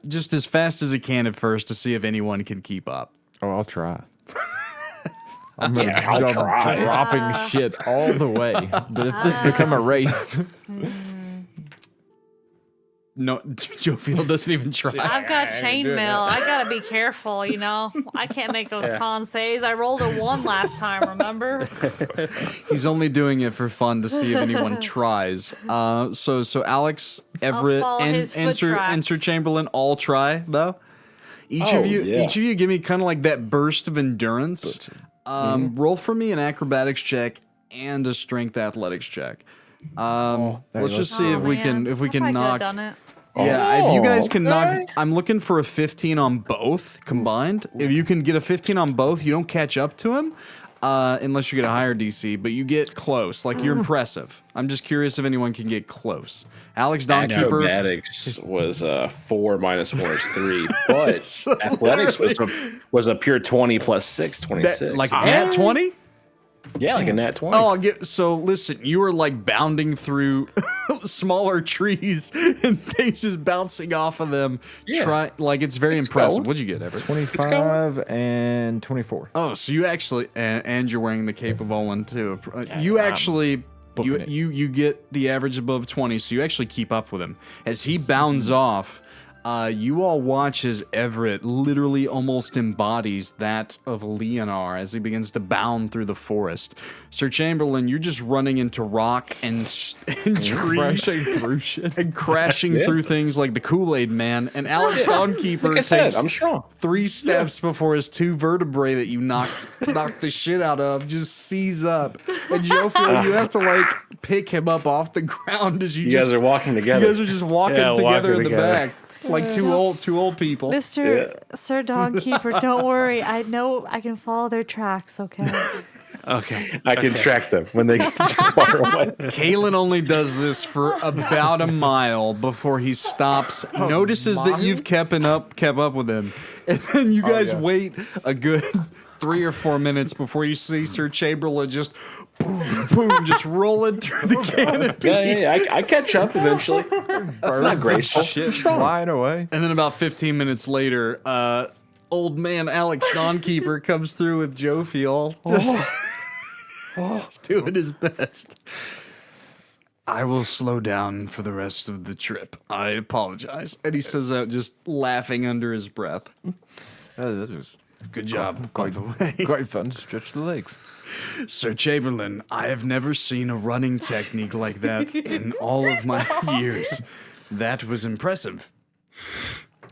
Just as fast as he can at first to see if anyone can keep up. Oh, I'll try. I'm gonna I'll jump try. dropping shit all the way. But if this become a race, No, Jophiel doesn't even try. I've got doing chainmail. I gotta be careful, you know. I can't make those con saves. I rolled a 1 last time, remember? He's only doing it for fun to see if anyone tries. So Alex, Everett, follow and his foot tracks. Sir Chamberlain all try though. Each Oh, of you, yeah. give me kind of like that burst of endurance. Roll for me an acrobatics check and a strength athletics check. Let's just see if we can I probably could've knock. done it. Yeah, if you guys can knock, okay. I'm looking for a 15 on both combined. If you can get a 15 on both, you don't catch up to him, unless you get a higher DC, but you get close. Like, you're impressive. I'm just curious if anyone can get close. Alex Dawnkeeper. Acrobatics was 4 minus 1 is 3, but athletics was a pure 20 plus 6, 26. Like a nat 20? yeah, like a nat 20. Oh, so listen, you were like bounding through smaller trees and things just bouncing off of them. Yeah. It's very impressive. going. What'd you get, Everett? 25 and 24. Oh, so you actually, and you're wearing the Cape of Olin too. You actually, booking it. you get the average above 20, so you actually keep up with him. As he bounds off, you all watch as Everett literally almost embodies that of Leonor as he begins to bound through the forest. Sir Chamberlain, you're just running into rock and trees. Crashing through shit. And crashing through things like the Kool-Aid Man. And Alex Dawnkeeper Like I said, takes I'm strong. 3 steps before his 2 vertebrae that you knocked the shit out of just seize up. And Jophiel, you have to like pick him up off the ground as You guys are walking together. you guys are just walking Yeah, together walking in the together. back. Like two old people. Sir Dogkeeper, don't worry. I know I can follow their tracks, okay? Okay. I can track them when they get too far away. Kalen only does this for about a mile before he stops, notices that you've kept up with him, and then you guys wait a good 3 or 4 minutes before you see Sir Chamberlain just boom, boom, just rolling through the canopy. Yeah, I catch up eventually. That's not graceful. Shit flying away. And then about 15 minutes later, old man Alex Dawnkeeper comes through with Jophiel, just doing his best. I will slow down for the rest of the trip. I apologize. And he says that just laughing under his breath. That was Good job, by the way. quite fun to stretch the legs. Sir Chamberlain, I have never seen a running technique like that in all of my years. That was impressive,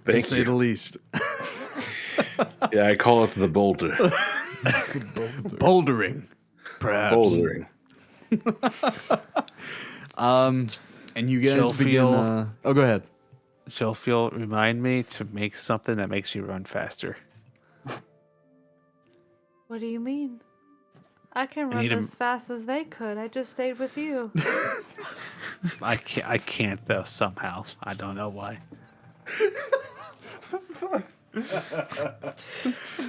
Thank to say you. the least. Yeah, I call it the boulder. Bouldering, perhaps. Bouldering. And you guys Jophiel. begin. Oh, go ahead. Jophiel, remind me to make something that makes you run faster. What do you mean? I can run need a- as fast as they could. I just stayed with you. I can't though, somehow. I don't know why.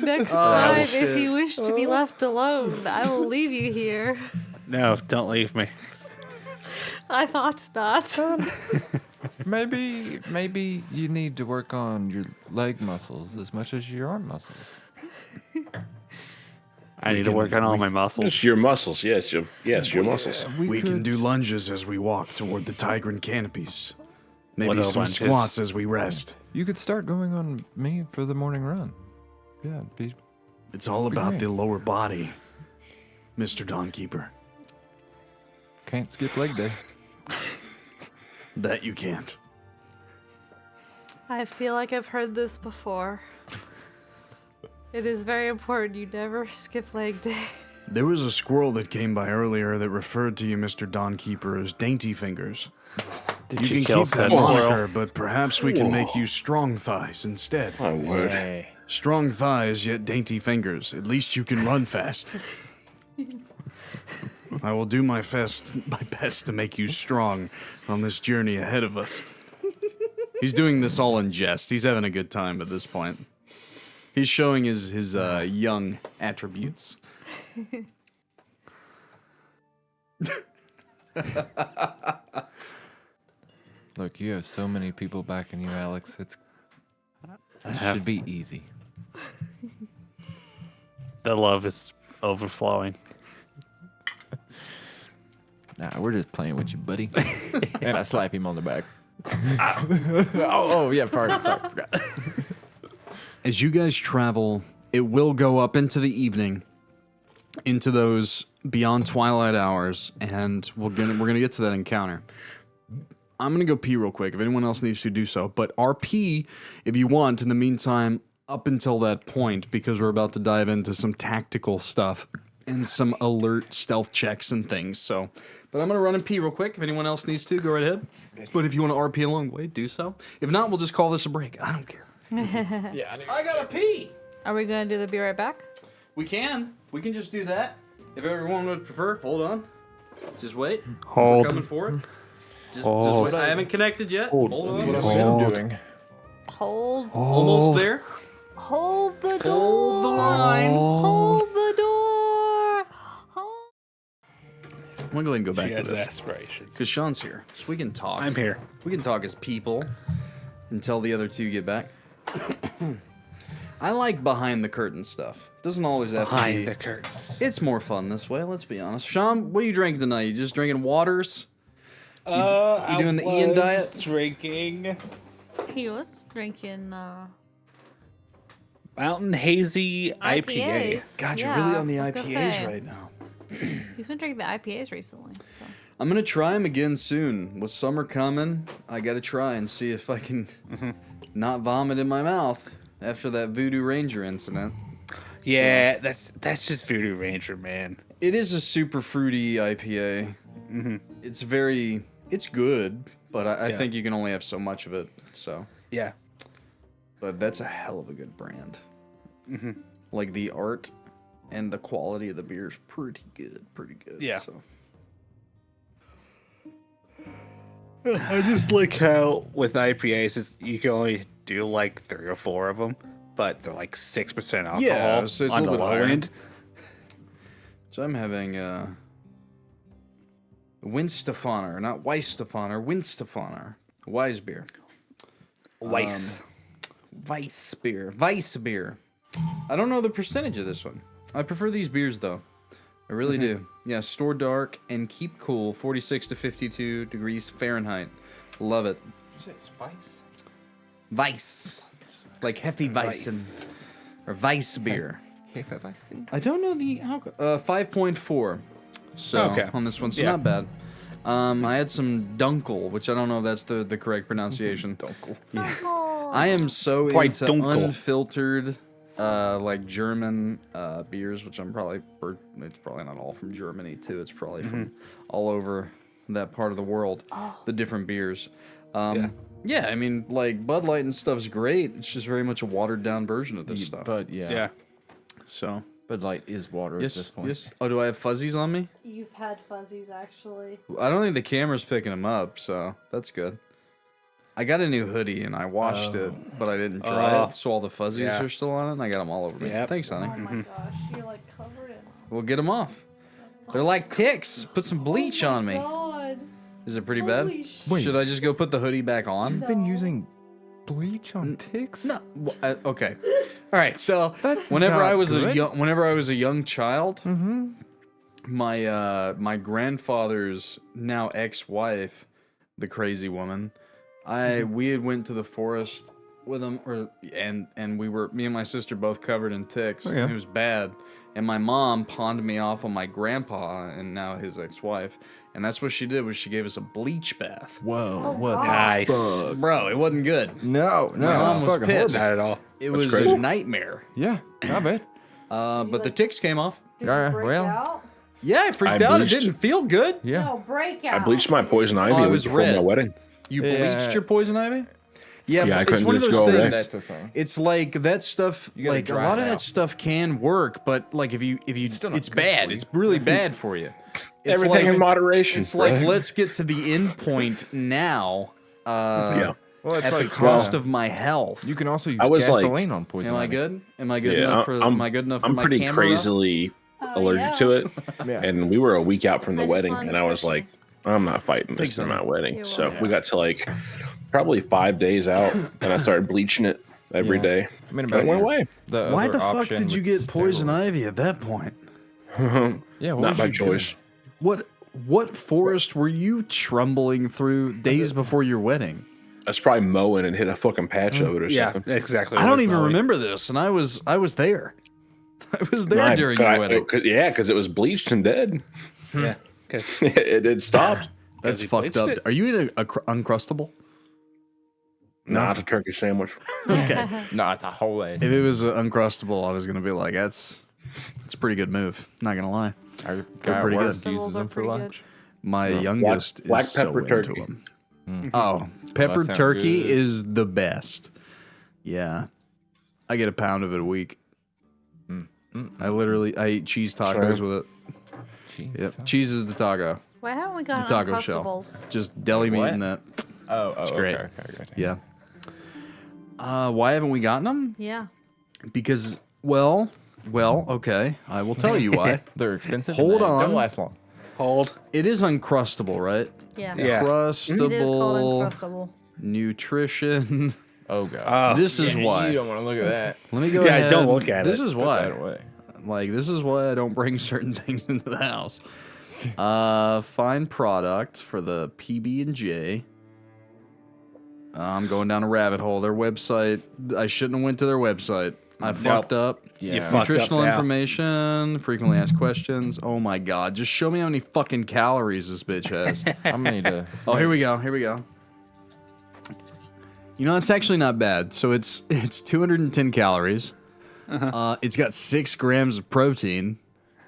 Next time, if you wish to be left alone, I will leave you here. No, don't leave me. I thought not. Maybe you need to work on your leg muscles as much as your arm muscles. I need to work on all my muscles. It's your muscles, yes, your muscles. We can do lunges as we walk toward the Tigran canopies. What Maybe are some lunges? squats as we rest. You could start going on me for the morning run. Yeah, It's all about great. the lower body, Mr. Dawnkeeper. can't skip leg day. That you can't. I feel like I've heard this before. It is very important you never skip leg day. There was a squirrel that came by earlier that referred to you, Mr. Dawnkeeper, as Dainty Fingers. Did You you can kill keep that said moniker, squirrel? but perhaps we can make you Strong Thighs instead. My word. Hey. Strong thighs, yet dainty fingers. At least you can run fast. I will do my best to make you strong on this journey ahead of us. He's doing this all in jest. He's having a good time at this point. He's showing his young attributes. Look, you have so many people backing you, Alex. It should be easy. The love is overflowing. Nah, we're just playing with you, buddy. And I slap him on the back. oh, yeah, pardon. Sorry, forgot. As you guys travel, it will go up into the evening, into those beyond twilight hours, and we're gonna get to that encounter. I'm gonna go pee real quick if anyone else needs to do so, but RP if you want in the meantime up until that point, because we're about to dive into some tactical stuff and some alert stealth checks and things. So, but I'm gonna run and pee real quick. If anyone else needs to, go right ahead. But if you want to RP along the way, do so. If not, we'll just call this a break. I don't care. I gotta pee. Are we gonna do the be right back? We can just do that. If everyone would prefer, hold on. Just wait. Hold. We're coming for it. Just Hold. wait. I haven't connected yet. Hold on. That's what I've Hold. been doing. Hold. Almost there. Hold the door. Hold the line. Hold the door. Hold. I'm gonna go ahead and go back She to has this. aspirations. Because Shawn's here. So we can talk. I'm here. We can talk as people until the other two get back. I like behind the curtain stuff. Doesn't always have to be. Behind the curtains. It's more fun this way, let's be honest. Shawn, what are you drinking tonight? You just drinking waters? You doing the Ian diet? Drinking He was drinking Mountain Hazy IPA. IPAs. God, you're Yeah, really on the I was gonna IPAs say. right now. He's been drinking the IPAs recently. So. I'm gonna try them again soon. With summer coming, I gotta try and see if I can not vomit in my mouth after that Voodoo Ranger incident. Yeah, that's just Voodoo Ranger, man. It is a super fruity IPA. It's good, but I Yeah. think you can only have so much of it. So, Yeah. but that's a hell of a good brand. Like the art and the quality of the beer is pretty good. Yeah. So. I just like how with IPAs you can only do like 3 or 4 of them, but they're like 6% alcohol Yeah, so it's a on little the bit low higher. end. So I'm having Winstefaner, not Weisstefaner, Winstefaner. Wise beer. Weiss. Weiss beer. I don't know the percentage of this one. I prefer these beers though. I really do. Yeah, store dark and keep cool, 46 to 52 degrees Fahrenheit. Love it. You say spice? Weiss. Like Hefeweizen. Or Weiss beer. I don't know the alcohol. 5.4. So Okay. on this one, so Yeah. not bad. I had some Dunkel, which I don't know if that's the correct pronunciation. Dunkel. Oh. I am so Quite into Dunkel. unfiltered, like German beers, which it's probably not all from Germany too. It's probably from all over that part of the world. The different beers. Yeah, I mean, like Bud Light and stuff's great. It's just very much a watered down version of this stuff. But yeah, Yeah. So Bud Light is water at this yes, point. yes. Oh, do I have fuzzies on me? You've had fuzzies actually. I don't think the camera's picking them up, so that's good. I got a new hoodie and I washed it, but I didn't dry it, so all the fuzzies Yeah. are still on it, and I got them all over me. Yep. Thanks, honey. Oh my gosh, you're like covered in. We'll get them off. They're like ticks. Put some bleach on me. God. Is it pretty bad? Wait. Should I just go put the hoodie back on? You've been using bleach on ticks? No. Okay. All right. So That's whenever not I was good. whenever I was a young child, my grandfather's now ex-wife, the crazy woman, we had went to the forest with him, and we were, me and my sister both covered in ticks. Oh, yeah. It was bad. And my mom pawned me off on my grandpa and now his ex-wife. And that's what she did, was she gave us a bleach bath. Whoa, what? Nice. Bro, it wasn't good. No, My mom was fucking pissed. Not at all. It was crazy. a nightmare. Yeah, I bet. But the ticks came off. Yeah, Break well, out? Yeah, I freaked I out. It bleached- didn't feel good. yeah. No, break I out. bleached my poison ivy. Oh, it It was was before my red. wedding. You Yeah. bleached your poison ivy? Yeah, Yeah, I but it's couldn't one of just those go away. things. That's a thing. It's like that stuff. You gotta Like a dry lot it of that out. stuff can work, but like if you, still not it's good bad. for you. It's really bad for you. It's Everything like, in moderation. It's like bro. let's get to the end point now. Yeah. Well, it's At like the cost of my health. You can also use I was like- gasoline on poison. Am I ivy. good? Am I good Yeah, enough for? Am I good enough for I'm my pretty camera? crazily allergic to it, Yeah. and we were a week out from the I just wedding, wanted and to I was touch like, I'm not fighting Thanks, this in my honey. wedding. You're So welcome. we got to like probably 5 days out, and I started bleaching it every Yeah. day. I mean, And it went away. The Why other the fuck option did you with get poison steroids. ivy at that point? Yeah, what Not was by you doing? choice. What forest were you trembling through days before your wedding? I was probably mowing and hit a fucking patch of it or Yeah, something. exactly. I don't even remember this, and I was there. I was there during your wedding. Yeah, because it was bleached and dead. Yeah. Okay. it stopped. That's you fucked bleached up. it? Are you eating a Uncrustable? Not a turkey sandwich. Okay. No, it's a whole egg. If it was Uncrustable, I was gonna be like, it's a pretty good move. Not gonna lie. Our guy at pretty work good. uses Vegetables are them for pretty good. lunch. My youngest black is pepper so turkey. into them. Oh, peppered sounds turkey good. is the best. Yeah, I get a pound of it a week. I eat cheese tacos with it. Jeez. Yep, cheese is the taco. Why haven't we got The taco shell. Uncrustables? Just deli meat What? and that. Oh, It's great. Okay. Yeah. Why haven't we gotten them? Yeah. Because, well, okay. I will tell you why. They're expensive. Hold and they on. Don't last long. Hold. It is Uncrustable, right? Yeah. Yeah. Crustable It is called Uncrustable. nutrition. Oh god. This is why. You don't want to look at that. Let me go Yeah, ahead. don't look at This it. is Put why. that away. Like, this is why I don't bring certain things into the house. Find product for the PB&J. I'm going down a rabbit hole. Their website, I shouldn't have went to their website. I fucked up. You Yeah. fucked up Nutritional now. information, frequently asked questions. Oh my god, just show me how many fucking calories this bitch has. I'm gonna need to. Oh, here we go. You know, it's actually not bad. So it's 210 calories. It's got 6 grams of protein.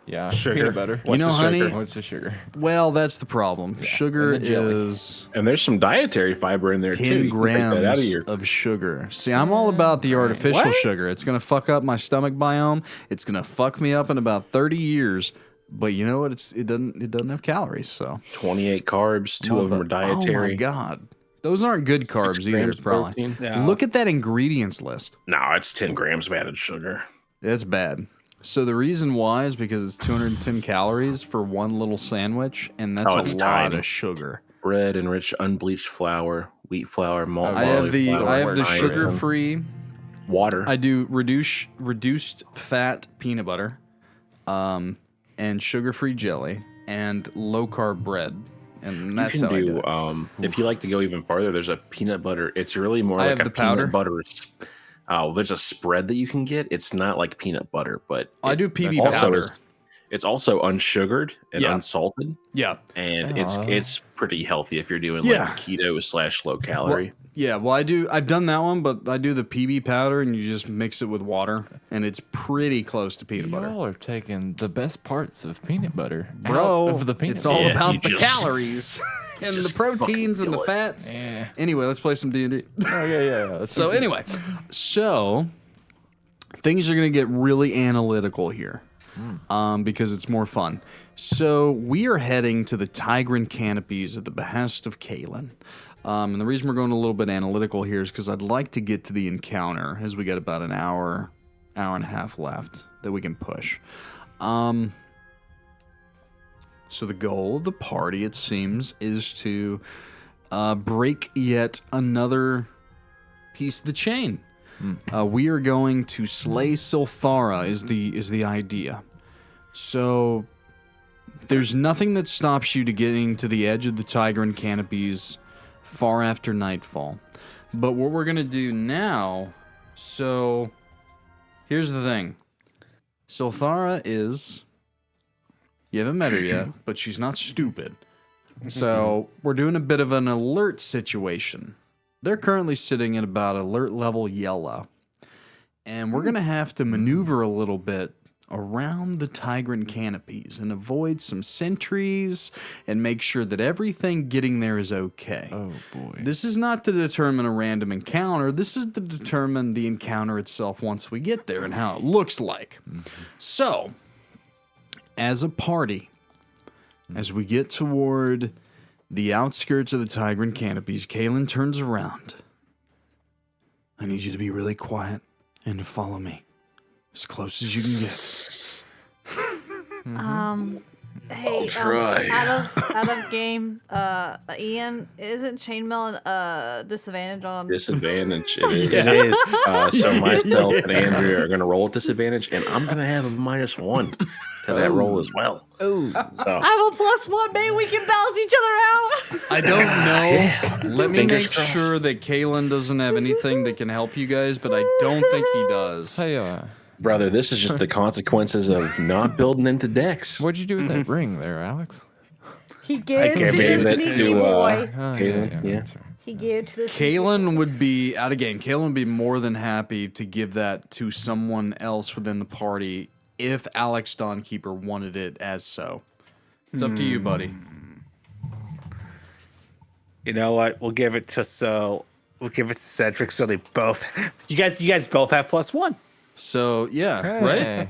Yeah. Sugar. Peanut butter. You know, the honey, sugar? What's the sugar? well, that's the problem. Sugar And the jelly. is And there's some dietary fiber in there too. 10 You can take grams that out of your. of sugar. See, I'm all about the artificial What? sugar. It's going to fuck up my stomach biome. It's going to fuck me up in about 30 years. But you know what? It doesn't have calories, so 28 carbs. 2 of them are dietary. Oh my god. Those aren't good carbs 6 either, grams of probably. protein. Yeah. Look at that ingredients list. No, it's 10 grams of added sugar. It's bad. So the reason why is because it's 210 calories for one little sandwich, and that's Oh, a it's lot tiny. of sugar. Bread, enriched unbleached flour, wheat flour, malt. I have barley the flour, iron, sugar-free. water. I do reduced fat peanut butter, and sugar-free jelly, and low-carb bread, and you that's can how I do do. it. If you like to go even farther, there's a peanut butter. It's really more I like have a the powder. peanut butter. There's a spread that you can get. It's not like peanut butter, but I do PB also powder. it's also unsugared and Yeah. unsalted, Yeah. and Aw. it's pretty healthy if you're doing Yeah. like keto / low calorie. Well, I've done that one, but I do the PB powder, and you just mix it with water, and it's pretty close to peanut butter. Y'all are taking the best parts of peanut butter Bro, out of the peanut it's all butter. Yeah, about you the just- calories and the proteins and the do it. fats. Yeah. Anyway, let's play some D&D. Oh yeah. So anyway, things are gonna get really analytical here, because it's more fun. So we are heading to the Tigran canopies at the behest of Kalen. And the reason we're going a little bit analytical here is because I'd like to get to the encounter, as we got about an hour and a half left that we can push. So the goal of the party, it seems, is to break yet another piece of the chain. We are going to slay Silthara is the idea. So there's nothing that stops you to getting to the edge of the Tigran canopies far after nightfall. But what we're going to do now, so here's the thing. Silthara is, you haven't met her yet, but she's not stupid. So we're doing a bit of an alert situation. They're currently sitting at about alert level yellow. And we're going to have to maneuver a little bit around the Tigran canopies and avoid some sentries and make sure that everything getting there is okay. Oh, boy. This is not to determine a random encounter. This is to determine the encounter itself once we get there and how it looks like. So, as a party, as we get toward the outskirts of the Tigran canopies, Kalen turns around. I need you to be really quiet and to follow me as close as you can get. Hey, try. out of game, Ian, isn't chainmail disadvantage on? Disadvantage. It is. It is. So myself and Andrea are going to roll at disadvantage, and I'm going to have a -1 to that roll as well. Oh. So I have a +1. Maybe we can balance each other out. I don't know. Let me Fingers make crossed. sure that Kalen doesn't have anything that can help you guys, but I don't think he does. Hey, brother, this is just the consequences of not building into decks. what'd you do with that ring there, Alex? He gave gave it to it the to, sneaky boy. Oh, Kalen, yeah. that's right. He gave it to the sneaky Kalen would be, out of game, Kalen would be more than happy to give that to someone else within the party if Alex Dawnkeeper wanted it as so. It's up to you, buddy. You know what? We'll give it to Cedric so they both. You guys both have +1. So, yeah, right? Hey,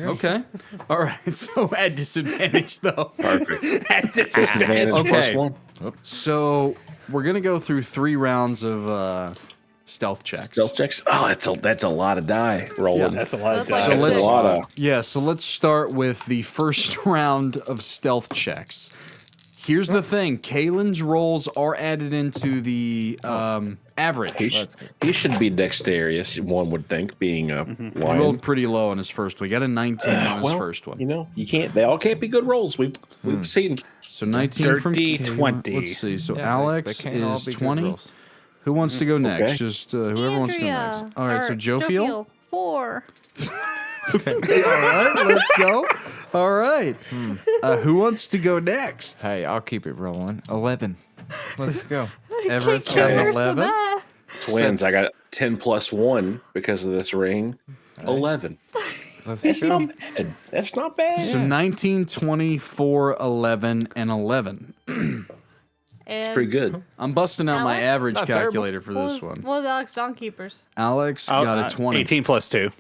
Okay. All right. So, at disadvantage, though. Perfect. At Disadvantage Okay. +1. So, we're going to go through 3 rounds of stealth checks. Stealth checks. Oh, that's a lot of die rolling. That's a lot of That's dice. like So That's a lot of. Yeah, so let's start with the first round of stealth checks. Here's the thing. Kalen's rolls are added into the average. He should be dexterous, one would think, being a He lion. rolled pretty low on his first one. He got a 19 on his Well, first one. You know, you can't. They all can't be good rolls. We've seen. So 19 from Dirty Kalen. 20. Let's see. So they Alex can't all is be good 20. rolls. Who wants to go next? Okay. Just whoever wants to go Andrea, next. All right, so or Jophiel. 4. All right, let's go. All right. Who wants to go next? Hey, I'll keep it rolling. 11. Let's go. Everett's Can't got get an worse than 11. that. Twins. I got 10 + 1 because of this ring. 11. Let's That's go. not bad. That's not bad. So 19, 24, 11, and 11. And Pretty good. I'm busting out my Alex? average Not terrible. calculator for what this was, one. what was Alex Dawnkeeper's? Alex Oh, got a 20. 18 + 2.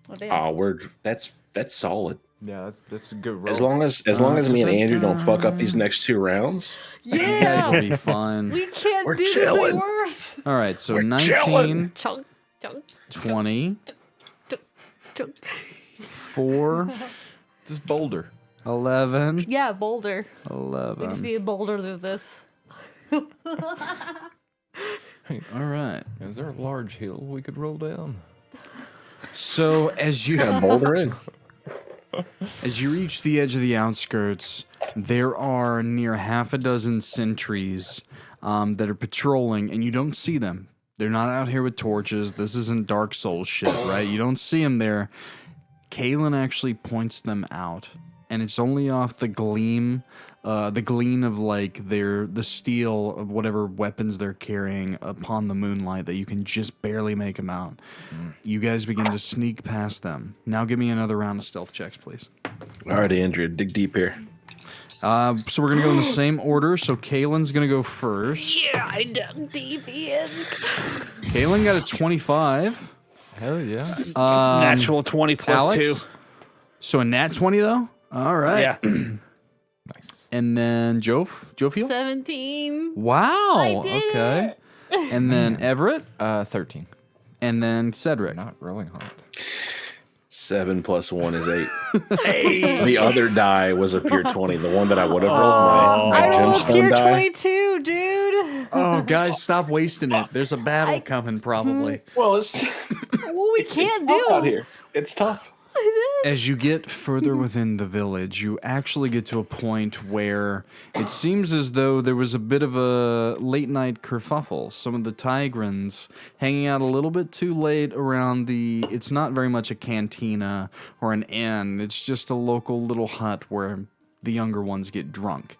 Well, damn. Oh, that's solid. Yeah, that's a good roll. As long as me and Andrew don't fuck up these next 2 rounds. You guys Yeah, will be fine. we can't We're do this chilling. any worse. All right, so We're 19, chilling. Chunk, chunk, 20, chunk. 4, just boulder. 11, Yeah, boulder. We just 11. need a boulder through this. All right. Is there a large hill we could roll down? So as you Boulder in. As you reach the edge of the outskirts, there are near half a dozen sentries that are patrolling, and you don't see them. They're not out here with torches. This isn't Dark Souls shit, right? You don't see them there. Kalen actually points them out, and it's only off the gleam of like the steel of whatever weapons they're carrying upon the moonlight that you can just barely make them out. You guys begin to sneak past them. Now give me another round of stealth checks, please. All right, Andrea, dig deep here. So we're gonna go in the same order. So Kalen's gonna go first. Yeah, I dug deep in. Kalen got a 25. Hell yeah. Natural 20 + Alex? 2. So a nat 20 though. All right. Yeah. And then Jophiel. 17. Wow. I did Okay. And then Everett. 13. And then Cedric. Not rolling hot. 7 plus 1 is 8. The other die was a pure 20. The one that I would have rolled, my I rolled a pure gemstone die. 22, dude. Oh, guys, stop wasting it. There's a battle coming, probably. Well, it's What we can't tough do. out here. It's tough. As you get further within the village, you actually get to a point where it seems as though there was a bit of a late night kerfuffle. Some of the Tigrans hanging out a little bit too late around the. It's not very much a cantina or an inn, it's just a local little hut where the younger ones get drunk.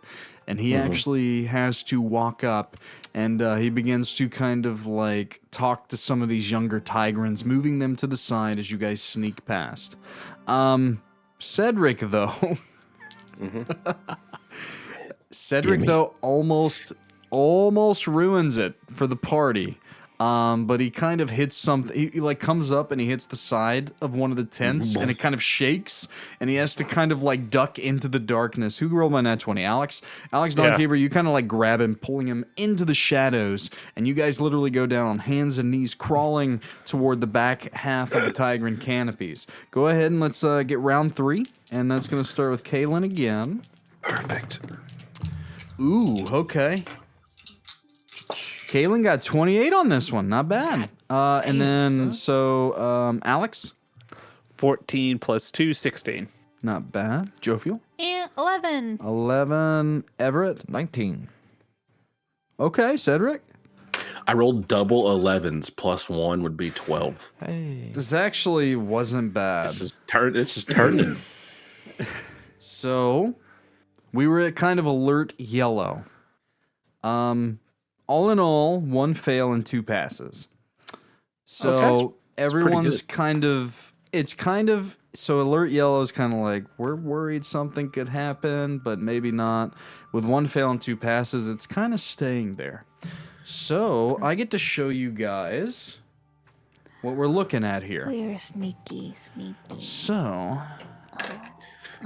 And he actually has to walk up and he begins to kind of like talk to some of these younger Tigrans, moving them to the side as you guys sneak past. Cedric, though. Cedric, though, almost ruins it for the party. But he kind of hits something. He like comes up and he hits the side of one of the tents, and it kind of shakes, and he has to kind of like duck into the darkness. Who rolled my nat 20? Alex, Dawnkeeper. You kind of like grab him, pulling him into the shadows, and you guys literally go down on hands and knees, crawling toward the back half of the Tigran canopies. Go ahead and let's get round 3, and that's gonna start with Kaylin again. Perfect. Ooh, okay. Kaylin got 28 on this one. Not bad. And then, Alex? 14 plus 2, 16. Not bad. Jophiel? And 11. 11. Everett? 19. Okay, Cedric? I rolled double 11s. Plus 1 would be 12. Hey. This actually wasn't bad. This is turning. So, we were at kind of alert yellow. All in all, 1 fail and 2 passes. So Okay. everyone's kind of, so alert yellow is kind of like, we're worried something could happen, but maybe not. With 1 fail and 2 passes, it's kind of staying there. So I get to show you guys what we're looking at here. We're sneaky. So,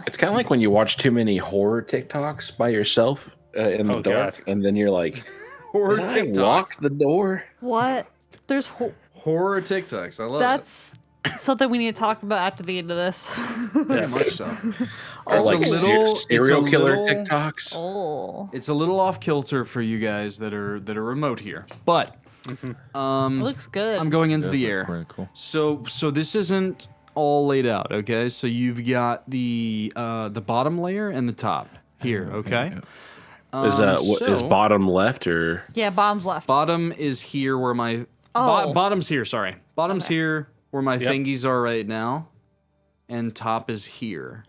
It's kind of like when you watch too many horror TikToks by yourself in the dark, God. and then you're like, horror "Did I TikToks. lock the door?" What? There's Horror TikToks. I love That's something we need to talk about after the end of this. it. Very much so. Or It's a like little- serial it's a killer little- TikToks. Oh. It's a little off kilter for you guys that are remote here, but It looks good. I'm going into Those the look air. pretty cool. So this isn't all laid out, okay? So you've got the bottom layer and the top here, okay? Is is so- bottom left or Yeah, bombs left. Bottom is here where my bottom's here. Sorry, bottom's here where my fingies are right now, and top is here.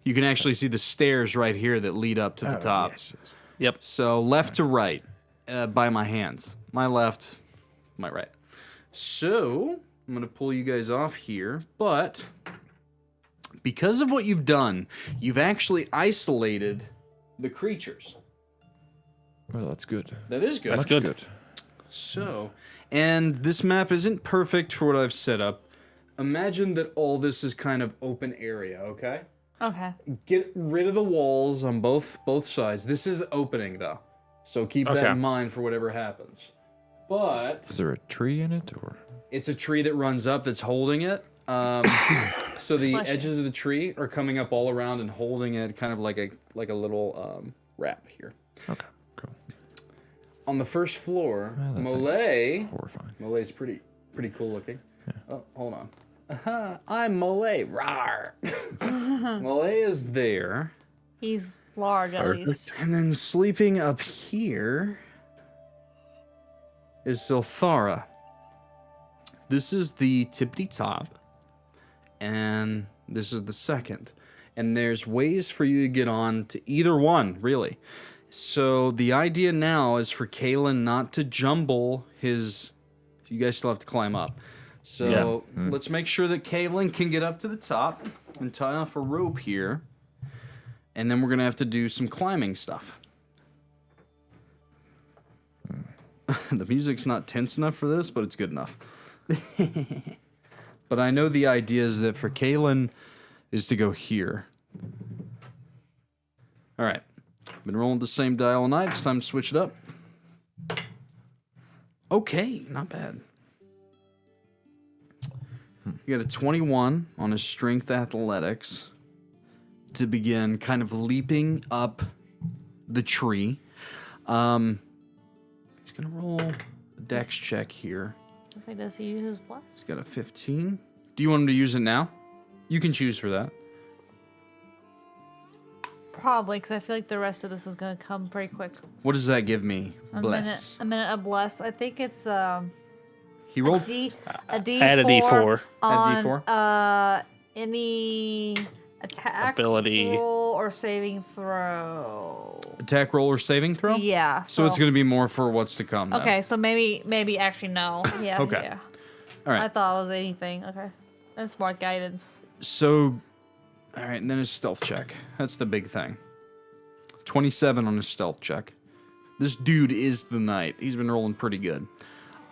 You can actually see the stairs right here that lead up to the top. Yes, yes. Yep. So left to right, by my hands. My left, my right. So I'm gonna pull you guys off here, but because of what you've done, you've actually isolated the creatures. Well, that's good. That is good. That's good. So, and this map isn't perfect for what I've set up. Imagine that all this is kind of open area, okay? Okay. Get rid of the walls on both sides. This is opening though. So keep that Okay. in mind for whatever happens. But Is there a tree in it, or? it's a tree that runs up that's holding it. So the Bless you. edges of the tree are coming up all around and holding it, kind of like a little wrap here. Okay, cool. On the first floor, that thing's Malay. Horrifying. Malay's pretty cool looking. Oh, hold on. I'm Malay. Rawr. Malay is there. He's large at least. And then sleeping up here is Silthara. This is the tippity top, and this is the second. And there's ways for you to get on to either one, really. So the idea now is for Kalen not to jumble his. You guys still have to climb up. So let's make sure that Kalen can get up to the top and tie off a rope here. And then we're going to have to do some climbing stuff. The music's not tense enough for this, but it's good enough. But I know the idea is that for Kalen is to go here. All right. Been rolling the same die all night. It's time to switch it up. Okay, not bad. You got a 21 on his strength athletics to begin kind of leaping up the tree. He's gonna roll a dex check here. Does he use his bluff? He's got a 15. Do you want him to use it now? You can choose for that. Probably, because I feel like the rest of this is gonna come pretty quick. What does that give me? A Bless. minute of bless. I think it's He rolled a D4 Add a D4. on D4? any attack Ability. roll or saving throw. attack roll or saving throw? Yeah. So it's gonna be more for what's to come. Then. Okay, so maybe actually no. Yeah. Okay. Yeah. All right. I thought it was anything. Okay. That's smart guidance. So, all right, and then his stealth check. That's the big thing. 27 on his stealth check. This dude is the knight. He's been rolling pretty good.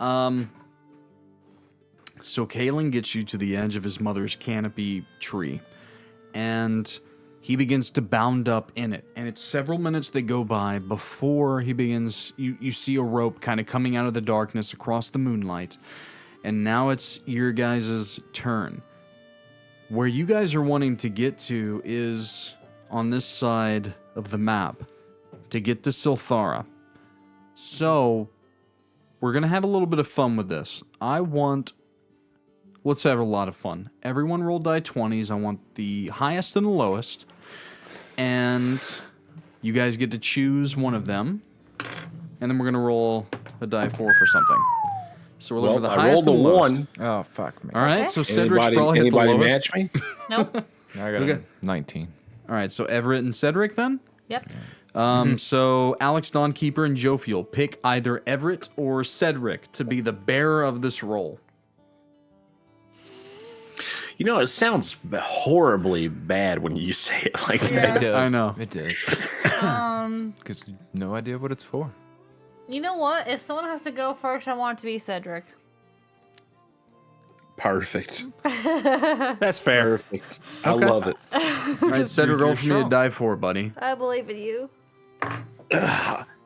So Kalen gets you to the edge of his mother's canopy tree, and he begins to bound up in it. And it's several minutes that go by before he begins. You see a rope kind of coming out of the darkness across the moonlight, and now it's your guys' turn. Where you guys are wanting to get to is on this side of the map to get to Silthara. So we're gonna have a little bit of fun with this. Let's have a lot of fun. Everyone roll die 20s. I want the highest and the lowest. And you guys get to choose one of them. And then we're going to roll a die 4 for something. So we're looking for the I highest rolled and a the lowest. 1. Oh, fuck me. All right, so Cedric's probably hit the Anybody lowest. match me? Nope. I got Okay. a 19. All right, so Everett and Cedric then? Yep. So Alex, Dawnkeeper, and Jophiel, pick either Everett or Cedric to be the bearer of this roll. You know, it sounds horribly bad when you say it like that. It does. I know. It does. Because no idea what it's for. You know what? If someone has to go first, I want it to be Cedric. Perfect. That's fair. Perfect. I love it. All right, Cedric, roll for me to strong. die 4, buddy. I believe in you.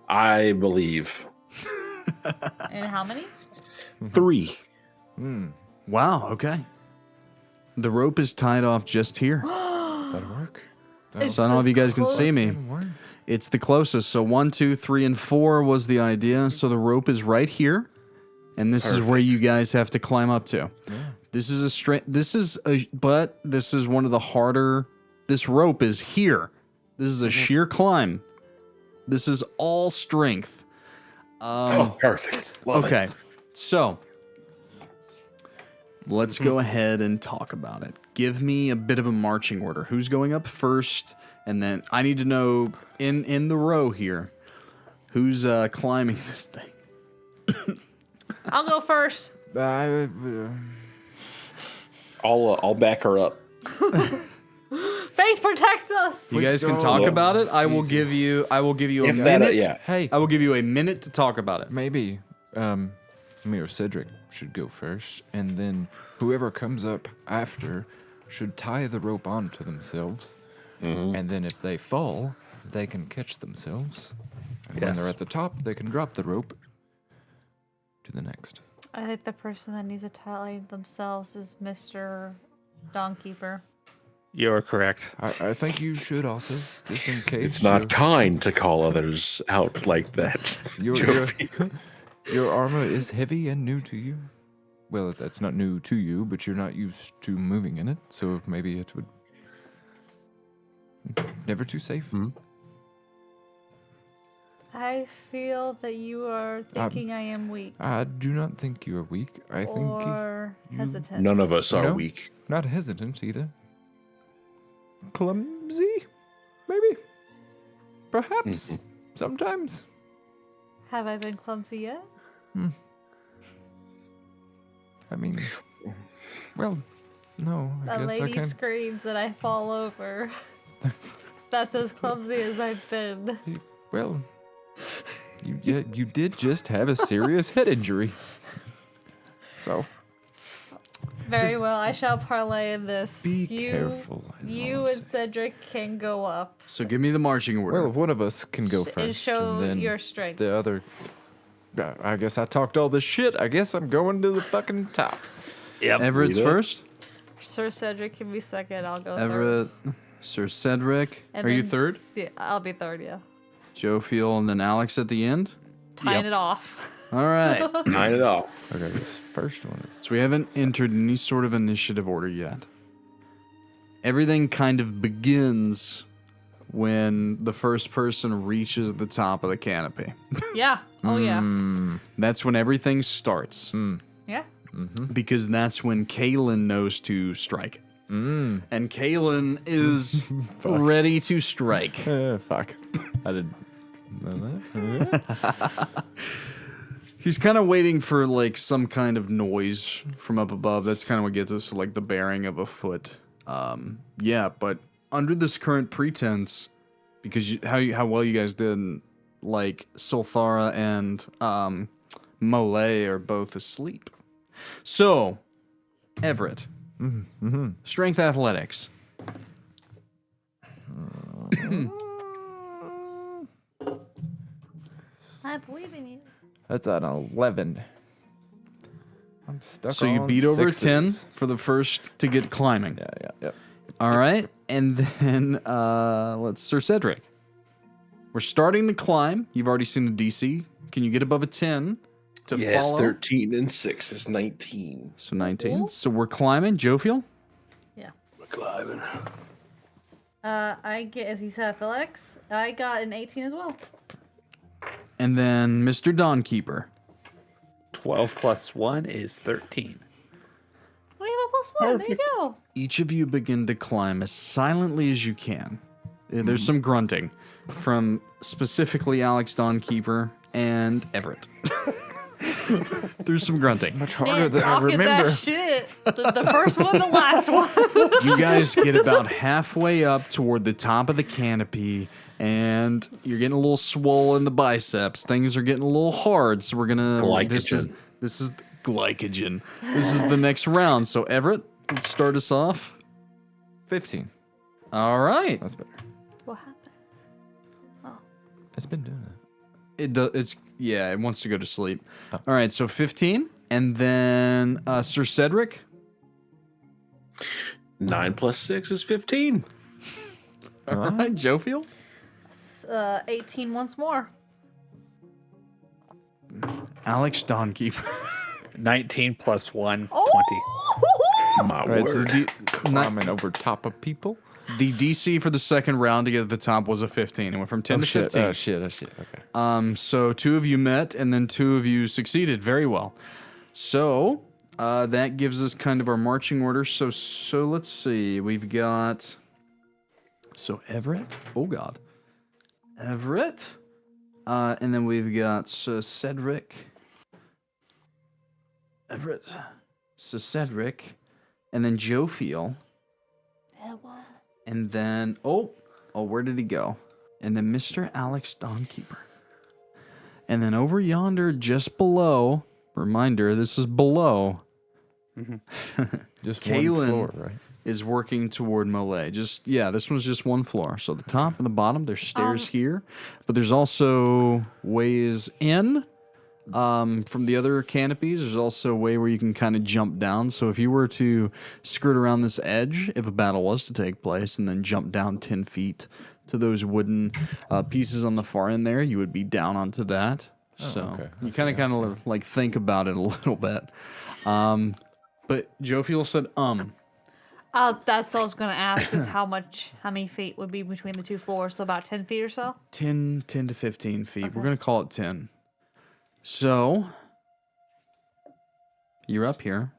I believe. And how many? 3. Wow, okay. The rope is tied off just here. That'll work. So I don't know if you guys can see me. Work. It's the closest. So 1, 2, 3, and 4 was the idea. So the rope is right here, and this is where you guys have to climb up to. Yeah. This is but this is one of the harder. This rope is here. This is a sheer climb. This is all strength. Perfect. Love Okay, it. so let's go ahead and talk about it. Give me a bit of a marching order. Who's going up first? And then I need to know in the row here, who's climbing this thing. I'll go first. I'll back her up. Faith protects us. You guys can talk about it. I will give you a If that, minute. yeah. Hey, I will give you a minute to talk about it. maybe me or Cedric should go first, and then whoever comes up after should tie the rope onto themselves, and then if they fall, they can catch themselves. And when Yes. they're at the top, they can drop the rope to the next. I think the person that needs to tie themselves is Mr. Dawnkeeper. You're correct. I think you should also, just in case. It's not kind to call others out like that. Your your armor is heavy and new to you. Well, that's not new to you, but you're not used to moving in it, so maybe it would. Never too safe. I feel that you are thinking I am weak I do not think you are weak. I think or hesitant. None of us are No. weak. not hesitant either. Clumsy, maybe. Perhaps. Sometimes. Have I been clumsy yet? I mean, well, no. I That guess I lady can. screams that I fall over. That's as clumsy as I've been. Well, you did just have a serious head injury. So Very well, I shall parlay in this. be careful. is all You I'm and saying. Cedric can go up So give me the marching order. Well, one of us can go first. and show then your strength. the other. I guess I talked all this shit. I guess I'm going to the fucking top. Yep. Everett's Read it. first. Sir Cedric can be second. I'll go Everett, Sir Cedric. And Are you then- third? third. Yeah, I'll be third. Yeah, Jophiel, and then Alex at the end. tying it off. All right. 9 it all. Okay, this first one is. So we haven't entered any sort of initiative order yet. Everything kind of begins when the first person reaches the top of the canopy. Yeah. Oh yeah. That's when everything starts. Yeah. Because that's when Kalen knows to strike. And Kalen is ready to strike. Fuck. I didn't know that. He's kind of waiting for like some kind of noise from up above. That's kind of what gets us to, like the bearing of a foot. Yeah, but under this current pretense, because how well you guys did, like Sulthara and Mole are both asleep. So, Everett, strength athletics. I believe in you. That's an 11. I'm stuck. So you on beat over 10 sixes. for the first to get climbing. Yeah. All right, and then let's Sir Cedric. We're starting the climb. You've already seen the DC. Can you get above a 10 to Yes, follow? 13 and 6 is 19. So 19. So we're climbing. Jophiel? Yeah. We're climbing. I get, as he said, athletics. I got an 18 as well. And then Mr. Dawnkeeper. 12 plus 1 is 13. We have a +1. There you go. Each of you begin to climb as silently as you can. There's some grunting from specifically Alex Dawnkeeper and Everett. There's some grunting. Much harder Man, than I talking remember. that shit. The first one, the last one. You guys get about halfway up toward the top of the canopy, and you're getting a little swollen in the biceps. Things are getting a little hard, so we're gonna. Glycogen. This is glycogen. This is the next round. So Everett, let's start us off. 15. All right. That's better. What happened? It's been doing it. It does. It's yeah. It wants to go to sleep. All right. So 15, and then Sir Cedric. 9 plus 6 is 15. All right. Jophiel. 18 once more. Alex Dawnkeeper. 19 plus 1, 20. Oh! My All right. So word. the, Climbing over top of people. the DC for the second round to get to the top was a 15. It went from 10 to 15. Oh shit. Okay. So 2 of you met, and then 2 of you succeeded very well. So that gives us kind of our marching order. So let's see. We've got Everett. Oh God, Everett. And then we've got Cedric. Everett. So Cedric, and then Jophiel, and then where did he go? And then Mr. Alex Dawnkeeper. And then over yonder, just below, reminder, this is below, Just Kalen one floor, right? is working toward Mole. This one's just one floor. So the top and the bottom, there's stairs here, but there's also ways in. From the other canopies, there's also a way where you can kind of jump down. So if you were to skirt around this edge, if a battle was to take place, and then jump down 10 feet to those wooden pieces on the far end there, you would be down onto that. okay. You kind of like think about it a little bit. But Jophiel said, That's what I was gonna ask. Is how many feet would be between the 2 floors? So about 10 feet or so. 10 to 15 feet. We're going to call it 10. So, you're up here.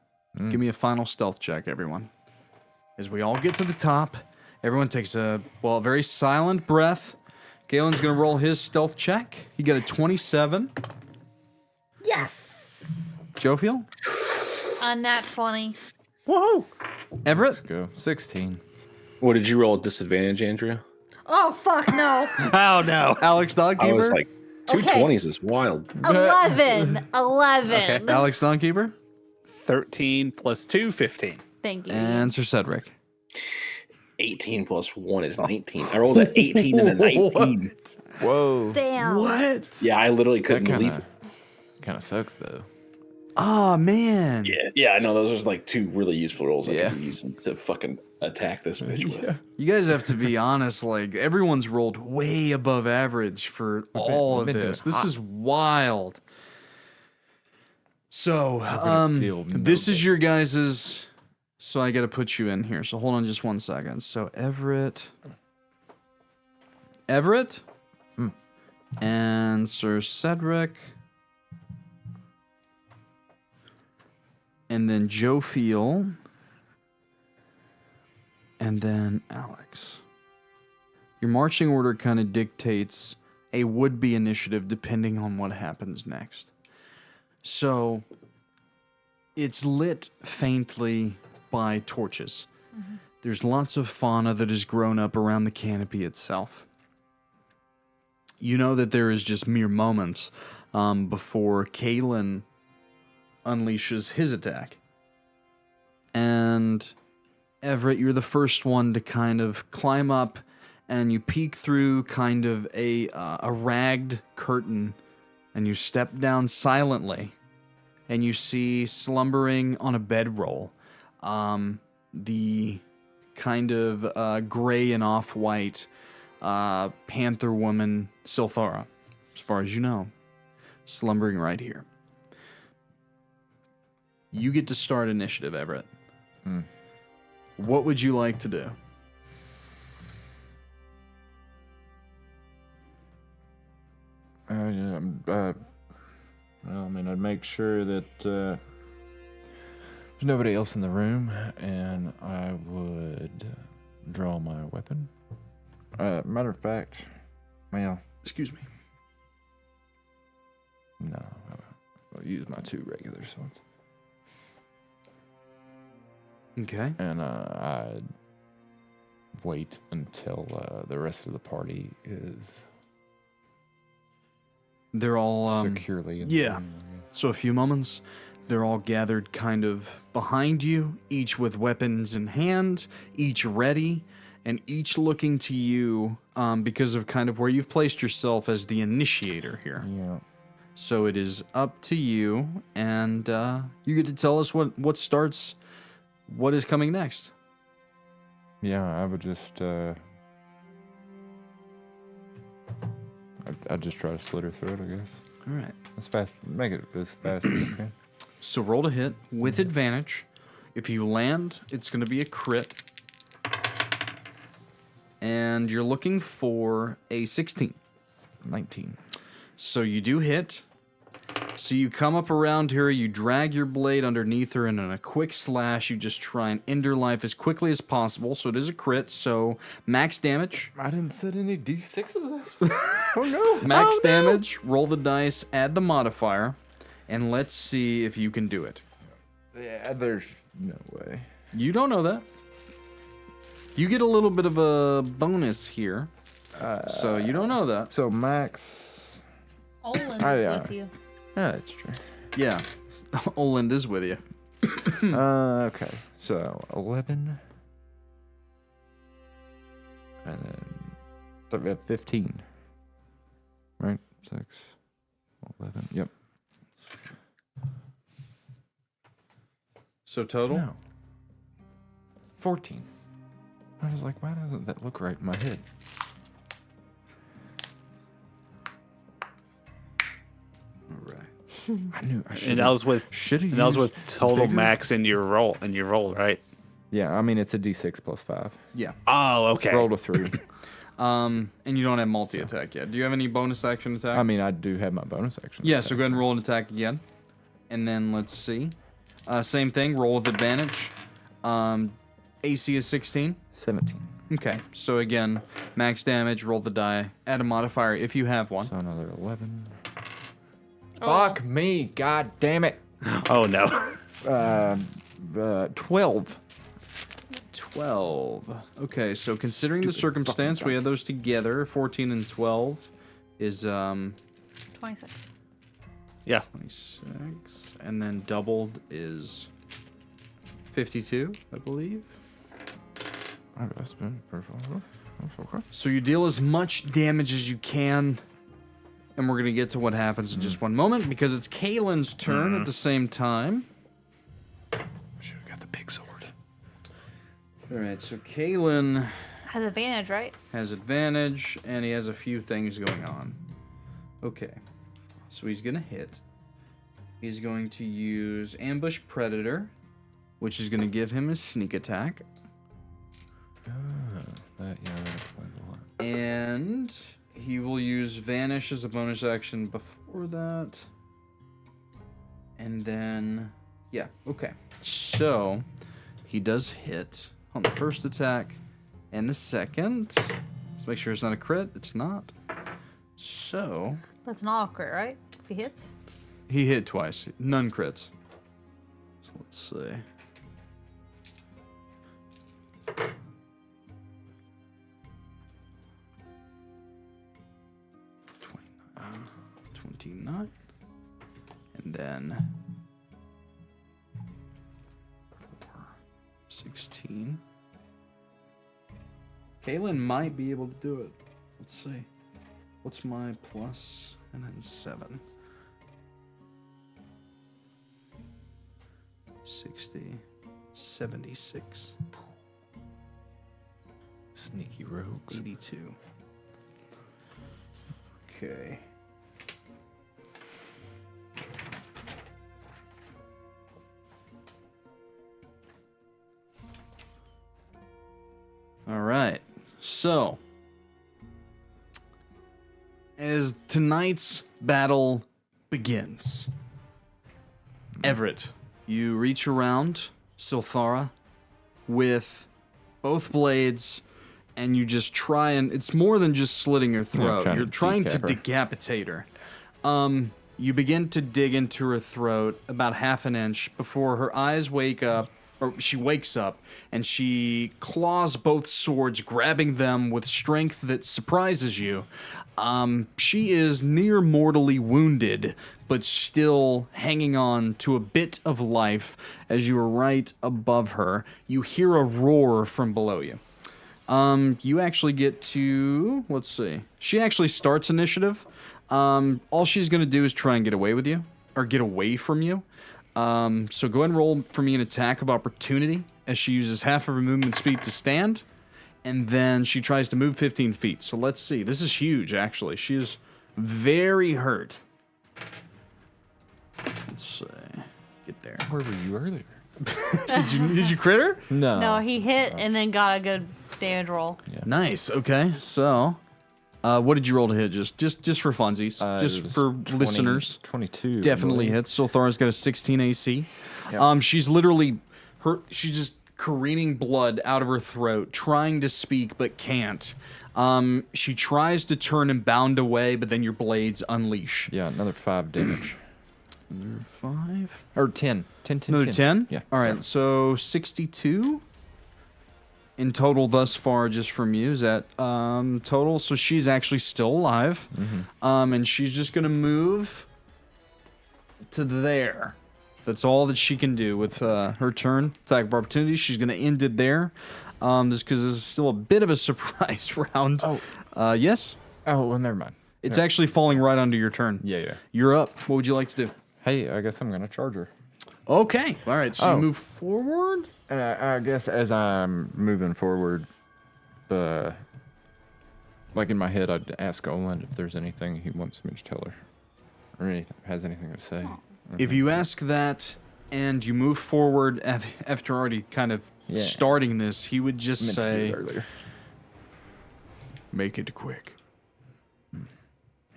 Give me a final stealth check, everyone. As we all get to the top, everyone takes a very silent breath. Galen's going to roll his stealth check. He got a 27. Yes. Jophiel? A nat 20. Woohoo! Everett? Go. 16. What did you roll at disadvantage, Andrea? Oh fuck no. Oh, no. Alex Dogkeeper? I was like, two Okay. 20s is wild. 11. Okay. Alex Dogkeeper? 13 plus 2, 15. Thank you. And Sir Cedric. 18 plus 1 is 19. I rolled an 18 and a 19. Whoa. Damn. What? Yeah, I literally That couldn't believe it. kind of sucks though. Oh, man. Yeah, I know those are like 2 really useful rolls I Yeah. can use to fucking attack this bitch with. You guys have to be honest. Like, everyone's rolled way above average for all of we've been doing this. This hot. is wild. So, feel no this is your guys's. So I got to put you in here. So hold on just 1 second. So Everett, and Sir Cedric, and then Jophiel, and then Alex. Your marching order kind of dictates a would-be initiative depending on what happens next. So it's lit faintly by torches. There's lots of fauna that has grown up around the canopy itself. You know that there is just mere moments before Kalen unleashes his attack. And Everett, you're the first one to kind of climb up, and you peek through kind of a ragged curtain, and you step down silently, and you see slumbering on a bedroll the kind of gray and off-white panther woman Silthara, as far as you know, slumbering right here. You get to start initiative, Everett. What would you like to do? Well, I mean, I'd make sure that there's nobody else in the room, and I would draw my weapon. Matter of fact, well, Excuse me. no, I'll use my 2 regular swords. Okay. And I'd wait until the rest of the party is They're all securely in yeah. the room. So a few moments, they're all gathered kind of behind you, each with weapons in hand, each ready, and each looking to you because of kind of where you've placed yourself as the initiator here. Yeah. So it is up to you, and you get to tell us what starts, what is coming next. Yeah, I would just I'd just try to slit her throat, I guess. All right. As fast, make it as fast as you can. So roll to hit with advantage. If you land, it's going to be a crit. And you're looking for a 16. 19. So you do hit. So you come up around her, you drag your blade underneath her, and in a quick slash, you just try and end her life as quickly as possible. So it is a crit, so max damage. I didn't set any D6s. Oh no. Max damage, roll the dice, add the modifier, and let's see if you can do it. Yeah, there's no way. You don't know that. You get a little bit of a bonus here, so you don't know that. So max. Olin Oh, is yeah. with you. Yeah, that's true. Yeah, Oland is with you. Okay. So 11. And then 15. Right? 6. 11. Yep. So total? No. 14. I was like, why doesn't that look right in my head? All right. I knew I should. And that was with Should and that was with total max in your roll right? Yeah, I mean it's a D6 plus 5. Yeah. Oh, okay. Roll a 3. And you don't have multi-attack yet. Do you have any bonus action attack? I mean, I do have my bonus action. yeah, so go ahead and roll an attack again. And then let's see. Same thing, roll with advantage. AC is 16. 17. Okay, so again, max damage, roll the die, add a modifier if you have one. So another 11. Oh. Fuck me, god damn it. Oh no. 12. 12. Okay, so considering the circumstance, we had those together. 14 and 12 is 26. Yeah. 26. And then doubled is 52, I believe. Oh, that's been perfect. That's okay. So you deal as much damage as you can and we're gonna get to what happens in just one moment because it's Kaylin's turn at the same time. Should have got the big sword. All right, so Kaylin Has advantage, right? has advantage, and he has a few things going on. Okay, so he's gonna hit. He's going to use Ambush Predator, which is gonna give him his sneak attack. That explains a lot. And he will use Vanish as a bonus action before that. And then, yeah, okay. So, he does hit on the first attack and the second. Let's make sure it's not a crit. It's not. So, But it's an all crit, right? If he hits. he hit twice. None crits. So, let's see. Not, and then 4, 16. Kaylin might be able to do it. Let's see. What's my plus? And then 7. 60, 76, Sneaky rogues. 82. Okay. All right. So, as tonight's battle begins, Everett, you reach around Silthara with both blades, and you just try and it's more than just slitting her throat. trying You're to trying to decap her. decapitate her. You begin to dig into her throat about half an inch before her eyes wake up, or she wakes up, and she claws both swords, grabbing them with strength that surprises you. She is near mortally wounded, but still hanging on to a bit of life as you are right above her. You hear a roar from below you. You actually get to, let's see. She actually starts initiative. All she's going to do is try and get away with you, or get away from you. So go ahead and roll for me an attack of opportunity as she uses half of her movement speed to stand. And then she tries to move 15 feet. So let's see. This is huge, actually. She is very hurt. Let's see. Get there. Where were you earlier? Did you crit her? No. No, he hit and then got a good damage roll. Nice. Okay. So, what did you roll to hit? Just for funsies. Just It was for 20 listeners. 22. I Definitely believe. hits. So Thara's got a 16 AC. Yep. She's literally she's just careening blood out of her throat, trying to speak but can't. She tries to turn and bound away, but then your blades unleash. Yeah, another 5 damage. Another 5. Or 10. 10, 10, Another 10? Yeah. All right, so 62 in total thus far just from you. Is that total? So she's actually still alive. And she's just going to move to there. That's all that she can do with her turn. Attack of opportunity. She's going to end it there. Just because this is still a bit of a surprise round. Oh. Yes? Oh, well, never mind. It's actually falling right under your turn. Yeah. You're up. What would you like to do? Hey, I guess I'm going to charge her. Okay. All right. So you Oh. move forward. And I guess as I'm moving forward, like in my head, I'd ask Olin if there's anything he wants me to tell her. Or anything, has anything to say. If you ask that and you move forward after already kind of Yeah. starting this, he would just I meant to do say, it earlier. make it quick.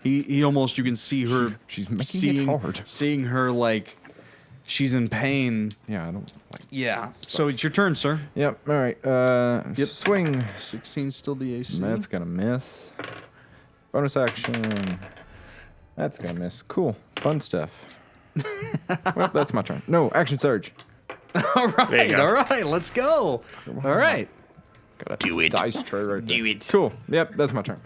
He almost, you can see her She's making it hard. seeing her like she's in pain. Yeah, I don't like. Yeah. So it's your turn, sir. Yep. All right. Swing. 16 still the AC. That's gonna miss. Bonus action. That's gonna miss. Cool. Fun stuff. Well, that's my turn. No, action surge. All right. go. All right. Let's go. All right. Got a Do it. dice tray right there. Do it. Cool. Yep, that's my turn.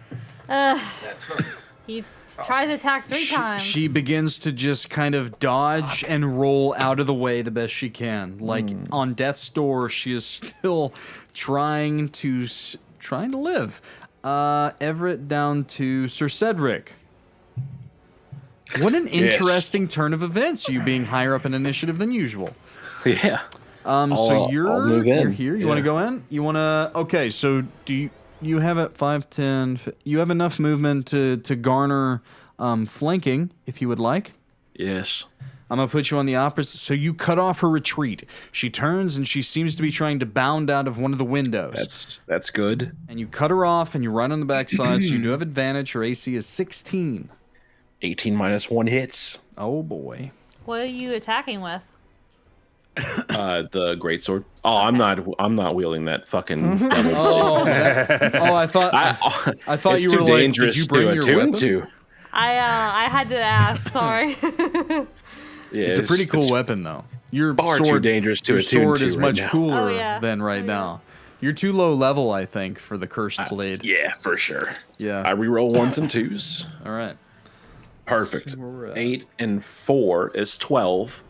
He tries to attack 3 times. She begins to just kind of dodge and roll out of the way the best she can. Like on death's door, she is still trying to live. Everett down to Sir Cedric. What an interesting turn of events, you being higher up in initiative than usual. Yeah. So I'll move you're in. here. You Yeah. want to go in? You want to... Okay, so do you have at 5, 10... You have enough movement to garner flanking, if you would like. Yes. I'm going to put you on the opposite. So you cut off her retreat. She turns and she seems to be trying to bound out of one of the windows. That's good. And you cut her off and you run on the backside, so you do have advantage. Her AC is 16. 18 minus 1 hits. Oh, boy. What are you attacking with? The greatsword. Oh, I'm not wielding that fucking devil. I thought it's you too were like, dangerous did you bring to your attune weapon? to. I had to ask. Sorry. Yeah, It's a pretty cool weapon, though. Your far too sword, dangerous to your attune sword to is right much now. cooler Oh, yeah. than right Oh, yeah. now. You're too low level, I think, for the cursed blade. Yeah, for sure. Yeah. I reroll 1s and 2s. All right. Perfect. see where we're at. 8 and 4 is 12.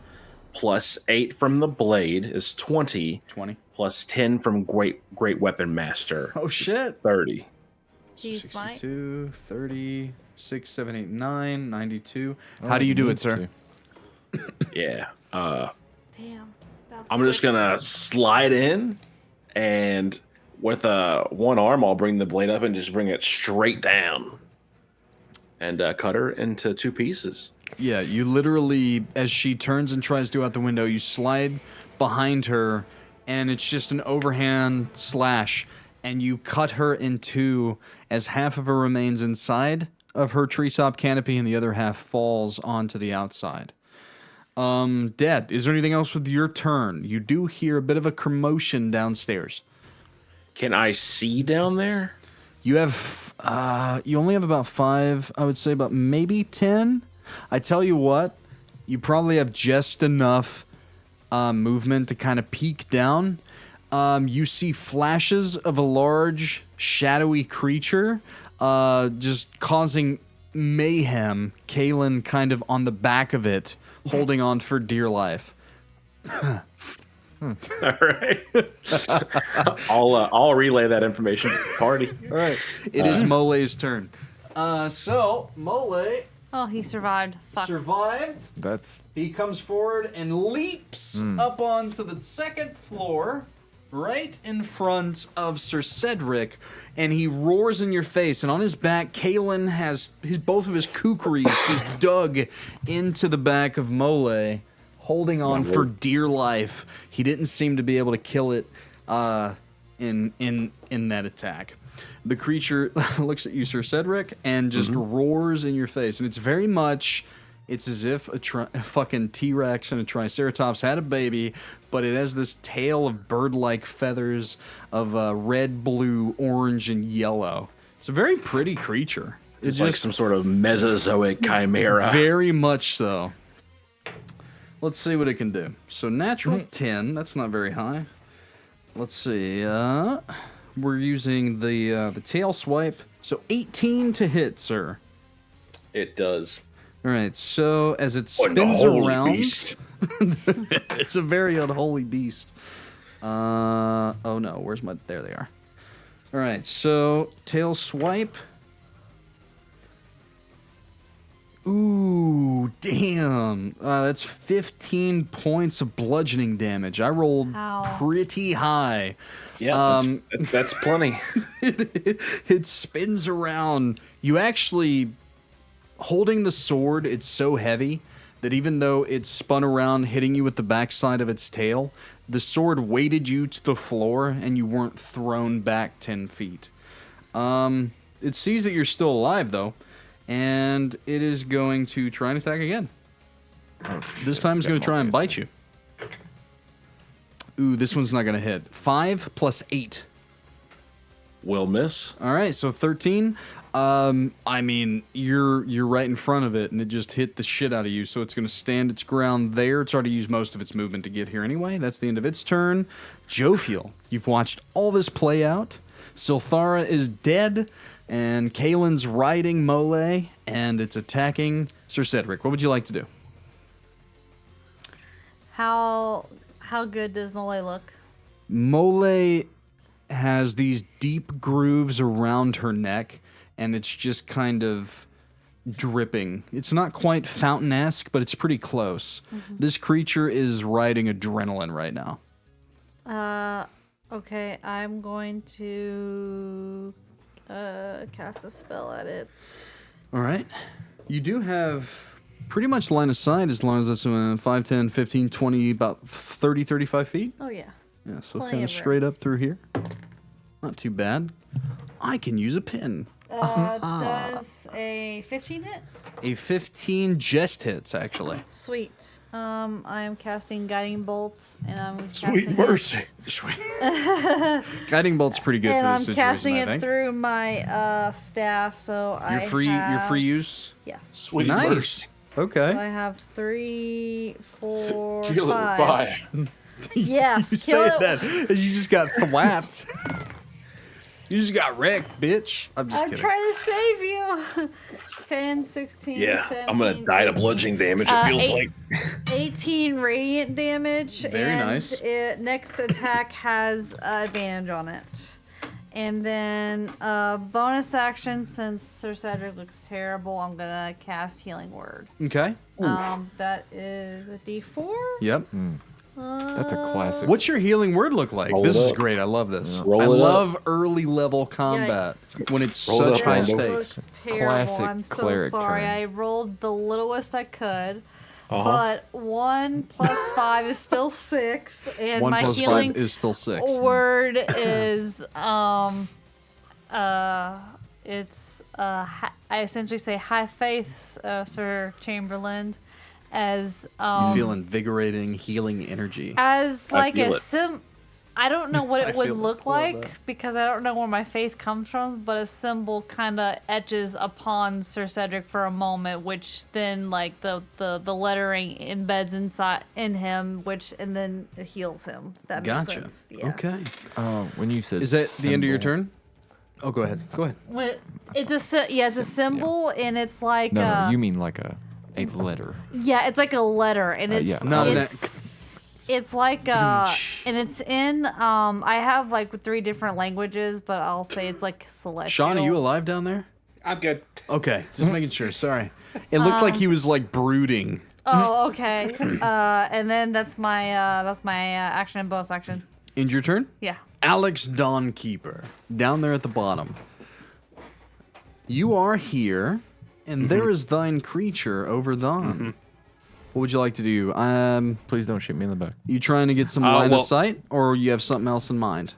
Plus 8 from the blade is 20. 20. Plus 10 from great weapon master. Oh, is shit. 30. Jeez, Mike. 62, 30, 6, 7, 8, 9, 92. How do you do it, sir? Yeah. Damn. that was I'm just quick. gonna slide in, and with one arm, I'll bring the blade up and just bring it straight down, and cut her into 2 pieces. Yeah, you literally, as she turns and tries to go out the window, you slide behind her, and it's just an overhand slash, and you cut her in 2 as half of her remains inside of her treetop canopy, and the other half falls onto the outside. Dad, is there anything else with your turn? You do hear a bit of a commotion downstairs. Can I see down there? You have, you only have about 5, I would say about maybe 10. I tell you what, you probably have just enough movement to kind of peek down. You see flashes of a large, shadowy creature just causing mayhem. Kalen kind of on the back of it, holding on for dear life. All right. I'll relay that information to the party. All right, it is Mole's turn. So, Mole Oh, he survived. Fuck. survived. That's He comes forward and leaps up onto the second floor, right in front of Sir Cedric, and he roars in your face. And on his back, Kalen has both of his kukris just dug into the back of Mole, holding on for dear life. He didn't seem to be able to kill it in that attack. The creature looks at you, Sir Cedric, and just roars in your face. And it's very much, it's as if a fucking T-Rex and a Triceratops had a baby, but it has this tail of bird-like feathers of red, blue, orange, and yellow. It's a very pretty creature. It's like some sort of Mesozoic chimera. Very much so. Let's see what it can do. So natural 10, that's not very high. Let's see, we're using the tail swipe. So 18 to hit, sir. It does. All right, so as it What an spins unholy around, beast. it's a very unholy beast. Oh no, where's my? There they are. All right, so tail swipe. Ooh, damn. That's 15 points of bludgeoning damage. I rolled Ow. pretty high. Yeah, that's plenty. It spins around. You actually, holding the sword, it's so heavy that even though it spun around hitting you with the backside of its tail, the sword weighted you to the floor and you weren't thrown back 10 feet. It sees that you're still alive, though, and it is going to try and attack again. This time it's going to try and bite you. Ooh, this one's not going to hit. 5 plus 8. Will miss. All right, so 13. I mean, you're right in front of it, and it just hit the shit out of you. So it's going to stand its ground there. It's already used most of its movement to get here anyway. That's the end of its turn. Jophiel, you've watched all this play out. Silthara is dead, and Kalen's riding Mole, and it's attacking Sir Cedric. What would you like to do? How good does Mole look? Mole has these deep grooves around her neck, and it's just kind of dripping. It's not quite fountain-esque, but it's pretty close. This creature is riding adrenaline right now. Okay, I'm going to cast a spell at it. All right. You do have pretty much line of sight as long as it's 5, 10, 15, 20, about 30, 35 feet. Oh yeah. Yeah, so Plenty kind of of room. straight up through here. Not too bad. I can use a pin. Does a 15 hit? A 15 just hits, actually. Sweet. I am casting Guiding Bolt, and I'm Sweet casting mercy. Guiding bolt's pretty good and for I'm this situation, casting I it think. through my staff, so Your free use? Yes. Sweet Nice. mercy. Okay. So I have 3, 4, Kill it with 5. fire. Yes, You kill say it. that as you just got thwapped. You just got wrecked, bitch. I'm just I'm kidding. trying to save you. 10, 16, Yeah, 17, I'm gonna die to 18. bludgeoning damage. It feels 8 like 18 radiant damage. Very and nice. Next attack has advantage on it. And then bonus action, since Sir Cedric looks terrible, I'm gonna cast Healing Word. Okay. That is a D4. Yep. That's a classic. What's your healing word look like? Roll This it is up. great. I love this. Roll I it up. love early level combat Yikes. when it's Roll it such up, high Rondo. stakes. Looks terrible. Classic I'm so cleric sorry. turn. I rolled the littlest I could. Uh-huh. But 1 plus 5 is still 6, and 1 my plus healing 5 is still 6. word is it's I essentially say high faith, Sir Chamberlain, as You feel invigorating, healing energy. as I like feel a it. I don't know what I it would feel it. look I love like that. because I don't know where my faith comes from, but a symbol kind of etches upon Sir Cedric for a moment, which then like the lettering embeds inside in him, which and then it heals him. That makes Gotcha. sense. Yeah. Okay. When you said Is that the end of your symbol- turn? Oh, go ahead. Go ahead. It's a symbol, and it's like No, you mean like a letter. yeah, it's like a letter, and it's yeah. Not an it's like and it's in I have like 3 different languages, but I'll say it's like celestial. Sean, are you alive down there? I'm good. Okay, just making sure. Sorry. It looked like he was like brooding. Oh, okay. And then that's my action and bonus action. End your turn? Yeah. Alex Dawnkeeper, down there at the bottom. You are here, and there is thine creature over thine. What would you like to do? Please don't shoot me in the back. You trying to get some line of sight, or you have something else in mind?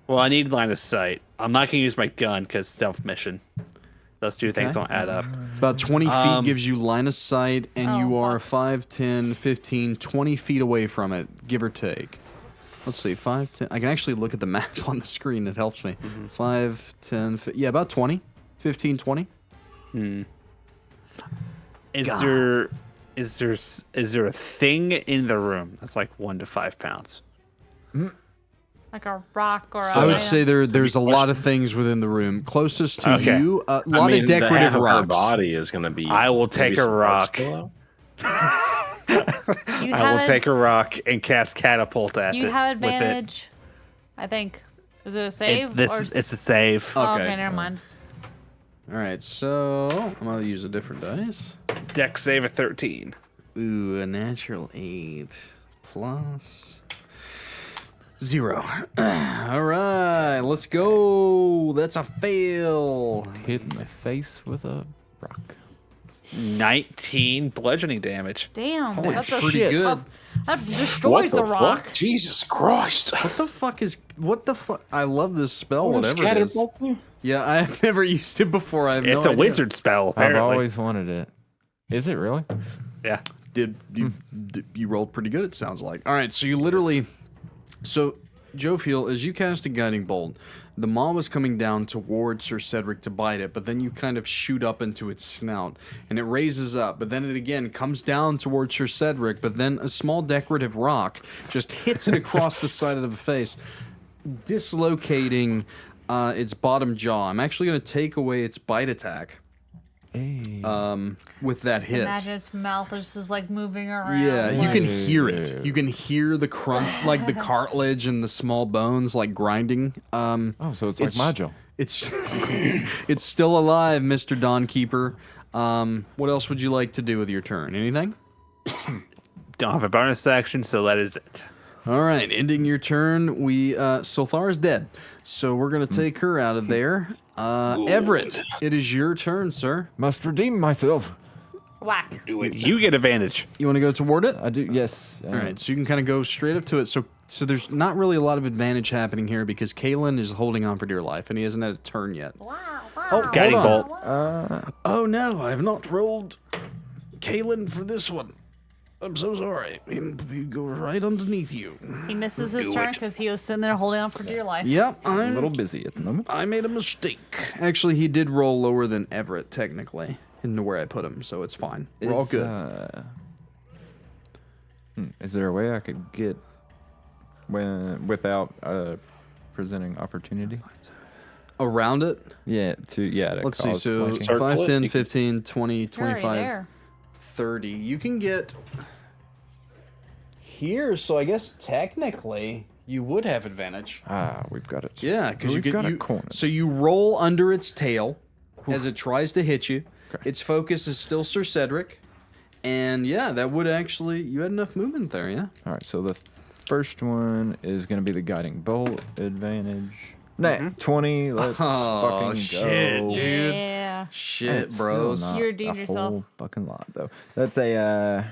Well, I need line of sight. I'm not gonna use my gun because stealth mission. Those two things don't add up. About 20 feet gives you line of sight, and you are fuck. 5, 10, 15, 20 feet away from it, give or take. Let's see, 5, 10. I can actually look at the map on the screen. It helps me. 5, 10, yeah, about 20. 15, 20. Is there a thing in the room that's like 1 to 5 pounds? Like a rock or a I would item. say there's a lot of things within the room. Closest to Okay. you, a I lot mean, of the decorative half of her rocks. body is gonna be. I will maybe take a some rock. spill out. You I will have take a rock and cast catapult at You it. have with it. advantage. I think. Is it a save? or It's a save. Oh, Okay. okay, never mind. All right, so I'm gonna use a different dice. Dex save of 13. Ooh, a natural 8 plus 0. All right, let's go. That's a fail. Hit in the face with a rock. 19 bludgeoning damage. Damn, Holy that's a pretty shit. good. That destroys the fuck? rock. Jesus Christ! What the fuck? I love this spell, whatever it is. Yeah, I've never used it before. I have It's no a idea. wizard spell, apparently. I've always wanted it. Is it really? Yeah. Did you rolled pretty good? It sounds like. All right, so you literally, so Jophiel, as you cast a guiding bolt, the maw was coming down towards Sir Cedric to bite it, but then you kind of shoot up into its snout, and it raises up, but then it again comes down towards Sir Cedric, but then a small decorative rock just hits it across the side of the face, dislocating its bottom jaw. I'm actually going to take away its bite attack. Hey. With that hit. Imagine its mouth is just like moving around. Yeah, you like- can hear it. You can hear the crunch, like the cartilage and the small bones, like grinding. Oh, so it's like my jaw. It's it's still alive, Mr. Dawnkeeper. What else would you like to do with your turn? Anything? Don't have a bonus action, so that is it. All right, ending your turn. Solthara's dead, so we're gonna take her out of there. Everett, it is your turn, sir. Must redeem myself. Whack. You get advantage. You want to go toward it? I do. Yes. All right, so you can kind of go straight up to it. So there's not really a lot of advantage happening here because Kalen is holding on for dear life, and he hasn't had a turn yet. Oh, Guiding hold bolt. on. Oh no, I have not rolled Kalen for this one. I'm so sorry. He goes right underneath you. He misses his turn because he was sitting there holding on for dear life. Yep, A little busy at the moment. I made a mistake. Actually, he did roll lower than Everett, technically, into where I put him, so it's fine. We're all good. Is there a way I could get without presenting opportunity? Around it? Yeah. To Let's see, cause so flanking. Circle 5, it, 10, you can- 15, 20, You're already 25, there. 30. You can get here, so I guess technically you would have advantage. We've got it. Yeah, because We've you got get a corner. So you roll under its tail as it tries to hit you. Okay. Its focus is still Sir Cedric, and yeah, that would actually you had enough movement there. Yeah. All right. So the first one is going to be the guiding bolt advantage. Nah, 20. Let's fucking go. shit, dude. Yeah. Shit, It's bros. still not You redeemed a yourself. whole fucking lot though. That's a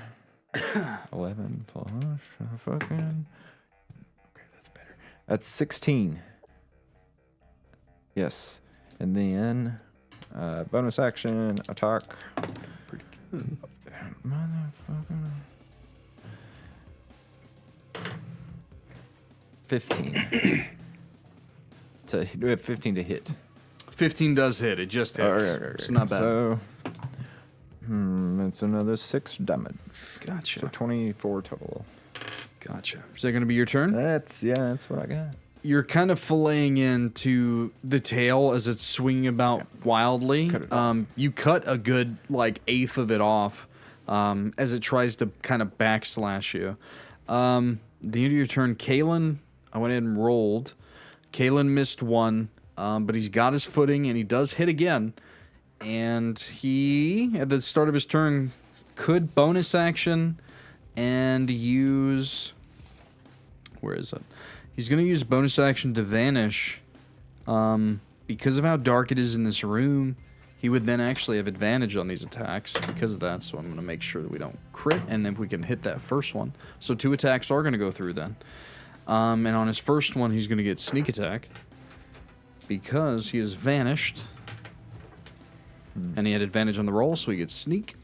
11 plus fucking. Okay, that's better. That's 16. Yes, and then bonus action attack. Pretty good. Motherfucker. 15. So do we have 15 to hit? 15 does hit. It just hits. It's not bad. So, it's another 6 damage. Gotcha. So 24 total. Gotcha. Is that going to be your turn? That's what I got. You're kind of filleting into the tail as it's swinging about wildly. Cut it off. You cut a good eighth of it off as it tries to kind of backslash you. The end of your turn, Kalen. I went ahead and rolled. Kalen missed one, but he's got his footing and he does hit again. And he, at the start of his turn, could bonus action and use. Where is it? He's going to use bonus action to vanish. Because of how dark it is in this room, he would then actually have advantage on these attacks because of that. So I'm going to make sure that we don't crit, and if we can hit that first one. So 2 attacks are going to go through then. And on his first one, he's going to get sneak attack because he has vanished. And he had advantage on the roll, so he gets sneak.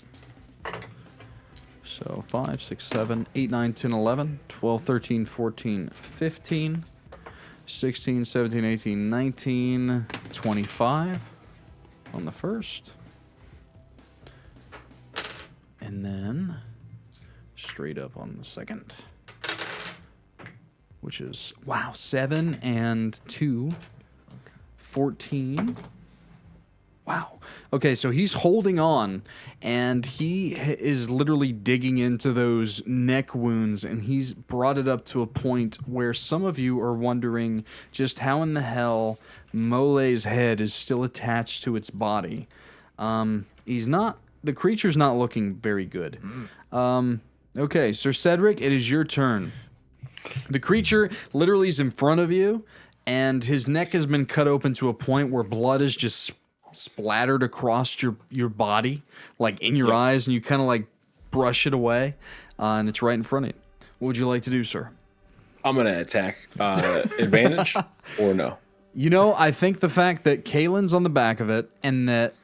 So 5, 6, 7, 8, 9, 10, 11, 12, 13, 14, 15, 16, 17, 18, 19, 25 on the first. And then straight up on the second. Which is, wow, 7 and 2. 14. Wow. Okay, so he's holding on, and he is literally digging into those neck wounds, and he's brought it up to a point where some of you are wondering just how in the hell Mole's head is still attached to its body. The creature's not looking very good. Okay, Sir Cedric, it is your turn. The creature literally is in front of you, and his neck has been cut open to a point where blood is just splattered across your body, like in your eyes, and you kind of brush it away, and it's right in front of you. What would you like to do, sir? I'm going to attack. Advantage or no? You know, I think the fact that Kalen's on the back of it and that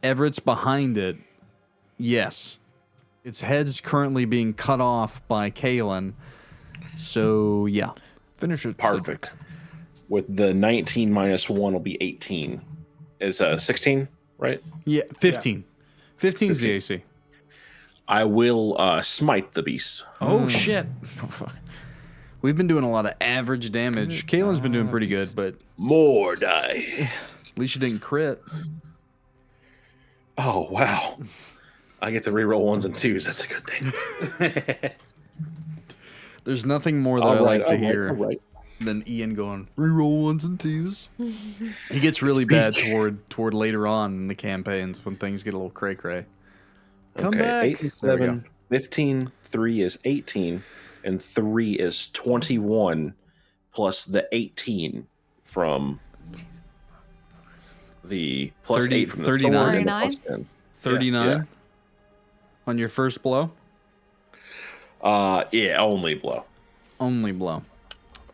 Everett's behind it, yes. Its head's currently being cut off by Kalen, so yeah. Finish it. Perfect. With the 19 minus 1 will be 18. Is 16, right? Yeah, 15. 15's the AC. I will smite the beast. Oh, shit. Oh, fuck. We've been doing a lot of average damage. Kalen's been doing pretty good, but More die. at least you didn't crit. Oh, wow. I get to reroll 1s and 2s. That's a good thing. There's nothing more that I like to hear. All right. Then Ian going, reroll ones and twos. He gets really bad toward later on in the campaigns when things get a little cray-cray. Come back. 8 and There we 7, 15, 3 is 18, and 3 is 21, plus the 18 from the plus 30 8 from the 39? sword and the plus 10. 39 Yeah. on your first blow? Yeah, only blow. Only blow.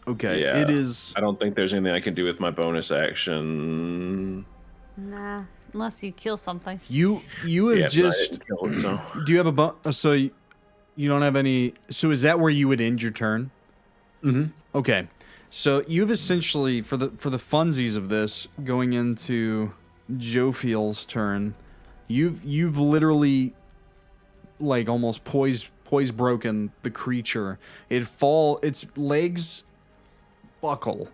Okay, Yeah. it is... I don't think there's anything I can do with my bonus action. Nah, unless you kill something. You have Yeah, but I just... didn't kill it, so. Do you have so you don't have any... So is that where you would end your turn? Mm-hmm. Okay. So you've essentially, for the funsies of this, going into Jophiel's turn, you've literally like almost poise broken the creature. Its legs buckle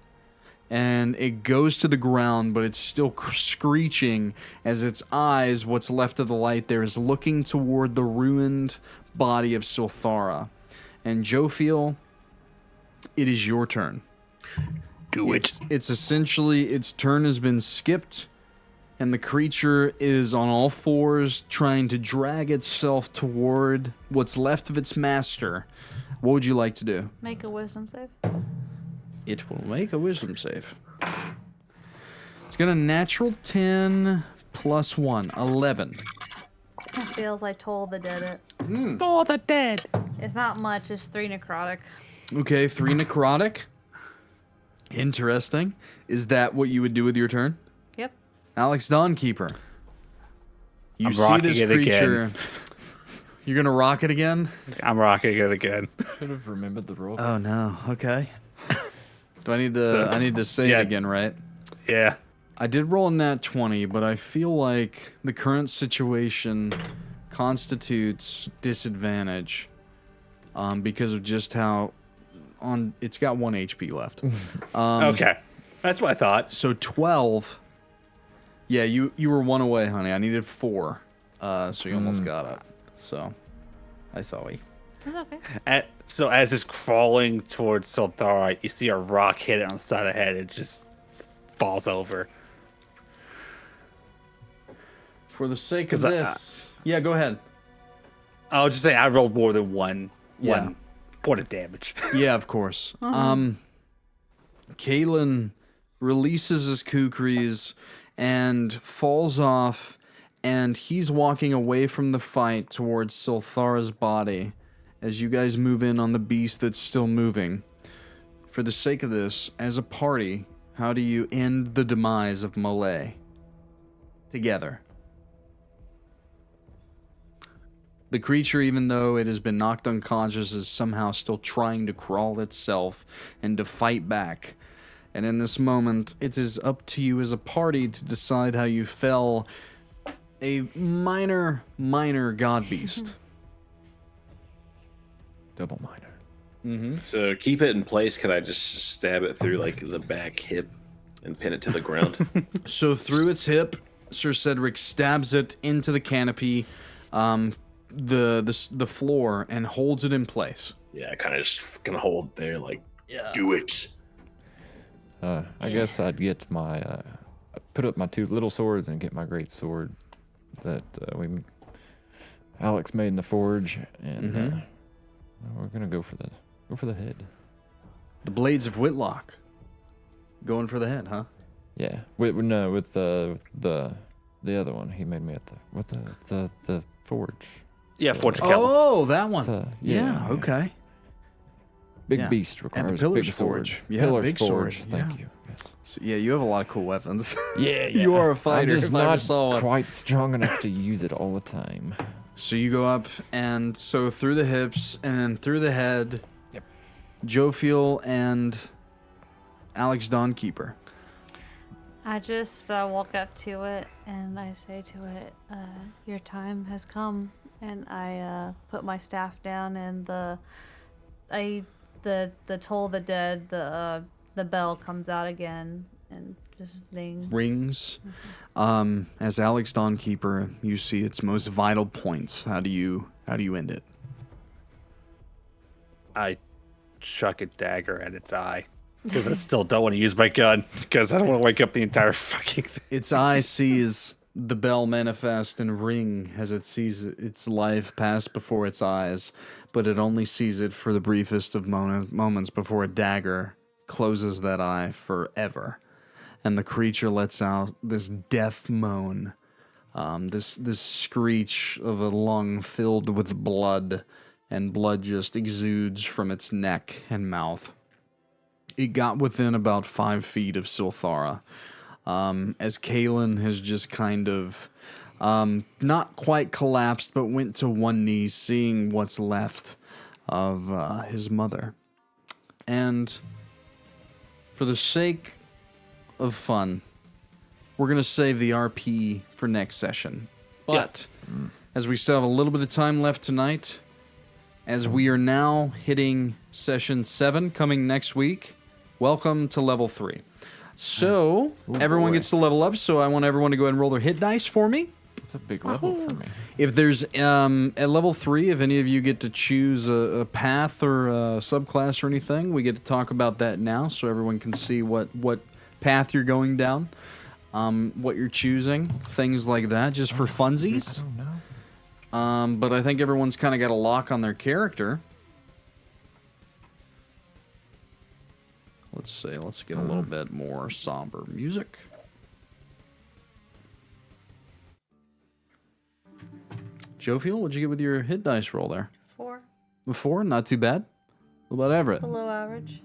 and it goes to the ground, but it's still screeching as its eyes, what's left of the light there, is looking toward the ruined body of Silthara. And Jophiel, it is your turn. Do it. It's essentially, its turn has been skipped, and the creature is on all fours trying to drag itself toward what's left of its master. What would you like to do? Make a wisdom save. It will make a wisdom save. It's got a natural 10 plus 1, 11. It feels like Toll the Dead it. For the dead. It's not much, it's 3 necrotic. Okay, 3 necrotic. Interesting. Is that what you would do with your turn? Yep. Alex Dawnkeeper. You I'm see rocking this it creature. again. You're gonna rock it again? I'm rocking it again. Should have remembered the roll. Oh no. Okay. Do I need to So, I need to say yeah. it again, right? Yeah. I did roll in that 20, but I feel like the current situation constitutes disadvantage because of just how it's got 1 HP left. Okay. That's what I thought. So 12. Yeah, you were 1 away, honey. I needed 4. So you almost got it. So I saw you. It's okay. So as it's crawling towards Sulthara, you see a rock hit it on the side of the head. It just falls over. For the sake of 'Cause this. Yeah, go ahead. I'll just say I rolled more than one Yeah. point of damage. Yeah, of course. Kalen releases his kukris and falls off, and he's walking away from the fight towards Sulthara's body as you guys move in on the beast that's still moving. For the sake of this, as a party, how do you end the demise of Malay? Together. The creature, even though it has been knocked unconscious, is somehow still trying to crawl itself and to fight back. And in this moment, it is up to you as a party to decide how you fell a minor god beast. Double minor. To keep it in place, can I just stab it through like the back hip and pin it to the ground? So through its hip, Sir Cedric stabs it into the canopy, the floor, and holds it in place. Yeah, I kind of just gonna hold there, like, do it. I guess I'd get my put up my 2 little swords and get my great sword that Alex made in the forge, and we're gonna go for the head. The Blades of Whitlock. Going for the head, huh? Yeah, with the other one he made me at the forge. Yeah, Forge Kelp. Oh, that one. Yeah, Okay. Big Yeah. beast At requires the Pillar's big sword. Forge. Yeah, Pillar's big Forge. sword. Thank Yeah. you. So, yeah, you have a lot of cool weapons. Yeah, You are a fighter. I'm just if I ever not saw one. quite strong enough to use it all the time. So you go up, and so through the hips, and then through the head. Yep. Jophiel and Alex Dawnkeeper. I just walk up to it and I say to it, your time has come. And I put my staff down, and the Toll the Dead, the bell comes out again and just Rings. As Alex Dawnkeeper, you see its most vital points. How do you end it? I chuck a dagger at its eye. Because I still don't want to use my gun because I don't want to wake up the entire fucking thing. Its eye sees the bell manifest and ring as it sees its life pass before its eyes, but it only sees it for the briefest of moments before a dagger closes that eye forever. And the creature lets out this death moan, this screech of a lung filled with blood, and blood just exudes from its neck and mouth. It got within about 5 feet of Silthara, as Kalen has just kind of not quite collapsed, but went to one knee, seeing what's left of his mother. And for the sake of fun, we're going to save the RP for next session. But as we still have a little bit of time left tonight, as we are now hitting session 7 coming next week, welcome to level 3. So, everyone gets to level up, so I want everyone to go ahead and roll their hit dice for me. It's a big level for me. If there's, at level 3, if any of you get to choose a path or a subclass or anything, we get to talk about that now so everyone can see what path you're going down, what you're choosing, things like that, just for funsies. Oh, no. But I think everyone's kind of got a lock on their character. Let's see, let's get a little bit more somber music. Jophiel, what'd you get with your hit dice roll there? 4. 4, not too bad. What about Everett? Below average.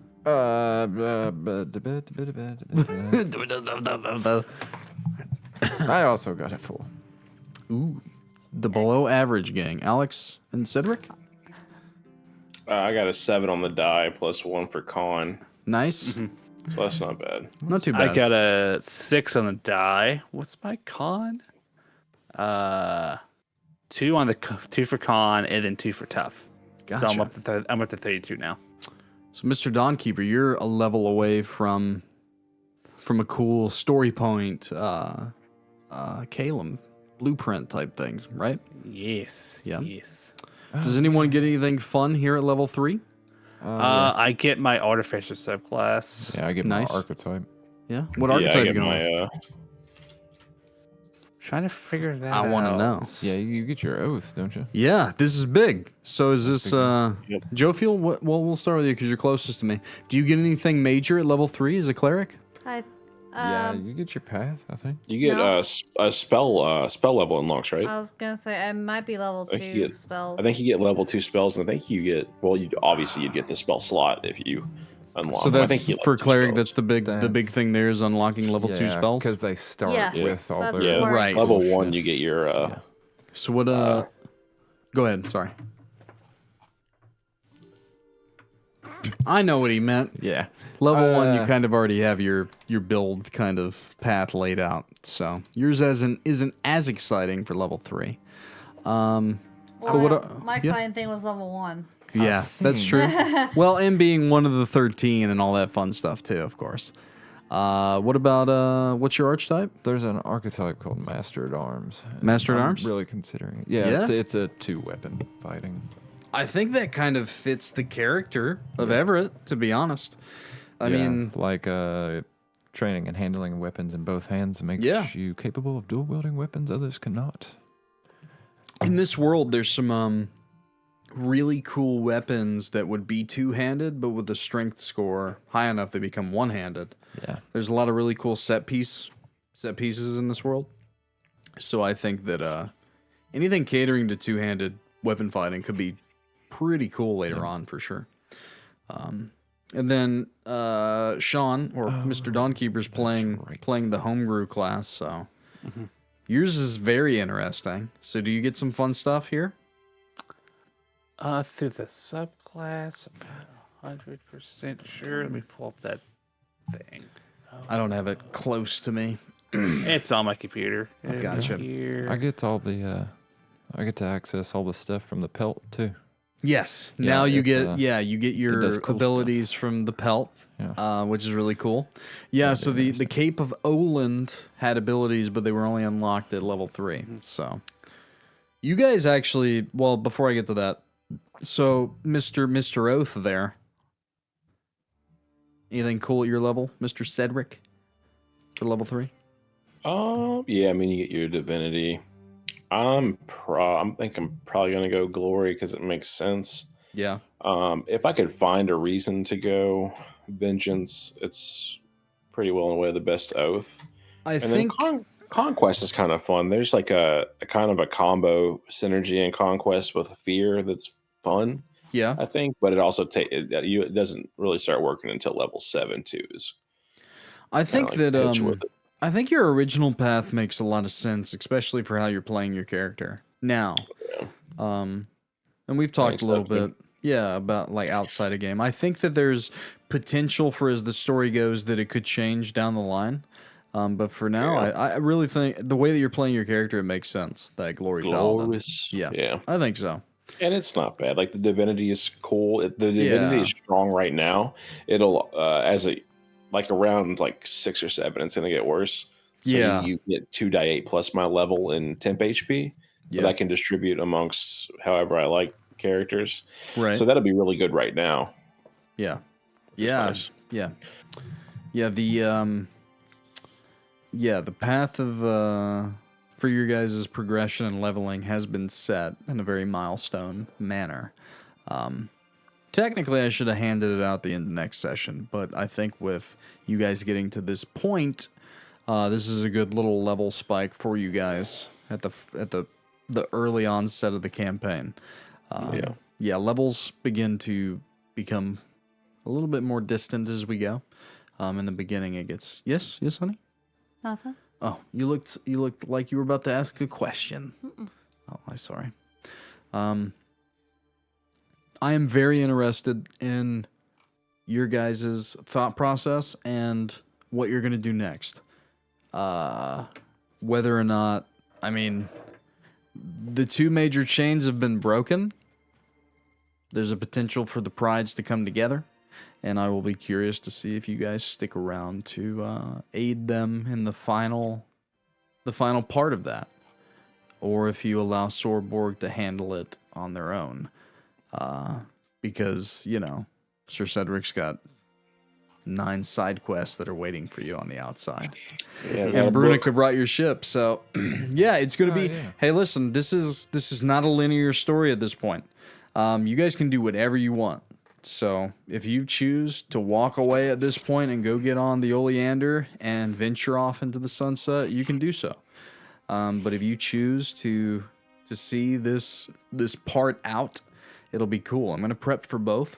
I also got a 4. Ooh, the below average gang. Alex and Cedric? I got a 7 on the die plus 1 for con, Nice. so that's not bad. Not too bad. I got a 6 on the die. What's my con? 2 on the 2 for con and then 2 for tough. Gotcha. So I'm up to 32 now. So, Mr. Dawnkeeper, you're a level away from a cool story point, Calum blueprint type things, right? Yes. Yeah. Yes. Does anyone get anything fun here at level 3? I get my artificer subclass. Yeah, I get Nice. my archetype. Yeah. What Yeah, archetype I you get going with? my Trying to figure that out. I want to know. Yeah, you get your oath, don't you? Yeah, this is big. So is this Yep. Jophiel? Well, we'll start with you because you're closest to me. Do you get anything major at level 3 as a cleric? Yeah, you get your path, I think. You get No. a spell level unlocks, right? I was gonna say I might be level I think 2 you get- spells. I think you get level 2 spells, and I think you get you'd get the spell slot if you unlock. So them. I that's think you get for level 2 cleric. spells. That's the big That's- thing. There is unlocking level 2 spells. because they start Yes, with all that's their... yeah, Right. level 1 you get your So what? Go ahead. Sorry. I know what he meant. Yeah. Level 1, you kind of already have your build kind of path laid out. So yours isn't as exciting for level 3. well, what my yeah. exciting thing was level 1. Yeah, that's true. Well, and being one of the 13 and all that fun stuff too, of course. What about what's your archetype? There's an archetype called Master at Arms. Master at I'm Arms? really considering it. Yeah, Yeah? It's a 2-weapon fighting. I think that kind of fits the character of Everett, to be honest. I Yeah, mean, like training and handling weapons in both hands makes Yeah. you capable of dual wielding weapons others cannot. in this world, there's some really cool weapons that would be two-handed, but with the strength score high enough they become one-handed. Yeah. There's a lot of really cool set pieces in this world. So I think that anything catering to two-handed weapon fighting could be pretty cool later on for sure. And then Shawn or Mr. Dawnkeeper's playing the homebrew class. So yours is very interesting. So do you get some fun stuff here? Through the subclass, I'm not 100% sure. Let me pull up that thing. I don't have it close to me. It's on my computer. Gotcha. Here. I get all the I get to access all the stuff from the pelt too. Yes. Yeah, Now you it's, get you get your does cool abilities from the pelt, Yeah. which is really cool. Yeah. So the Cape of Oland had abilities, but they were only unlocked at level 3. So you guys actually, well, before I get to that, so Mr. Oath there, Anything cool at your level, Mr. Cedric? For level 3? Yeah, I mean, you get your divinity. I think I'm probably gonna go glory because it makes sense. Yeah. If I could find a reason to go vengeance, it's pretty well in a way the best oath. I And think then conquest is kind of fun. There's like a kind of a combo synergy in conquest with fear that's fun, yeah. I think. But it also it doesn't really start working until level 7 too. Is I kind think of like that pitch with it. I think your original path makes a lot of sense, especially for how you're playing your character. Now, Yeah. and we've talked Thanks, a little Stephanie. bit, yeah, about like outside a game. I think that there's potential for as the story goes that it could change down the line. But for now, Yeah. I really think the way that you're playing your character, it makes sense. That glory paladin. Glorious. Yeah, Yeah. I think so. And it's not bad. Like the divinity is cool. The divinity Yeah. is strong right now. It'll like around like 6 or 7, it's gonna get worse. So Yeah. you get 2d8 plus my level in temp HP Yeah. that I can distribute amongst however I like characters. Right. So that'll be really good right now. Yeah. Which is Yeah. nice. Yeah. Yeah. The path of for your guys' progression and leveling has been set in a very milestone manner. Technically, I should have handed it out the end of next session, but I think with you guys getting to this point, this is a good little level spike for you guys at the early onset of the campaign. Yeah. Yeah, levels begin to become a little bit more distant as we go. In the beginning, it gets yes, honey. Nothing. Oh, you looked like you were about to ask a question. Oh, I'm sorry. I am very interested in your guys' thought process and what you're gonna do next. Whether or not, I mean, the two major chains have been broken. There's a potential for the prides to come together, and I will be curious to see if you guys stick around to aid them in the final part of that, or if you allow Sorborg to handle it on their own. Because, you know, Sir Cedric's got 9 side quests that are waiting for you on the outside. Yeah, And Brunika brought your ship, so yeah, it's gonna be. yeah. Hey, listen, this is not a linear story at this point. You guys can do whatever you want. So if you choose to walk away at this point and go get on the Oleander and venture off into the sunset, you can do so. But if you choose to see this part out, it'll be cool. I'm gonna prep for both,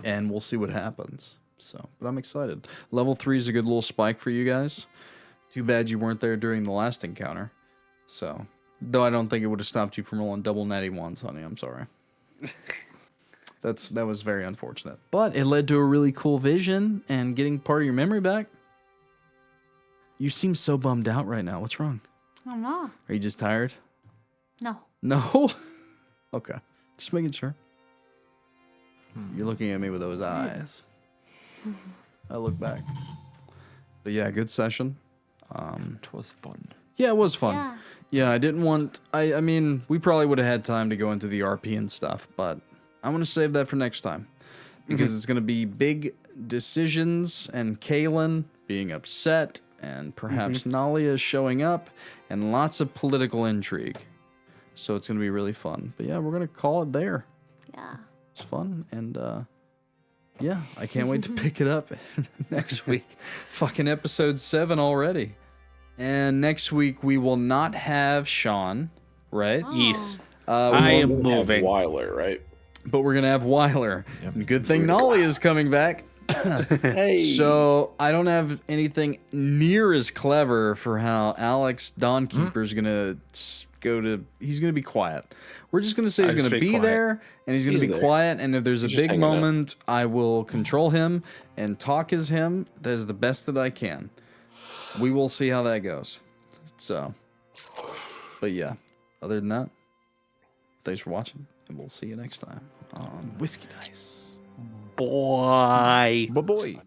and we'll see what happens. So, but I'm excited. Level 3 is a good little spike for you guys. Too bad you weren't there during the last encounter. So, though I don't think it would have stopped you from rolling double natty ones, honey. I'm sorry. That was very unfortunate. But it led to a really cool vision and getting part of your memory back. You seem so bummed out right now. What's wrong? I'm not. Are you just tired? No. No? Okay. Just making sure. You're looking at me with those eyes. I look back. But yeah, good session. It was fun. Yeah, it was fun. Yeah. Yeah, I didn't want... I mean, we probably would have had time to go into the RP and stuff, but I want to save that for next time. Because it's going to be big decisions and Kaylin being upset and perhaps Nalia showing up and lots of political intrigue. So it's going to be really fun. But yeah, we're going to call it there. Yeah. It's fun, and yeah, I can't wait to pick it up next week. Fucking episode 7 already. And next week we will not have Shawn, right? Yes. I am Have moving. Wyler, right? But we're gonna have Wyler. Yep. And good thing Nolly is coming back. Hey. So I don't have anything near as clever for how Alex Dawnkeeper is gonna go to. He's gonna be quiet. We're just gonna say he's just gonna be be quiet. there and he's gonna He's be there. quiet. And if there's a He's just big hanging out. moment, I will control him and talk as him. That is the best that I can. We will see how that goes. So, but yeah. Other than that, thanks for watching, and we'll see you next time on Whiskey Dice. Boy. Boy.